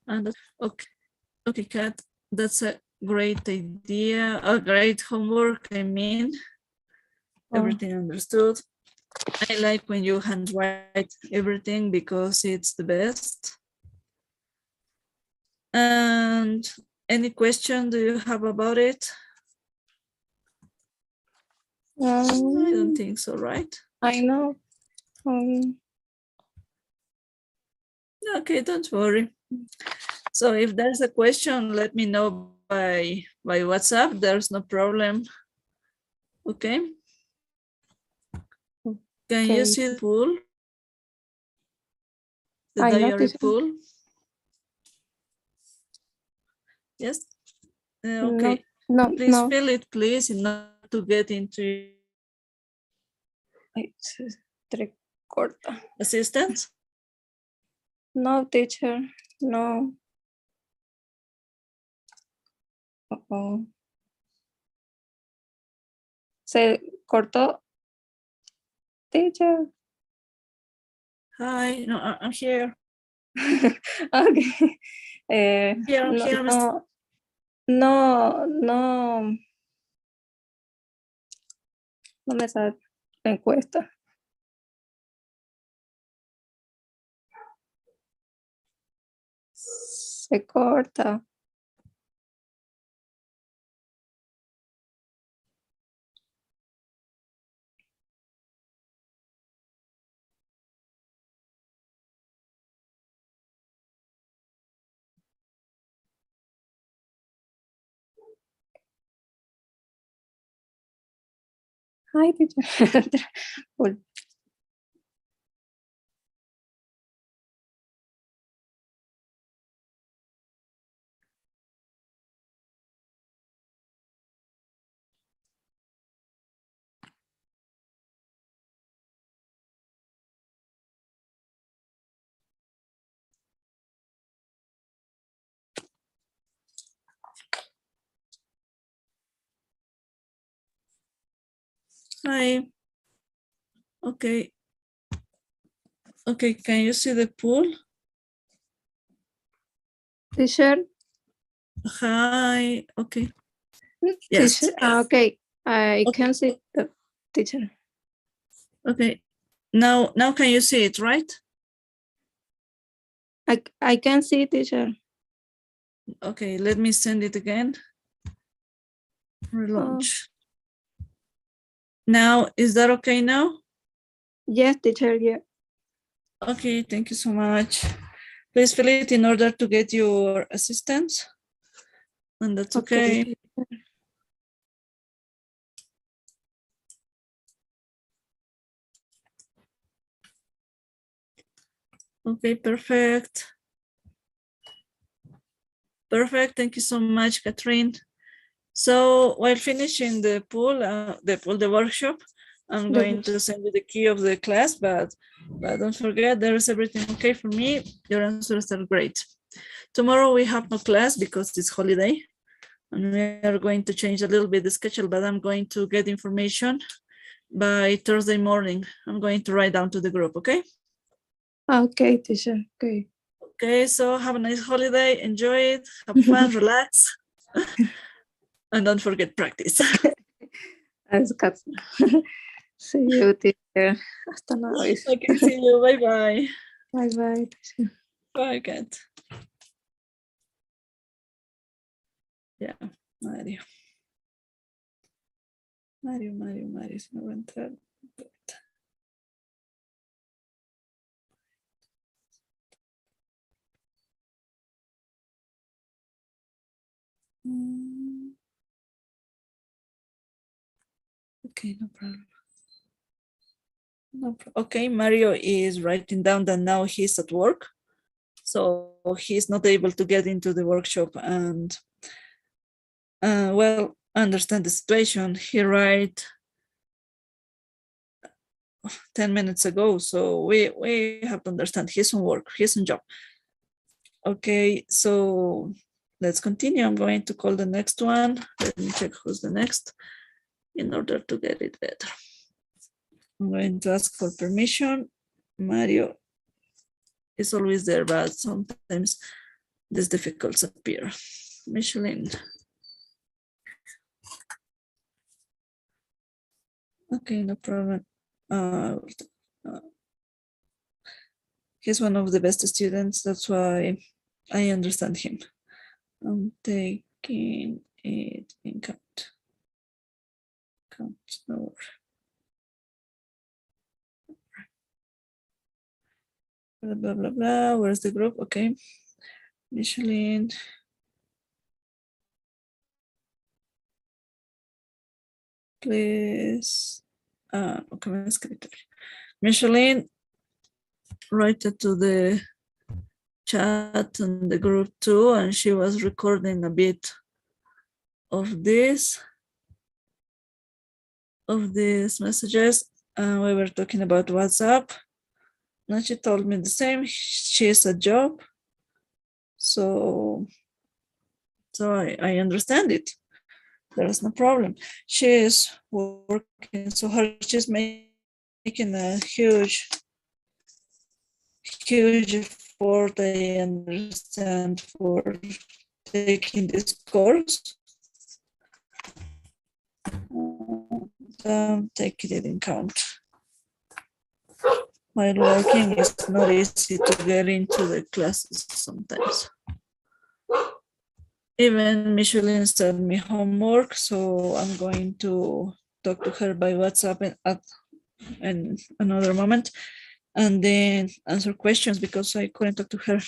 And okay, Kat, that's a great idea, a great homework. I mean, everything understood. I like when you handwrite everything because it's the best. And any question do you have about it? I don't think so, right? I know. Okay, don't worry. So if there's a question, let me know by WhatsApp. There's no problem. Okay. Can you see the pool? The diary pool? Yes. Okay. No, please fill it, please, in order to get into assistance. No, teacher. No. Se cortó. Teacher. Hi, no, I'm here. Okay. Here, no me sale la encuesta. Se corta. Hi, teacher. Hi. Okay. Okay, can you see the pool? Teacher. Hi. Okay. Yes. Teacher. Okay. I can see the teacher. Okay. Now can you see it, right? I can see teacher. Okay, let me send it again. Relaunch. Now, is that okay now? Yes, teacher, yeah. Okay, thank you so much. Please fill it in order to get your assistance. And that's okay. Okay, perfect. Perfect, thank you so much, Catherine. So while finishing the workshop, I'm going to send you the key of the class, but don't forget, there is everything okay for me. Your answers are great. Tomorrow we have no class because it's holiday, and we are going to change a little bit the schedule, but I'm going to get information by Thursday morning. I'm going to write down to the group, okay? Okay, teacher, okay. Okay, so have a nice holiday, enjoy it, have fun, relax, and don't forget practice. See you, teacher. Hasta luego. Okay, see you. Bye-bye. Bye-bye, teacher. Bye, Kat. Ya, Mario. Mario, se me va a entrar. Okay, no problem. Okay, Mario is writing down that now he's at work, so he's not able to get into the workshop and well, understand the situation. He wrote 10 minutes ago, so we have to understand he's on work, he's on job. Okay, so let's continue. I'm going to call the next one. Let me check who's the next in order to get it better. I'm going to ask for permission. Mario is always there, but sometimes these difficulties appear. Michelin. Okay, no problem. He's one of the best students. That's why I understand him. I'm taking it in count. No. Blah, blah, blah, blah. Where's the group? Okay. Michelin. Please. Okay, me escritor. Michelin, write it to the chat and the group too, and she was recording a bit of these messages. We were talking about WhatsApp. And she told me the same. She has a job. So I understand it. There is no problem. She is working so hard. She's making a huge effort, I understand, for taking this course. Taking it in count. While working, it's not easy to get into the classes sometimes. Even Michelin sent me homework, so I'm going to talk to her by WhatsApp at another moment, and then answer questions because I couldn't talk to her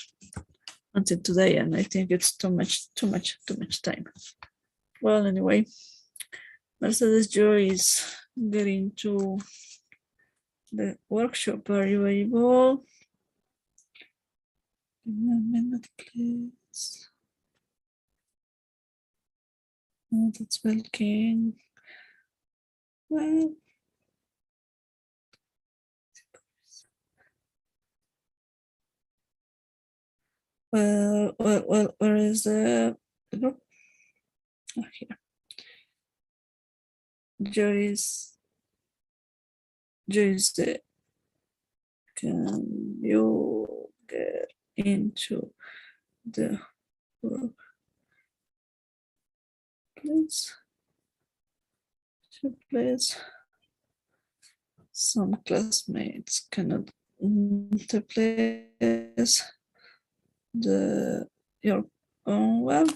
until today, and I think it's too much time. Well, anyway, Mercedes Joy is getting to the workshop. Are you able? Give me a minute, please. Oh, that's Belkin. Well, where is the group? Oh, here. Joyce, can you get into the group, please? Please. Some classmates cannot replace your own well.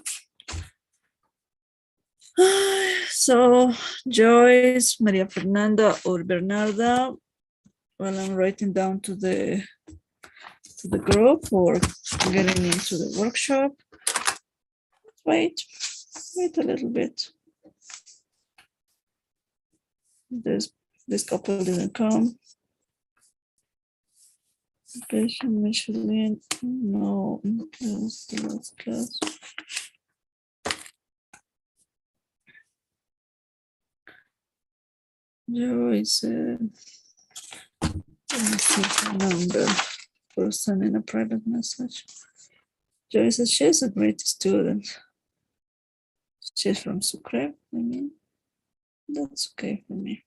So Joyce, Maria Fernanda, or Bernarda. Well, I'm writing down to the group or getting into the workshop. Wait a little bit. This couple didn't come. Patient Michelin, no, that's the last class. Joyce, let me see her number for sending a private message. Joyce says she's a great student. She's from Sucre, I mean, that's okay for me.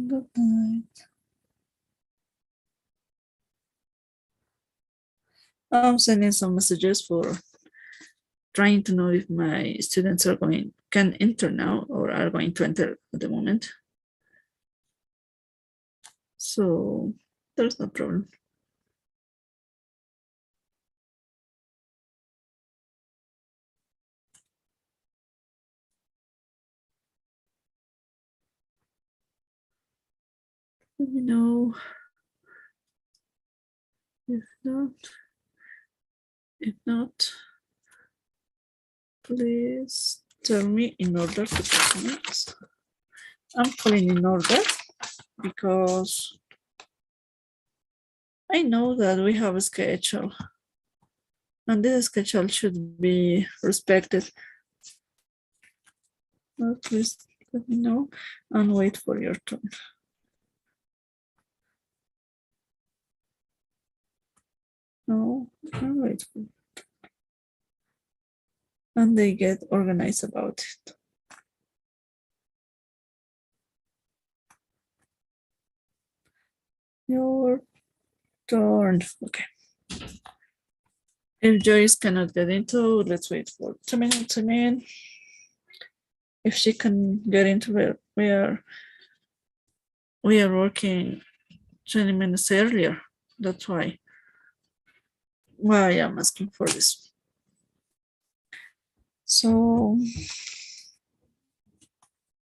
Good night. I'm sending some messages for trying to know if my students can enter now or are going to enter at the moment. So there's no problem. Let me know if not, please tell me in order to connect. I'm calling in order because I know that we have a schedule and this schedule should be respected. Please let me know and wait for your turn. No, I'll wait for it. And they get organized about it. Your turn. Okay. If Joyce cannot get into, let's wait for 2 minutes again. If she can get into it, we are working 20 minutes earlier. That's why I'm asking for this. So,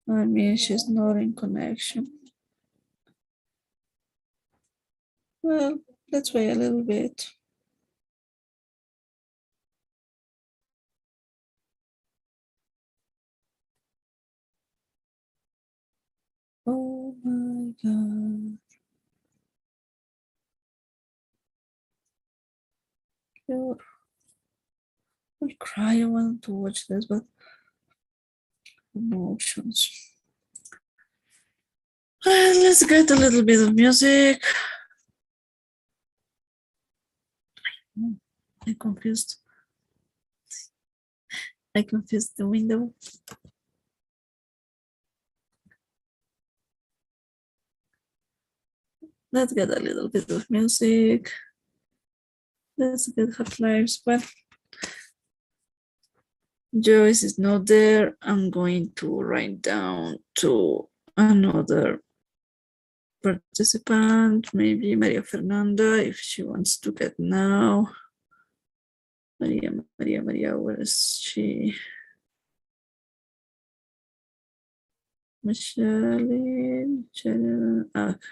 I mean, she's not in connection. Well, let's wait a little bit. Oh my God. I'll cry. I want to watch this, but emotions. Let's get a little bit of music. I confused the window. Let's get a little bit of music. Let's get Hot Lives. Well, Joyce is not there. I'm going to write down to another participant, maybe Maria Fernanda, if she wants to get now. Maria, where is she? Michelle,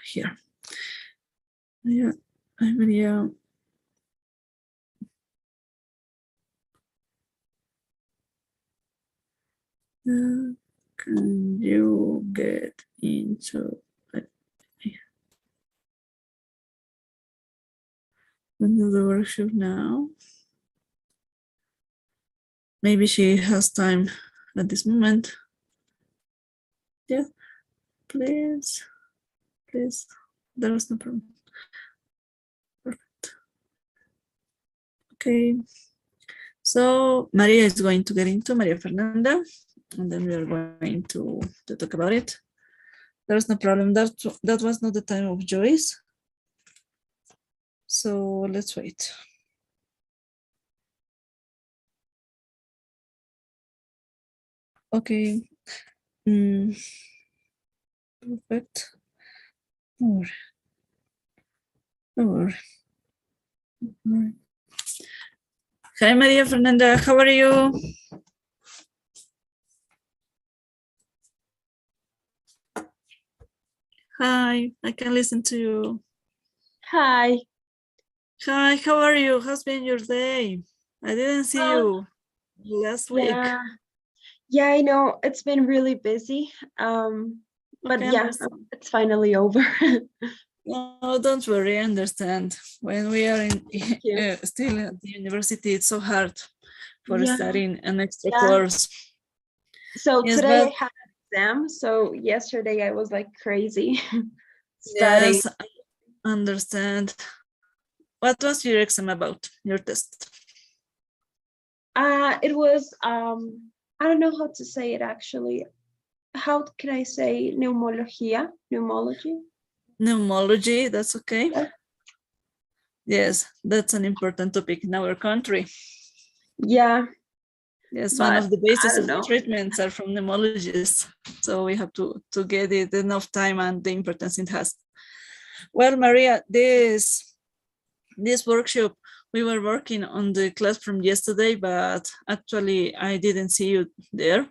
here. Maria. Can you get into another workshop now? Maybe she has time at this moment. Yeah, please. There's no problem. Perfect. Okay. So Maria is going to get into Maria Fernanda, and then we are going to talk about it. There's no problem. That was not the time of Joyce. So let's wait. Okay. Perfect. No worry. Hi, Maria Fernanda. How are you? Hi, I can listen to you. Hi. Hi, how are you? How's been your day? I didn't see you last week. Yeah, I know it's been really busy. But Okay, yeah, it's finally over. No, don't worry, I understand. When we are still at the university, it's so hard for studying an extra course. So Yes, today I had an exam. So yesterday I was like crazy studying. Yes, I understand. What was your exam about, your test? It was, I don't know how to say it actually. How can I say pneumology? Pneumology, that's okay. Yes, that's an important topic in our country. Yeah. Yes, one of the bases of the treatments are from pneumologists. So we have to get it enough time and the importance it has. Well, Maria, this workshop, we were working on the class from yesterday, but actually I didn't see you there.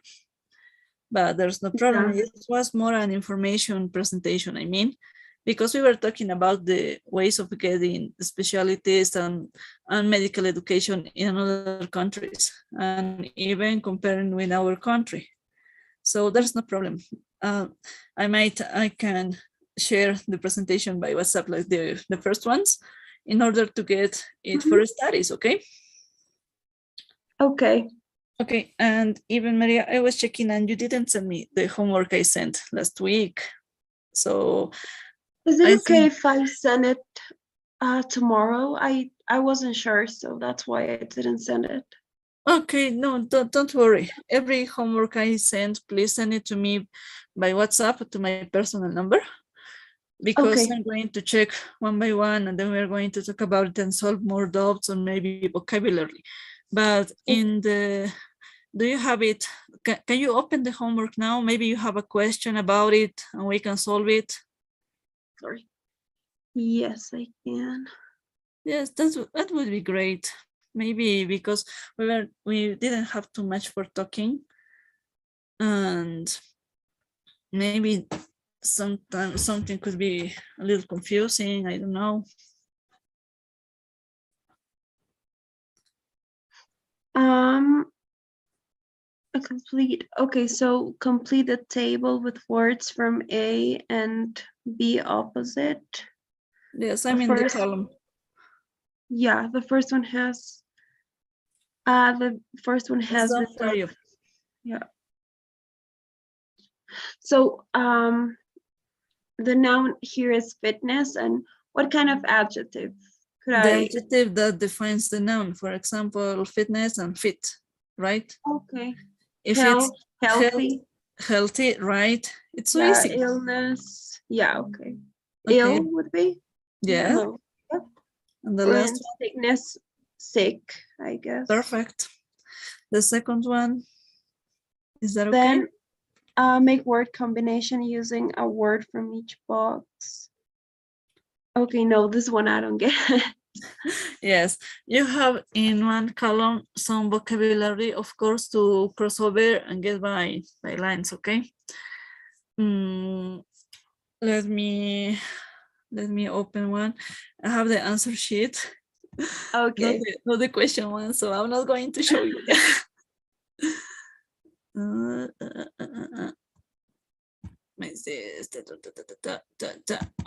But there's no problem. It was more an information presentation, I mean, because we were talking about the ways of getting specialties and medical education in other countries, and even comparing with our country. So there's no problem. I can share the presentation by WhatsApp, like the first ones, in order to get it for studies, okay? Okay. Okay, and even Maria, I was checking and you didn't send me the homework I sent last week. So Is it I okay think, if I send it tomorrow? I wasn't sure, so that's why I didn't send it. okay, no, don't worry. Every homework I send, please send it to me by WhatsApp to my personal number, because Okay. I'm going to check one by one, and then we're going to talk about it and solve more doubts on maybe vocabulary. But in the, do you have it? Can you open the homework now? Maybe you have a question about it and we can solve it. Sorry. Yes, I can. Yes, that would be great. Maybe because we didn't have too much for talking, and maybe sometimes something could be a little confusing. I don't know. Okay, so complete the table with words from A and B opposite. Yes, I'm in the column. Yeah, the first one has the For you. Yeah. So the noun here is fitness, and what kind of adjective could The I? adjective that defines the noun, for example, fitness and fit, right? Okay. If Health, it's healthy. healthy, right? It's so Yeah, easy. illness. Yeah, okay. Okay. Ill would be? Yeah. No. Yep. And the last one? Sickness, sick, I guess. Perfect. The second one, is that okay? Then make word combination using a word from each box. Okay, no, this one I don't get. Yes, you have in one column some vocabulary, of course, to cross over and get by lines, okay? Let me open one. I have the answer sheet. Okay. Not the question one, so I'm not going to show you.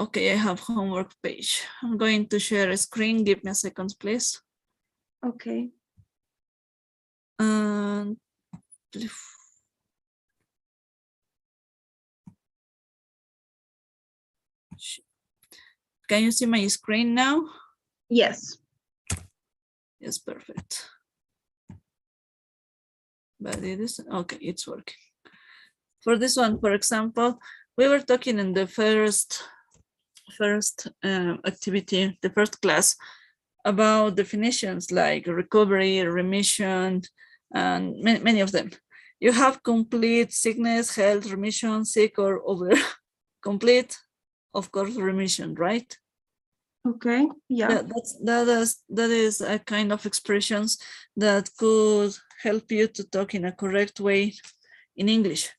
Okay, I have homework page. I'm going to share a screen. Give me a second, please. Okay. Can you see my screen now? Yes. Yes, perfect. But it is okay, it's working. For this one, for example, we were talking in the first activity, the first class, about definitions like recovery, remission, and many of them. You have complete, sickness, health, remission, sick, or over. Complete, of course, remission, right? Okay, yeah. That is a kind of expressions that could help you to talk in a correct way in English.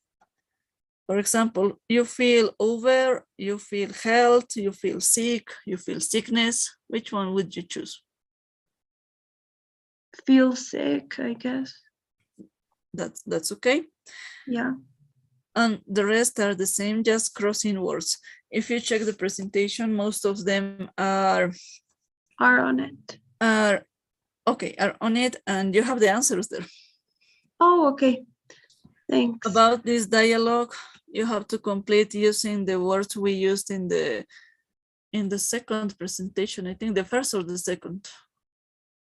For example, you feel over, you feel health, you feel sick, you feel sickness. Which one would you choose? Feel sick, I guess. That's okay. Yeah. And the rest are the same, just crossing words. If you check the presentation, most of them are on it. Are on it, and you have the answers there. Oh, okay. Thanks. About this dialogue, you have to complete using the words we used in the second presentation. I think the first or the second.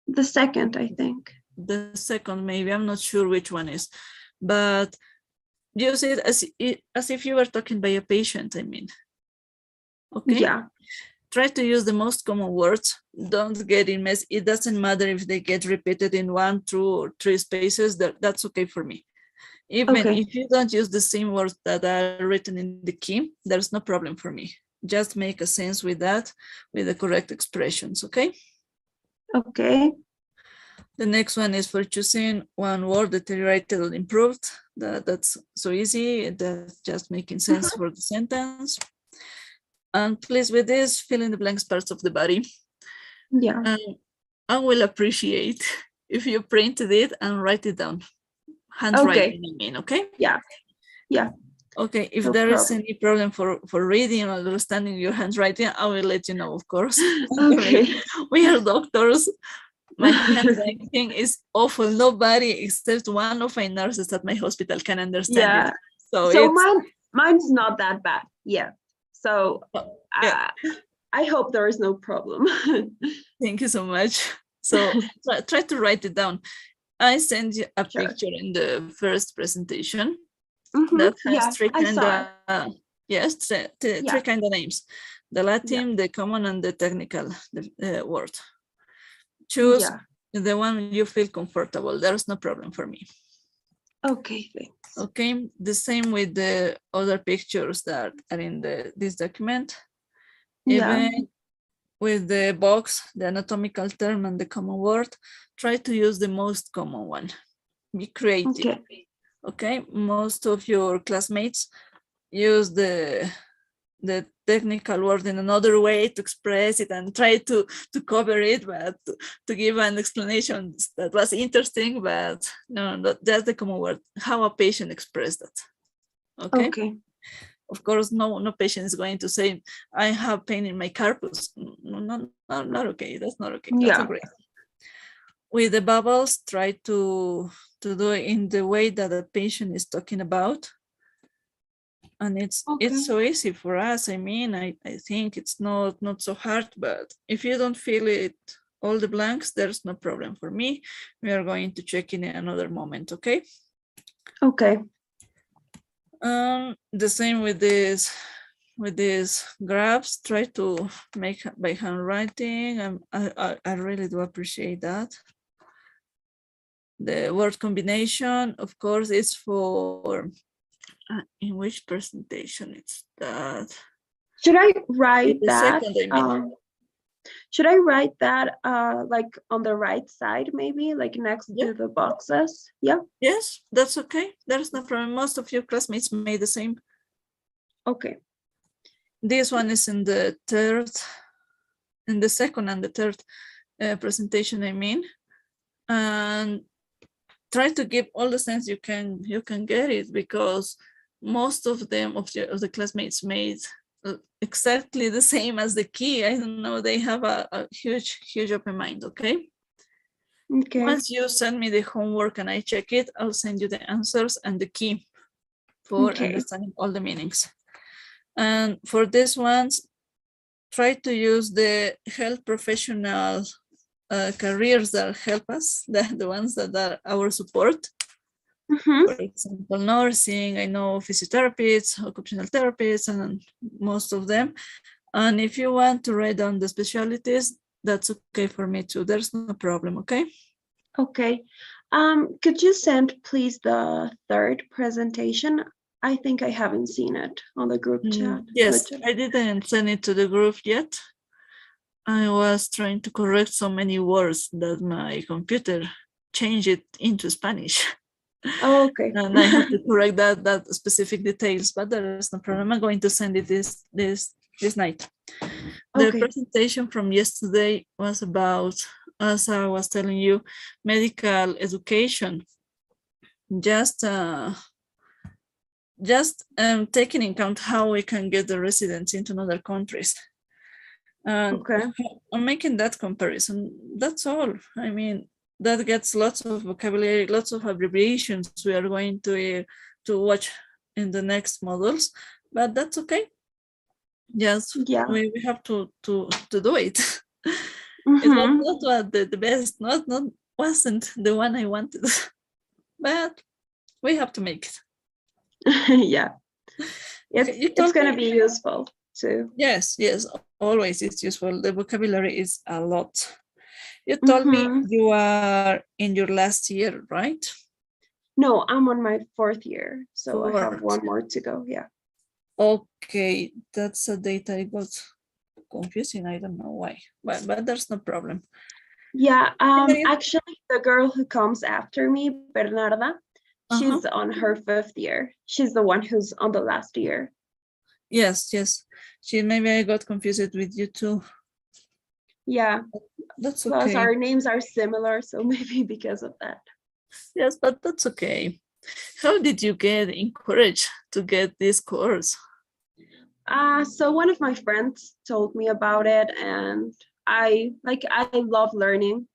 The second, I think. The second, maybe. I'm not sure which one is, but use it as if you were talking by a patient, I mean. Okay. Yeah. Try to use the most common words. Don't get in mess. It doesn't matter if they get repeated in 1, 2, or 3 spaces. That's okay for me. Even if you don't use the same words that are written in the key, there's no problem for me. Just make a sense with that, with the correct expressions, okay? Okay. The next one is for choosing one word, deteriorated or improved. That's so easy. That's just making sense for the sentence. And please, with this, fill in the blank parts of the body. Yeah. I will appreciate if you printed it and write it down. Handwriting, I mean, okay? Yeah. Yeah. Okay, if there is any problem for reading or understanding your handwriting, I will let you know, of course. Okay. We are doctors. My handwriting is awful. Nobody except one of my nurses at my hospital can understand Yeah. it. So, So it's mine's not that bad. Yeah. So yeah. I hope there is no problem. Thank you so much. So try to write it down. I sent you a Sure. picture in the first presentation Mhm, that has yeah, three I kind saw it. of three Yeah. kind of names: the Latin, the common, and the technical word. Choose Yeah. the one you feel comfortable. There's no problem for me. Okay, thanks. Okay, the same with the other pictures that are in this document. Yeah. Even with the box, the anatomical term and the common word, try to use the most common one. Be creative. Okay. Okay, most of your classmates use the technical word in another way to express it and try to cover it, but to give an explanation that was interesting, but no, that's the common word, how a patient expressed that. Okay. Okay. Of course, no patient is going to say, I have pain in my carpus. No, not okay. That's not okay. That's Yeah. not great. With the bubbles, try to do it in the way that the patient is talking about. And it's so easy for us. I mean, I think it's not so hard, but if you don't feel it, all the blanks, there's no problem for me. We are going to check in another moment, okay? Okay. The same with these graphs. Try to make by handwriting. I really do appreciate that. The word combination, of course, is for in which presentation it's that. Should I write the that? Second, I mean. Should I write that like on the right side, maybe like next to the boxes? Yeah. Yes, that's okay. There's no problem. Most of your classmates made the same. Okay. This one is in the second and the third presentation, I mean, and try to give all the sense you can get it, because most of them of the classmates made exactly the same as the key. I don't know, they have a huge open mind. Okay. Okay. Once you send me the homework and I check it, I'll send you the answers and the key for understanding all the meanings. And for these ones, try to use the health professional careers that help us, the ones that are our support. For example, nursing, I know physiotherapists, occupational therapists, and most of them. And if you want to write down the specialties, that's okay for me too. There's no problem, okay? Okay. Could you send please the third presentation? I think I haven't seen it on the group chat. Yes, I didn't send it to the group yet. I was trying to correct so many words that my computer changed it into Spanish. Oh, okay. And I have to correct that specific details, but there is no problem. I'm going to send it this night. The presentation from yesterday was about, as I was telling you, medical education. Just taking into account how we can get the residents into other countries. And I'm making that comparison. That's all. I mean, that gets lots of vocabulary, lots of abbreviations we are going to watch in the next models, but that's okay. Yes, we have to do it. It was not the best, not wasn't the one I wanted, but we have to make it. Yeah, it's going to be useful too. Yes, always it's useful. The vocabulary is a lot. You told me you are in your last year, right? No, I'm on my 4th year, so I have one more to go. Yeah. Okay, that's a date I got confusing. I don't know why, but there's no problem. Yeah, actually, the girl who comes after me, Bernarda, she's on her 5th year. She's the one who's on the last year. Yes. Maybe I got confused with you too. Yeah, that's okay. Plus our names are similar, so maybe because of that. Yes, but that's okay. How did you get encouraged to get this course? So one of my friends told me about it, and I love learning.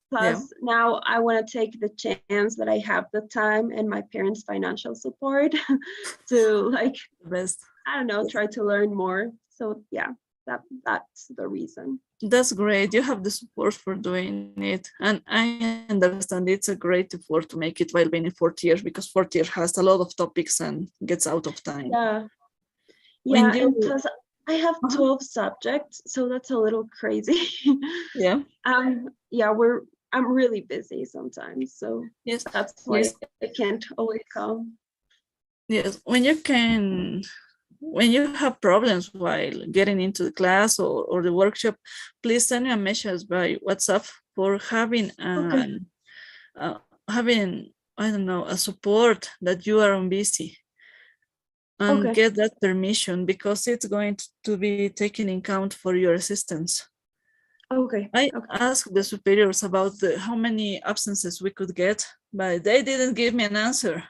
Plus, now I want to take the chance that I have the time and my parents' financial support to like, Best. I don't know, try to learn more. So yeah, that's the reason. That's great. You have the support for doing it. And I understand it's a great effort to make it while being in fourth year, because fourth year has a lot of topics and gets out of time. Yeah. When Yeah, and plus I have 12 subjects, so that's a little crazy. Yeah. Yeah, I'm really busy sometimes, so yes, that's why I can't always come. Yes, when you have problems while getting into the class or the workshop, please send me a message by WhatsApp for having having, I don't know, a support that you are on busy, and get that permission, because it's going to be taken in count for your assistance. I asked the superiors about how many absences we could get, but they didn't give me an answer.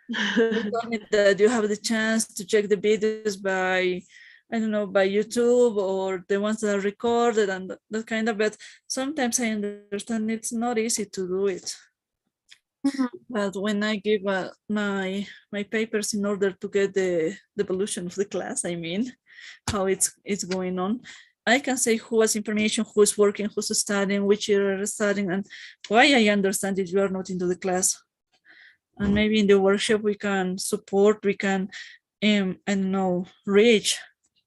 They told me that you have the chance to check the videos by, I don't know, by YouTube, or the ones that are recorded and that kind of, but sometimes I understand it's not easy to do it. But when I give my papers in order to get the evolution of the class, I mean, how it's going on, I can say who has information, who's working, who's studying, which year are studying, and why I understand if you are not into the class. And maybe in the workshop we can support, we can, I don't know, reach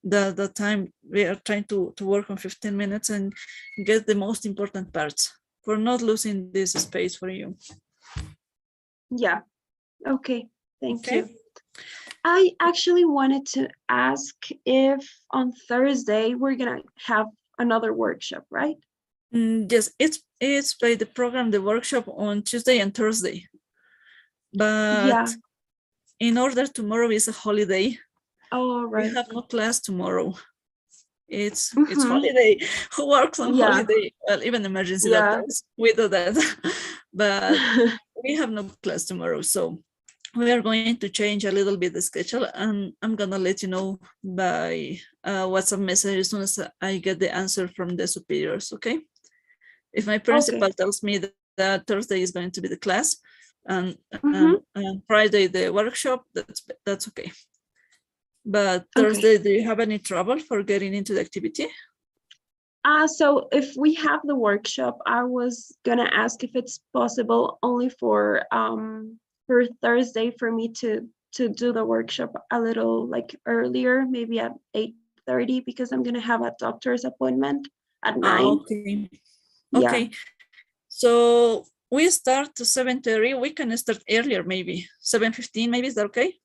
the time we are trying to work on 15 minutes and get the most important parts for not losing this space for you. Yeah. Okay. Thank you. I actually wanted to ask if on Thursday we're gonna have another workshop, right? Yes, it's by the program, the workshop on Tuesday and Thursday. But in order tomorrow is a holiday. Oh, right. We have no class tomorrow. It's holiday. Who works on holiday? Well, even emergency doctors, we do that. But we have no class tomorrow, so we are going to change a little bit the schedule, and I'm gonna let you know by WhatsApp message as soon as I get the answer from the superiors. Okay. If my principal tells me that Thursday is going to be the class, and Friday the workshop, that's okay. But Thursday, do you have any trouble for getting into the activity? So if we have the workshop, I was gonna ask if it's possible only for Thursday for me to do the workshop a little like earlier, maybe at 8:30, because I'm gonna have a doctor's appointment at 9. Okay. Okay. So we start to 7:30. We can start earlier, maybe 7:15. Maybe, is that okay?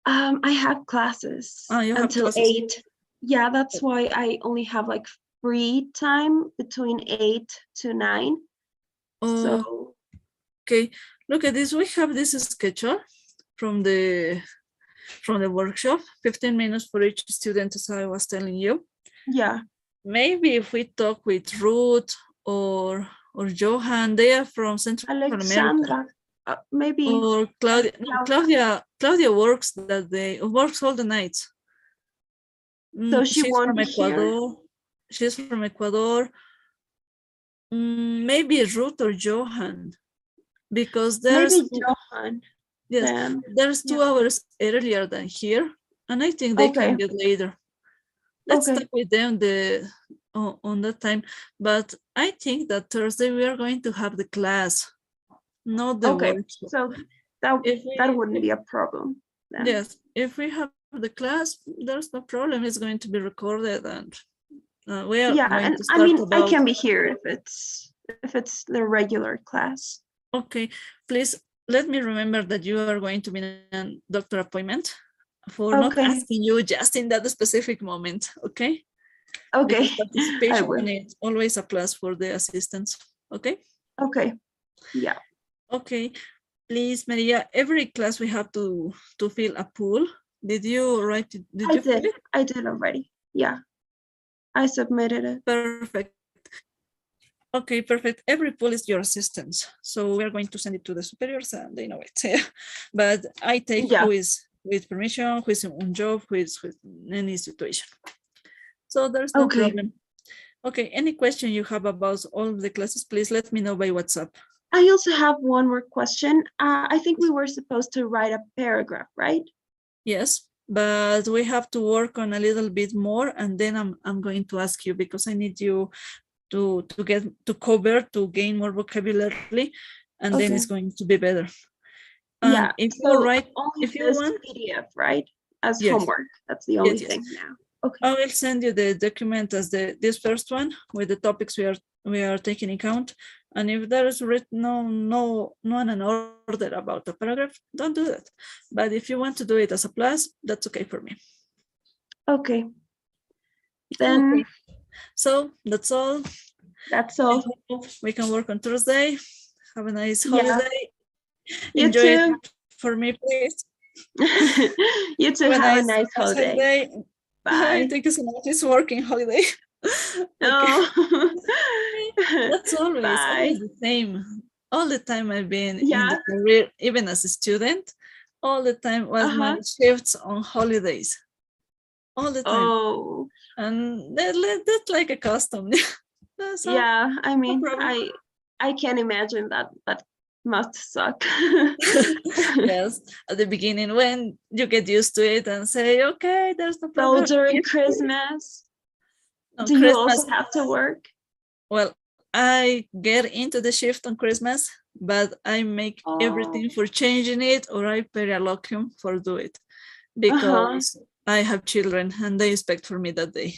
I have classes until 8. Yeah, that's why I only have like free time between 8 to 9. So okay, look at this. We have this schedule from the workshop, 15 minutes for each student, as I was telling you. Yeah. Maybe if we talk with Ruth or Johan, they are from Central America. Maybe. Or Claudia. No, Claudia works all the nights. So she's from Ecuador. She's from Ecuador. Maybe Ruth or Johan, because there's Johan. Yes, there's 2 hours earlier than here, and I think they can get later. Let's talk with them on that time. But I think that Thursday we are going to have the class, not the workshop. So that wouldn't be a problem then. Yes, if we have the class, there's no problem. It's going to be recorded, and we are going to start. I mean, I can be here if it's the regular class. Okay, please let me remember that you are going to be in a doctor appointment for not asking you just in that specific moment. Okay. Okay. Because participation is always a plus for the assistants. Okay. Okay. Yeah. Okay. Please, Maria, every class we have to fill a pool. Did you write it? I did already. Yeah. I submitted it. Perfect. Okay, perfect. Every pool is your assistance. So we're going to send it to the superiors and they know it. But I take who is with permission, who is on job, who is in any situation. So there's no problem. Okay, any question you have about all of the classes, please let me know by WhatsApp. I also have one more question. I think we were supposed to write a paragraph, right? Yes, but we have to work on a little bit more, and then I'm going to ask you because I need you to get to cover to gain more vocabulary, and then it's Okay. going to be better. Yeah. If you So write, only if you this want, PDF, right? As yes, homework. That's the only yes. thing now. Okay. I will send you the document as this first one with the topics we are taking account. And if there is written no an order about a paragraph, don't do that. But if you want to do it as a plus, that's okay for me. Okay. Then okay. So that's all. That's all. We can work on Thursday. Have a nice Yeah. holiday. You Enjoy too. it for me, please. You too. Have a nice holiday. Bye. Thank you so much. It's working holiday. Oh. That's always Bye. the same. All the time I've been in Yeah. the career, even as a student, all the time was my shifts on holidays. All the time. Oh. And that's like a custom. So, yeah, I mean, no problem. I can imagine that must suck. Yes, at the beginning when you get used to it and say, okay, there's no So problem. during Christmas, on do you Christmas, also have to work? Well, I get into the shift on Christmas, but I make everything for changing it, or I pay a locum for do it, because I have children and they expect for me that day.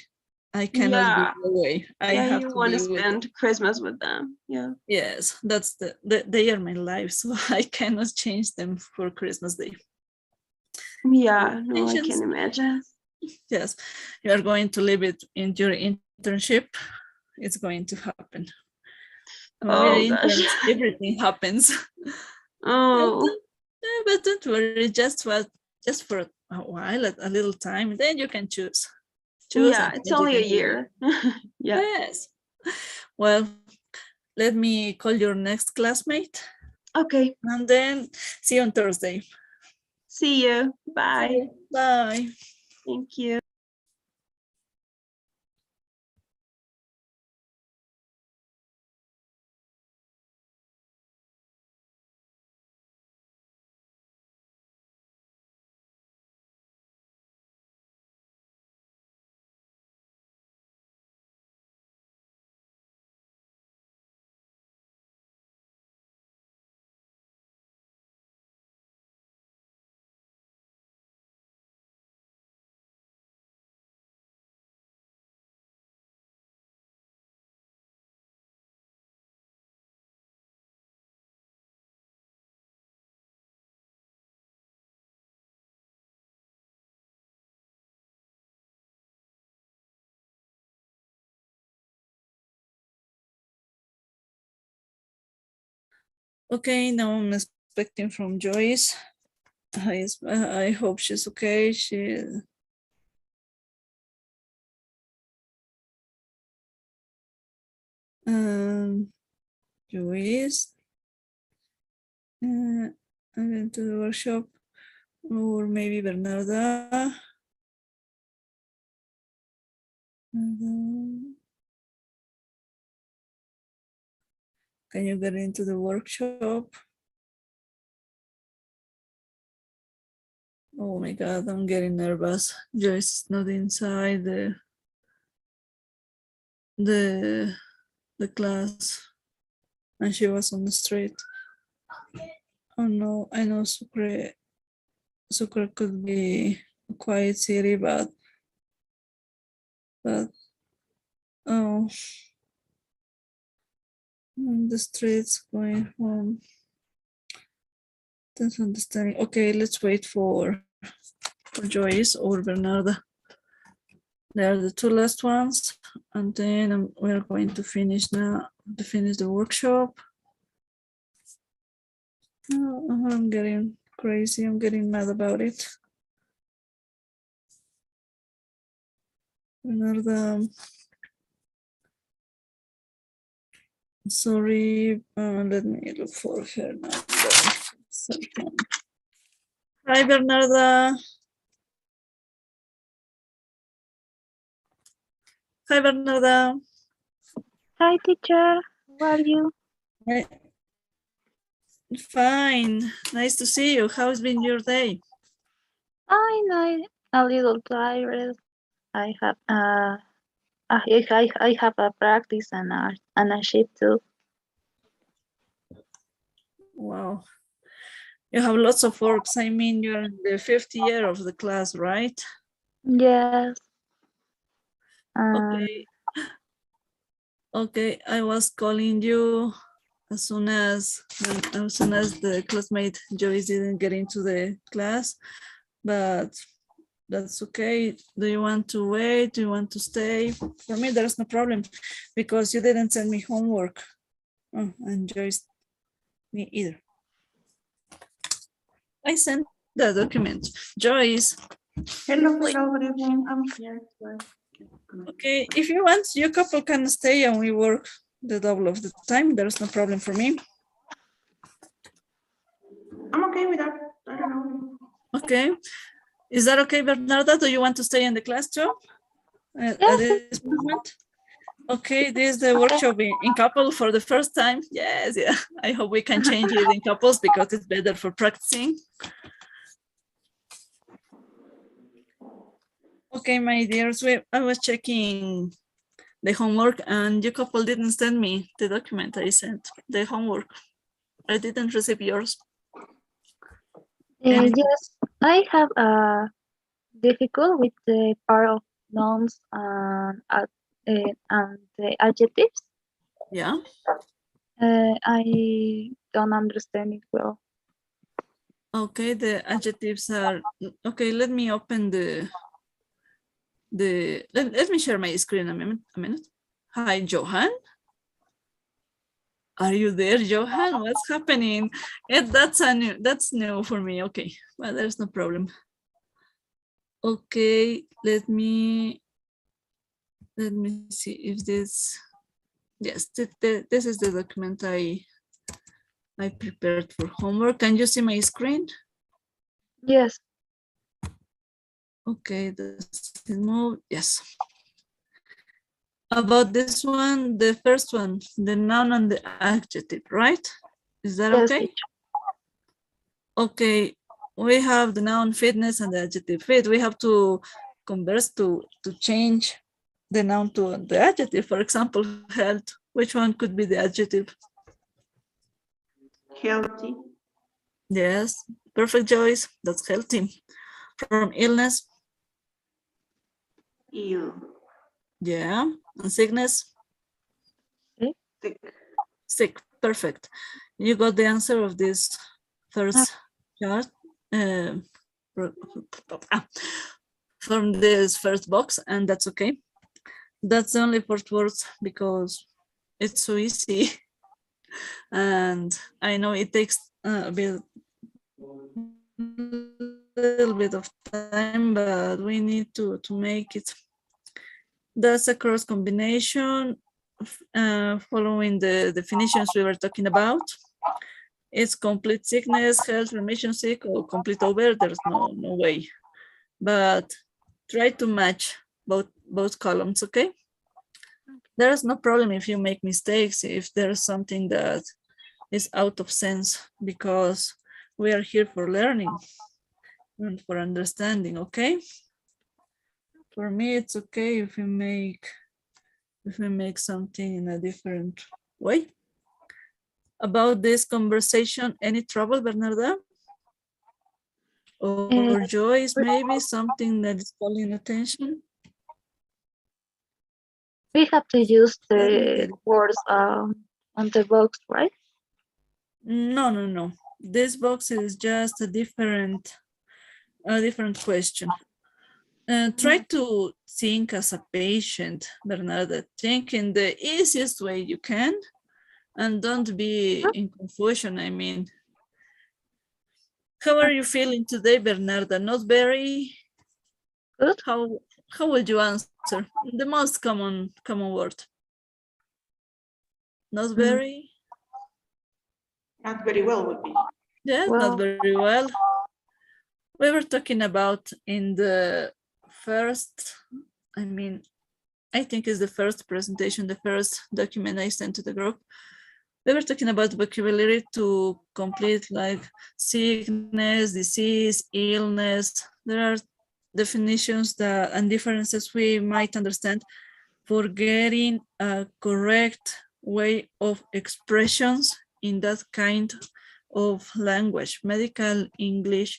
I cannot be away. I have you to want to be with spend them. Christmas with them. Yeah. Yes, that's they are my life, so I cannot change them for Christmas Day. Yeah, no, I can imagine. Yes, you are going to live it in your internship. It's going to happen. Gosh. Everything happens. Oh. But don't worry, just for a while, a little time, then you can choose. Yeah, it's only a year. Yeah. Yes. Well, let me call your next classmate. Okay. And then see you on Thursday. See you. Bye. See you. Bye. Thank you. Okay, now I'm expecting from Joyce. I hope she's okay. Joyce. I went to the workshop, or maybe Bernarda. Can you get into the workshop? Oh my God, I'm getting nervous. Joyce is not inside the class, and she was on the street. Oh no, I know Sucre could be a quiet city, but oh, on the streets going home. That's understanding. Okay, let's wait for Joyce or Bernarda. They are the two last ones, and then we're going to finish now, to finish the workshop. Oh, I'm getting crazy. I'm getting mad about it. Bernarda, sorry, let me look for her number. Hi, Bernarda. Hi, Bernarda. Hi, teacher. How are you? Right. Fine. Nice to see you. How's been your day? I know a little tired. I have I have a practice and a shift too. Wow. You have lots of works. I mean, you're in the 5th year of the class, right? Yes. Okay. Okay. I was calling you as soon as the classmate Joyce didn't get into the class, but that's okay. Do you want to wait? Do you want to stay? For me, there's no problem because you didn't send me homework. Oh, and Joyce, me either. I sent the document. Joyce. Hello, good evening. I'm here. Okay, if you want, you couple can stay and we work the double of the time. There's no problem for me. I'm okay with that. I don't know. Okay. Is that okay, Bernarda? Do you want to stay in the class too? At this moment? Okay, this is the workshop in couple for the first time. Yes, yeah. I hope we can change it in couples because it's better for practicing. Okay, my dears, I was checking the homework and you couple didn't send me the document I sent, the homework. I didn't receive yours. Yes, I have a difficult with the part of nouns and the adjectives. Yeah. I don't understand it well. Okay, the adjectives are okay. Let me open let me share my screen a minute. Hi, Johan. Are you there, Johan? What's happening? That's new for me. Okay, well, there's no problem. Okay, let me see if this. Yes, this is the document I prepared for homework. Can you see my screen? Yes. Okay, this is move. Yes. About this one, the first one, the noun and the adjective, right? Is that Yes, okay? teacher. Okay, we have the noun fitness and the adjective fit. We have to converse to change the noun to the adjective. For example, health. Which one could be the adjective? Healthy. Yes, perfect, Joyce. That's healthy. From illness. Ill. Yeah, and sickness. Sick. Sick, perfect. You got the answer of this first chart from this first box, and that's okay. That's the only 4 words because it's so easy. And I know it takes a little bit of time, but we need to make it. That's a cross combination following the definitions we were talking about. It's complete sickness, health, remission sick, or complete over. There's no way. But try to match both columns, okay? There's no problem if you make mistakes, if there's something that is out of sense, because we are here for learning and for understanding, okay? For me, it's okay if we make something in a different way. About this conversation, any trouble, Bernarda? Or Joyce, maybe something that is calling attention? We have to use the words on the box, right? No. This box is just a different question. Try to think as a patient, Bernarda. Think in the easiest way you can, and don't be in confusion. I mean, how are you feeling today, Bernarda? Not very good. How would you answer? The most common word. Not very. Not very well would be. Yes, well, not very well. We were talking about in the first, I think is the first presentation, the first document I sent to the group. We were talking about vocabulary to complete like sickness, disease, illness. There are definitions that and differences we might understand for getting a correct way of expressions in that kind of language. Medical English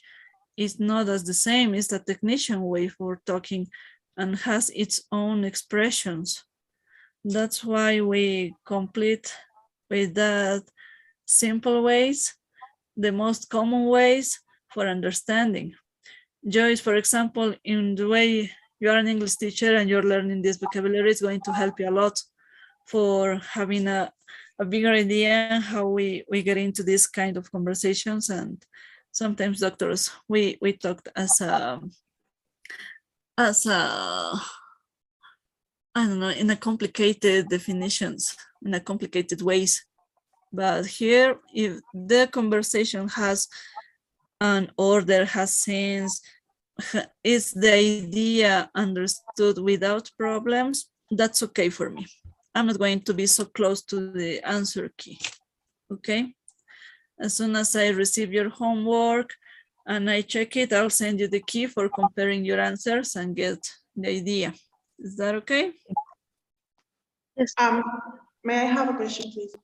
is not as the same, it's a technician way for talking and has its own expressions. That's why we complete with that simple ways, the most common ways for understanding. Joyce, for example, in the way you are an English teacher and you're learning this vocabulary is going to help you a lot for having a bigger idea how we get into this kind of conversations. And sometimes doctors, we talked as a I don't know, in a complicated definitions, in a complicated ways. But here, if the conversation has an order, has sense, is the idea understood without problems, that's okay for me. I'm not going to be so close to the answer key, okay? As soon as I receive your homework and I check it, I'll send you the key for comparing your answers and get the idea. Is that okay? Yes. May I have a question, please?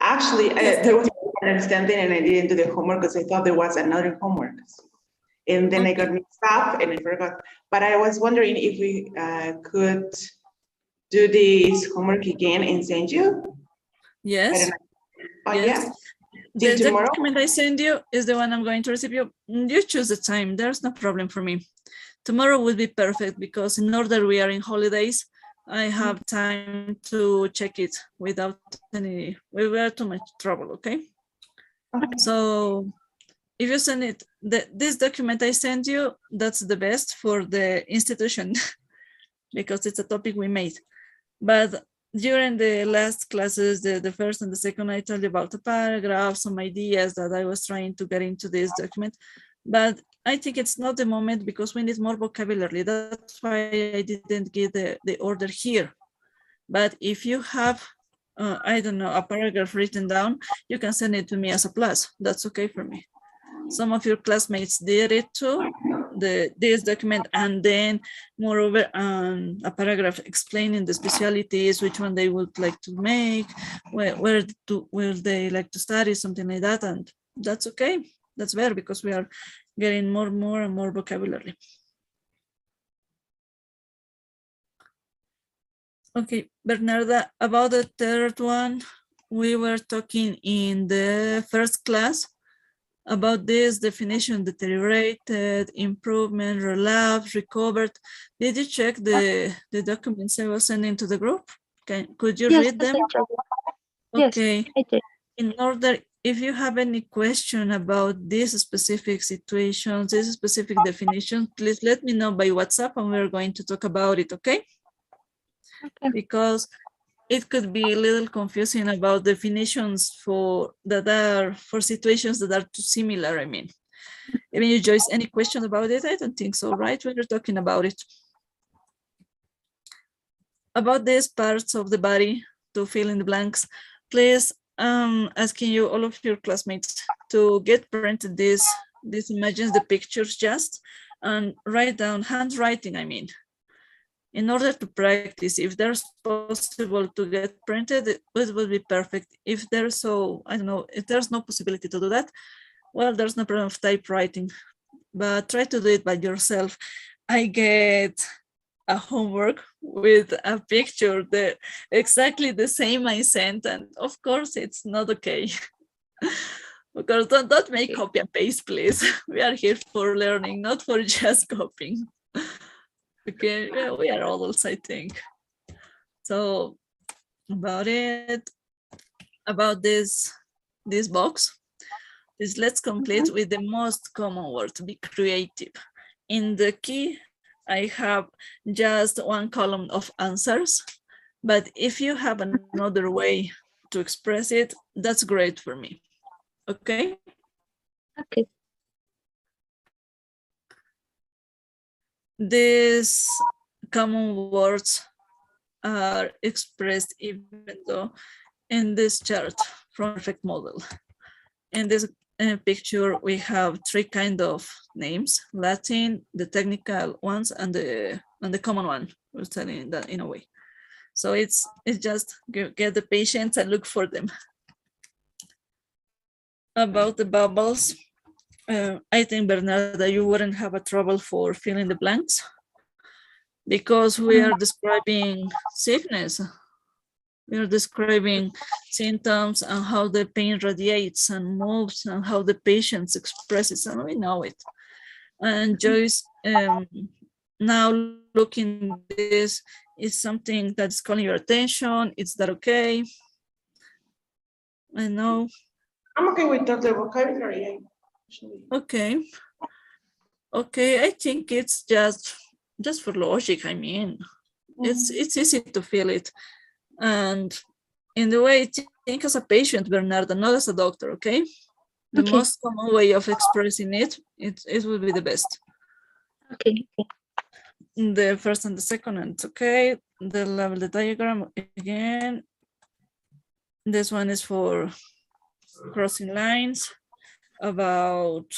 Actually, there was an understanding and I didn't do the homework because I thought there was another homework. And then I got mixed up and I forgot. But I was wondering if we could do this homework again and send you? Yes. Oh, yes. Yeah. The Tomorrow? document I send you is the one I'm going to receive you. You choose the time. There's no problem for me. Tomorrow will be perfect because in order we are in holidays, I have time to check it without too much trouble, okay? So if you send it, this document I send you, that's the best for the institution because it's a topic we made. But during the last classes, the first and the second, I told you about the paragraph, some ideas that I was trying to get into this document. But I think it's not the moment because we need more vocabulary. That's why I didn't give the order here. But if you have, I don't know, a paragraph written down, you can send it to me as a plus. That's okay for me. Some of your classmates did it too, this document, and then moreover a paragraph explaining the specialties, which one they would like to make, where they like to study, something like that, and that's okay. That's better because we are getting more and more vocabulary. Okay, Bernarda, about the third one, we were talking in the first class about this definition: deteriorated, improvement, relapse, recovered. Did you check the documents I was sending to the group? Could you read them? Okay. Yes, I did. In order, if you have any question about these specific situations, this specific definition, please let me know by WhatsApp and we're going to talk about it, okay? Okay. Because it could be a little confusing about definitions for situations that are too similar, I mean. Even you, Joyce, any question about it? I don't think so, right? We were talking about it. About these parts of the body to fill in the blanks, please, asking you, all of your classmates, to get printed these images, the pictures just, and write down handwriting, I mean. In order to practice, if there's possible to get printed, it will be perfect. If there's I don't know, if there's no possibility to do that, well, there's no problem of typewriting, but try to do it by yourself. I get a homework with a picture that exactly the same I sent, and of course it's not okay. Because don't make copy and paste, please. We are here for learning, not for just copying. Okay, yeah, we are adults, I think. So about this box, let's complete with the most common word, to be creative. In the key, I have just one column of answers, but if you have another way to express it, that's great for me. Okay? Okay. This common words are expressed even though in this chart from perfect model. In this picture, we have three kind of names: Latin, the technical ones, and the common one. We're telling that in a way. So it's just get the patients and look for them. About the bubbles, I think, Bernarda, you wouldn't have a trouble for filling the blanks because we are describing sickness. We are describing symptoms and how the pain radiates and moves and how the patient expresses, and we know it. And Joyce, now looking this is something that's calling your attention. Is that okay? I know. I'm okay with the vocabulary. Okay. Okay, I think it's just for logic. I mean, it's easy to feel it. And in the way, think as a patient, Bernarda, not as a doctor, okay? The most common way of expressing it will be the best. Okay. The first and the second, and it's okay. The level, the diagram again. This one is for crossing lines about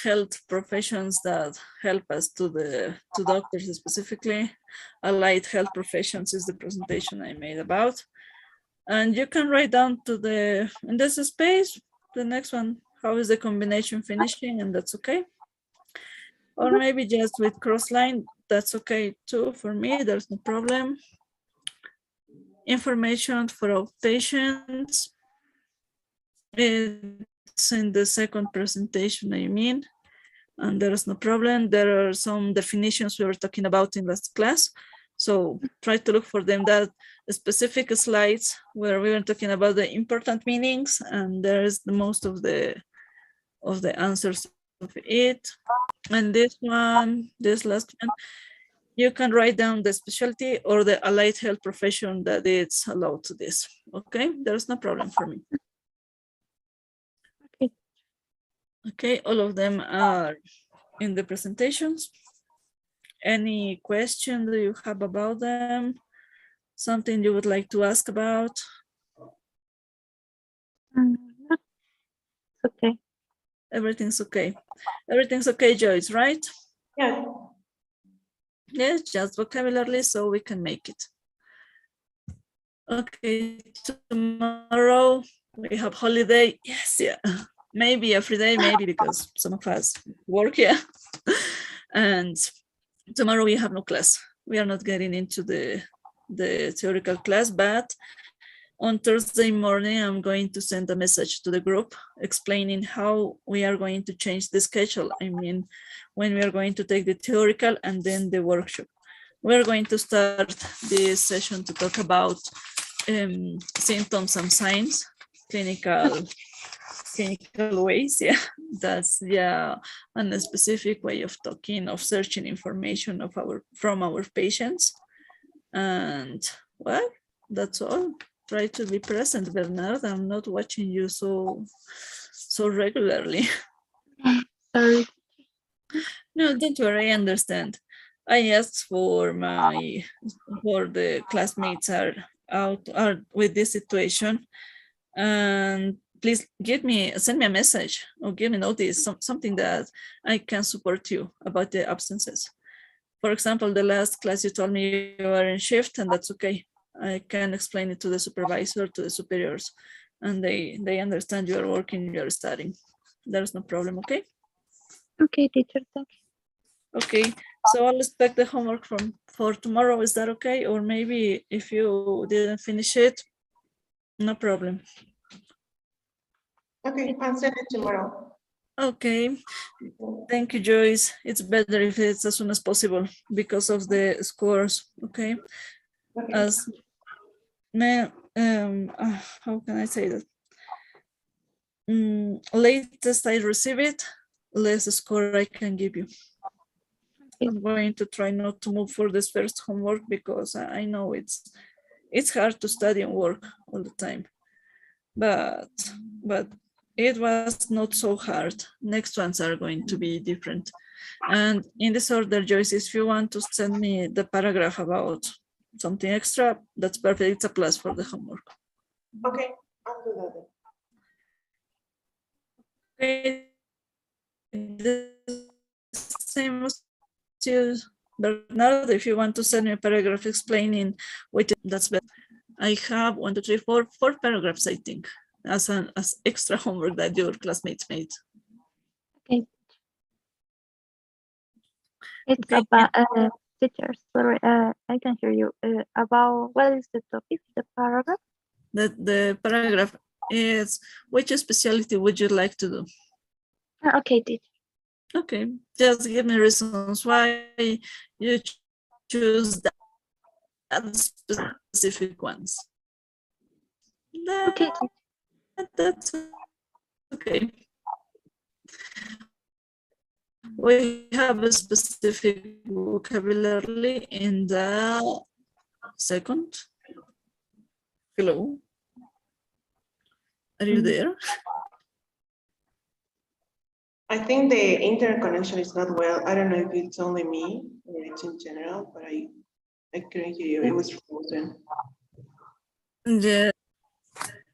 health professions that help us to doctors specifically. Allied health professions is the presentation I made about. And you can write down in this space, the next one, how is the combination finishing, and that's okay. Or maybe just with cross line, that's okay too. For me, there's no problem. Information for our patients. It's in the second presentation, I mean, and there is no problem. There are some definitions we were talking about in last class. So try to look for them, that specific slides where we were talking about the important meanings, and there is the most of the answers of it. And this last one, you can write down the specialty or the allied health profession that it's allowed to this. Okay, there's no problem for me. Okay, all of them are in the presentations. Any question do you have about them? Something you would like to ask about? Okay. Everything's okay. Everything's okay, Joyce, right? Yeah. Yes, just vocabulary so we can make it. Okay, tomorrow we have holiday. Yes, yeah. Maybe every day, maybe because some of us work here. And tomorrow we have no class. We are not getting into the theoretical class, but on Thursday morning, I'm going to send a message to the group explaining how we are going to change the schedule. I mean, when we are going to take the theoretical and then the workshop. We're going to start this session to talk about symptoms and signs, clinical ways. Yeah, that's a specific way of talking, of searching information from our patients. And well, that's all. Try to be present, Bernard. I'm not watching you so regularly. Sorry. No, don't worry, I understand. I asked for the classmates are with this situation, and please send me a message or give me notice, something that I can support you about the absences. For example, the last class you told me you were in shift, and that's okay. I can explain it to the supervisor, to the superiors, and they understand you are working, you are studying. There's no problem, okay? Okay, teacher, thank you. Okay, so I'll expect the homework for tomorrow. Is that okay? Or maybe if you didn't finish it, no problem. Okay, I'll send it tomorrow. Okay, thank you, Joyce. It's better if it's as soon as possible because of the scores, okay? As how can I say that? Latest I receive it, less score I can give you. I'm going to try not to move for this first homework because I know it's hard to study and work all the time, but it was not so hard. Next ones are going to be different. And in this order, Joyce, if you want to send me the paragraph about something extra, that's perfect. It's a plus for the homework. Okay, I'll do that then. Okay. The same as you, Bernardo, if you want to send me a paragraph explaining which that's better. I have 1, 2, 3, 4 paragraphs, I think, as extra homework that your classmates made. Okay. It's Okay. about teachers. Sorry, I can hear you. About what is the topic? The paragraph. The paragraph is, which specialty would you like to do? Okay, teacher. Okay, just give me reasons why you choose that specific ones. Okay. That's okay. We have a specific vocabulary in the second. Hello. Are you there? I think the internet connection is not well. I don't know if it's only me or it's in general, but I couldn't hear you. It was frozen. Yeah,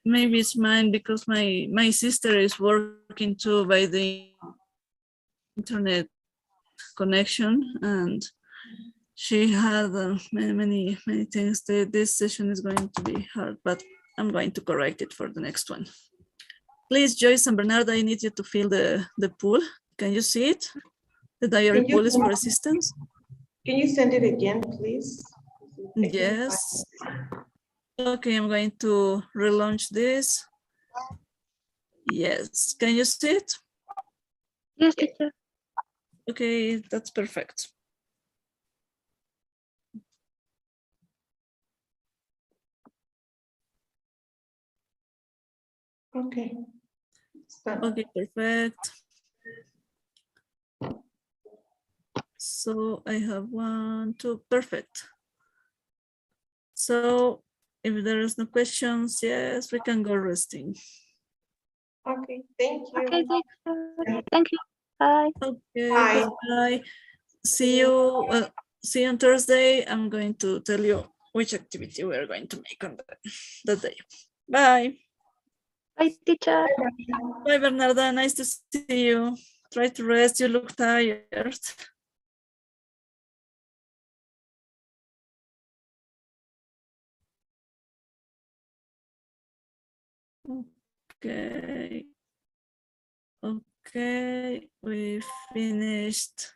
maybe it's mine because my sister is working too by the internet connection, and she had many things. This session is going to be hard, but I'm going to correct it for the next one. Please, Joyce and Bernardo, I need you to fill the pool. Can you see it? The diary pool is for assistance. Can you send it again, please? Yes. Okay, I'm going to relaunch this. Yes, can you see it? Yes, teacher. Okay, that's perfect. Okay. Okay, perfect. So I have 1, 2, perfect. So if there is no questions, yes, we can go resting. Okay, thank you. Okay, teacher. Thank you. Bye. Okay, Bye. bye. See you on Thursday. I'm going to tell you which activity we're going to make on that day. Bye. Bye, teacher. Bye, Bernarda. Nice to see you. Try to rest. You look tired. Okay. Okay, we finished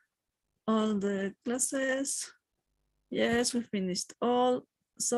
all the classes. Yes, we finished all.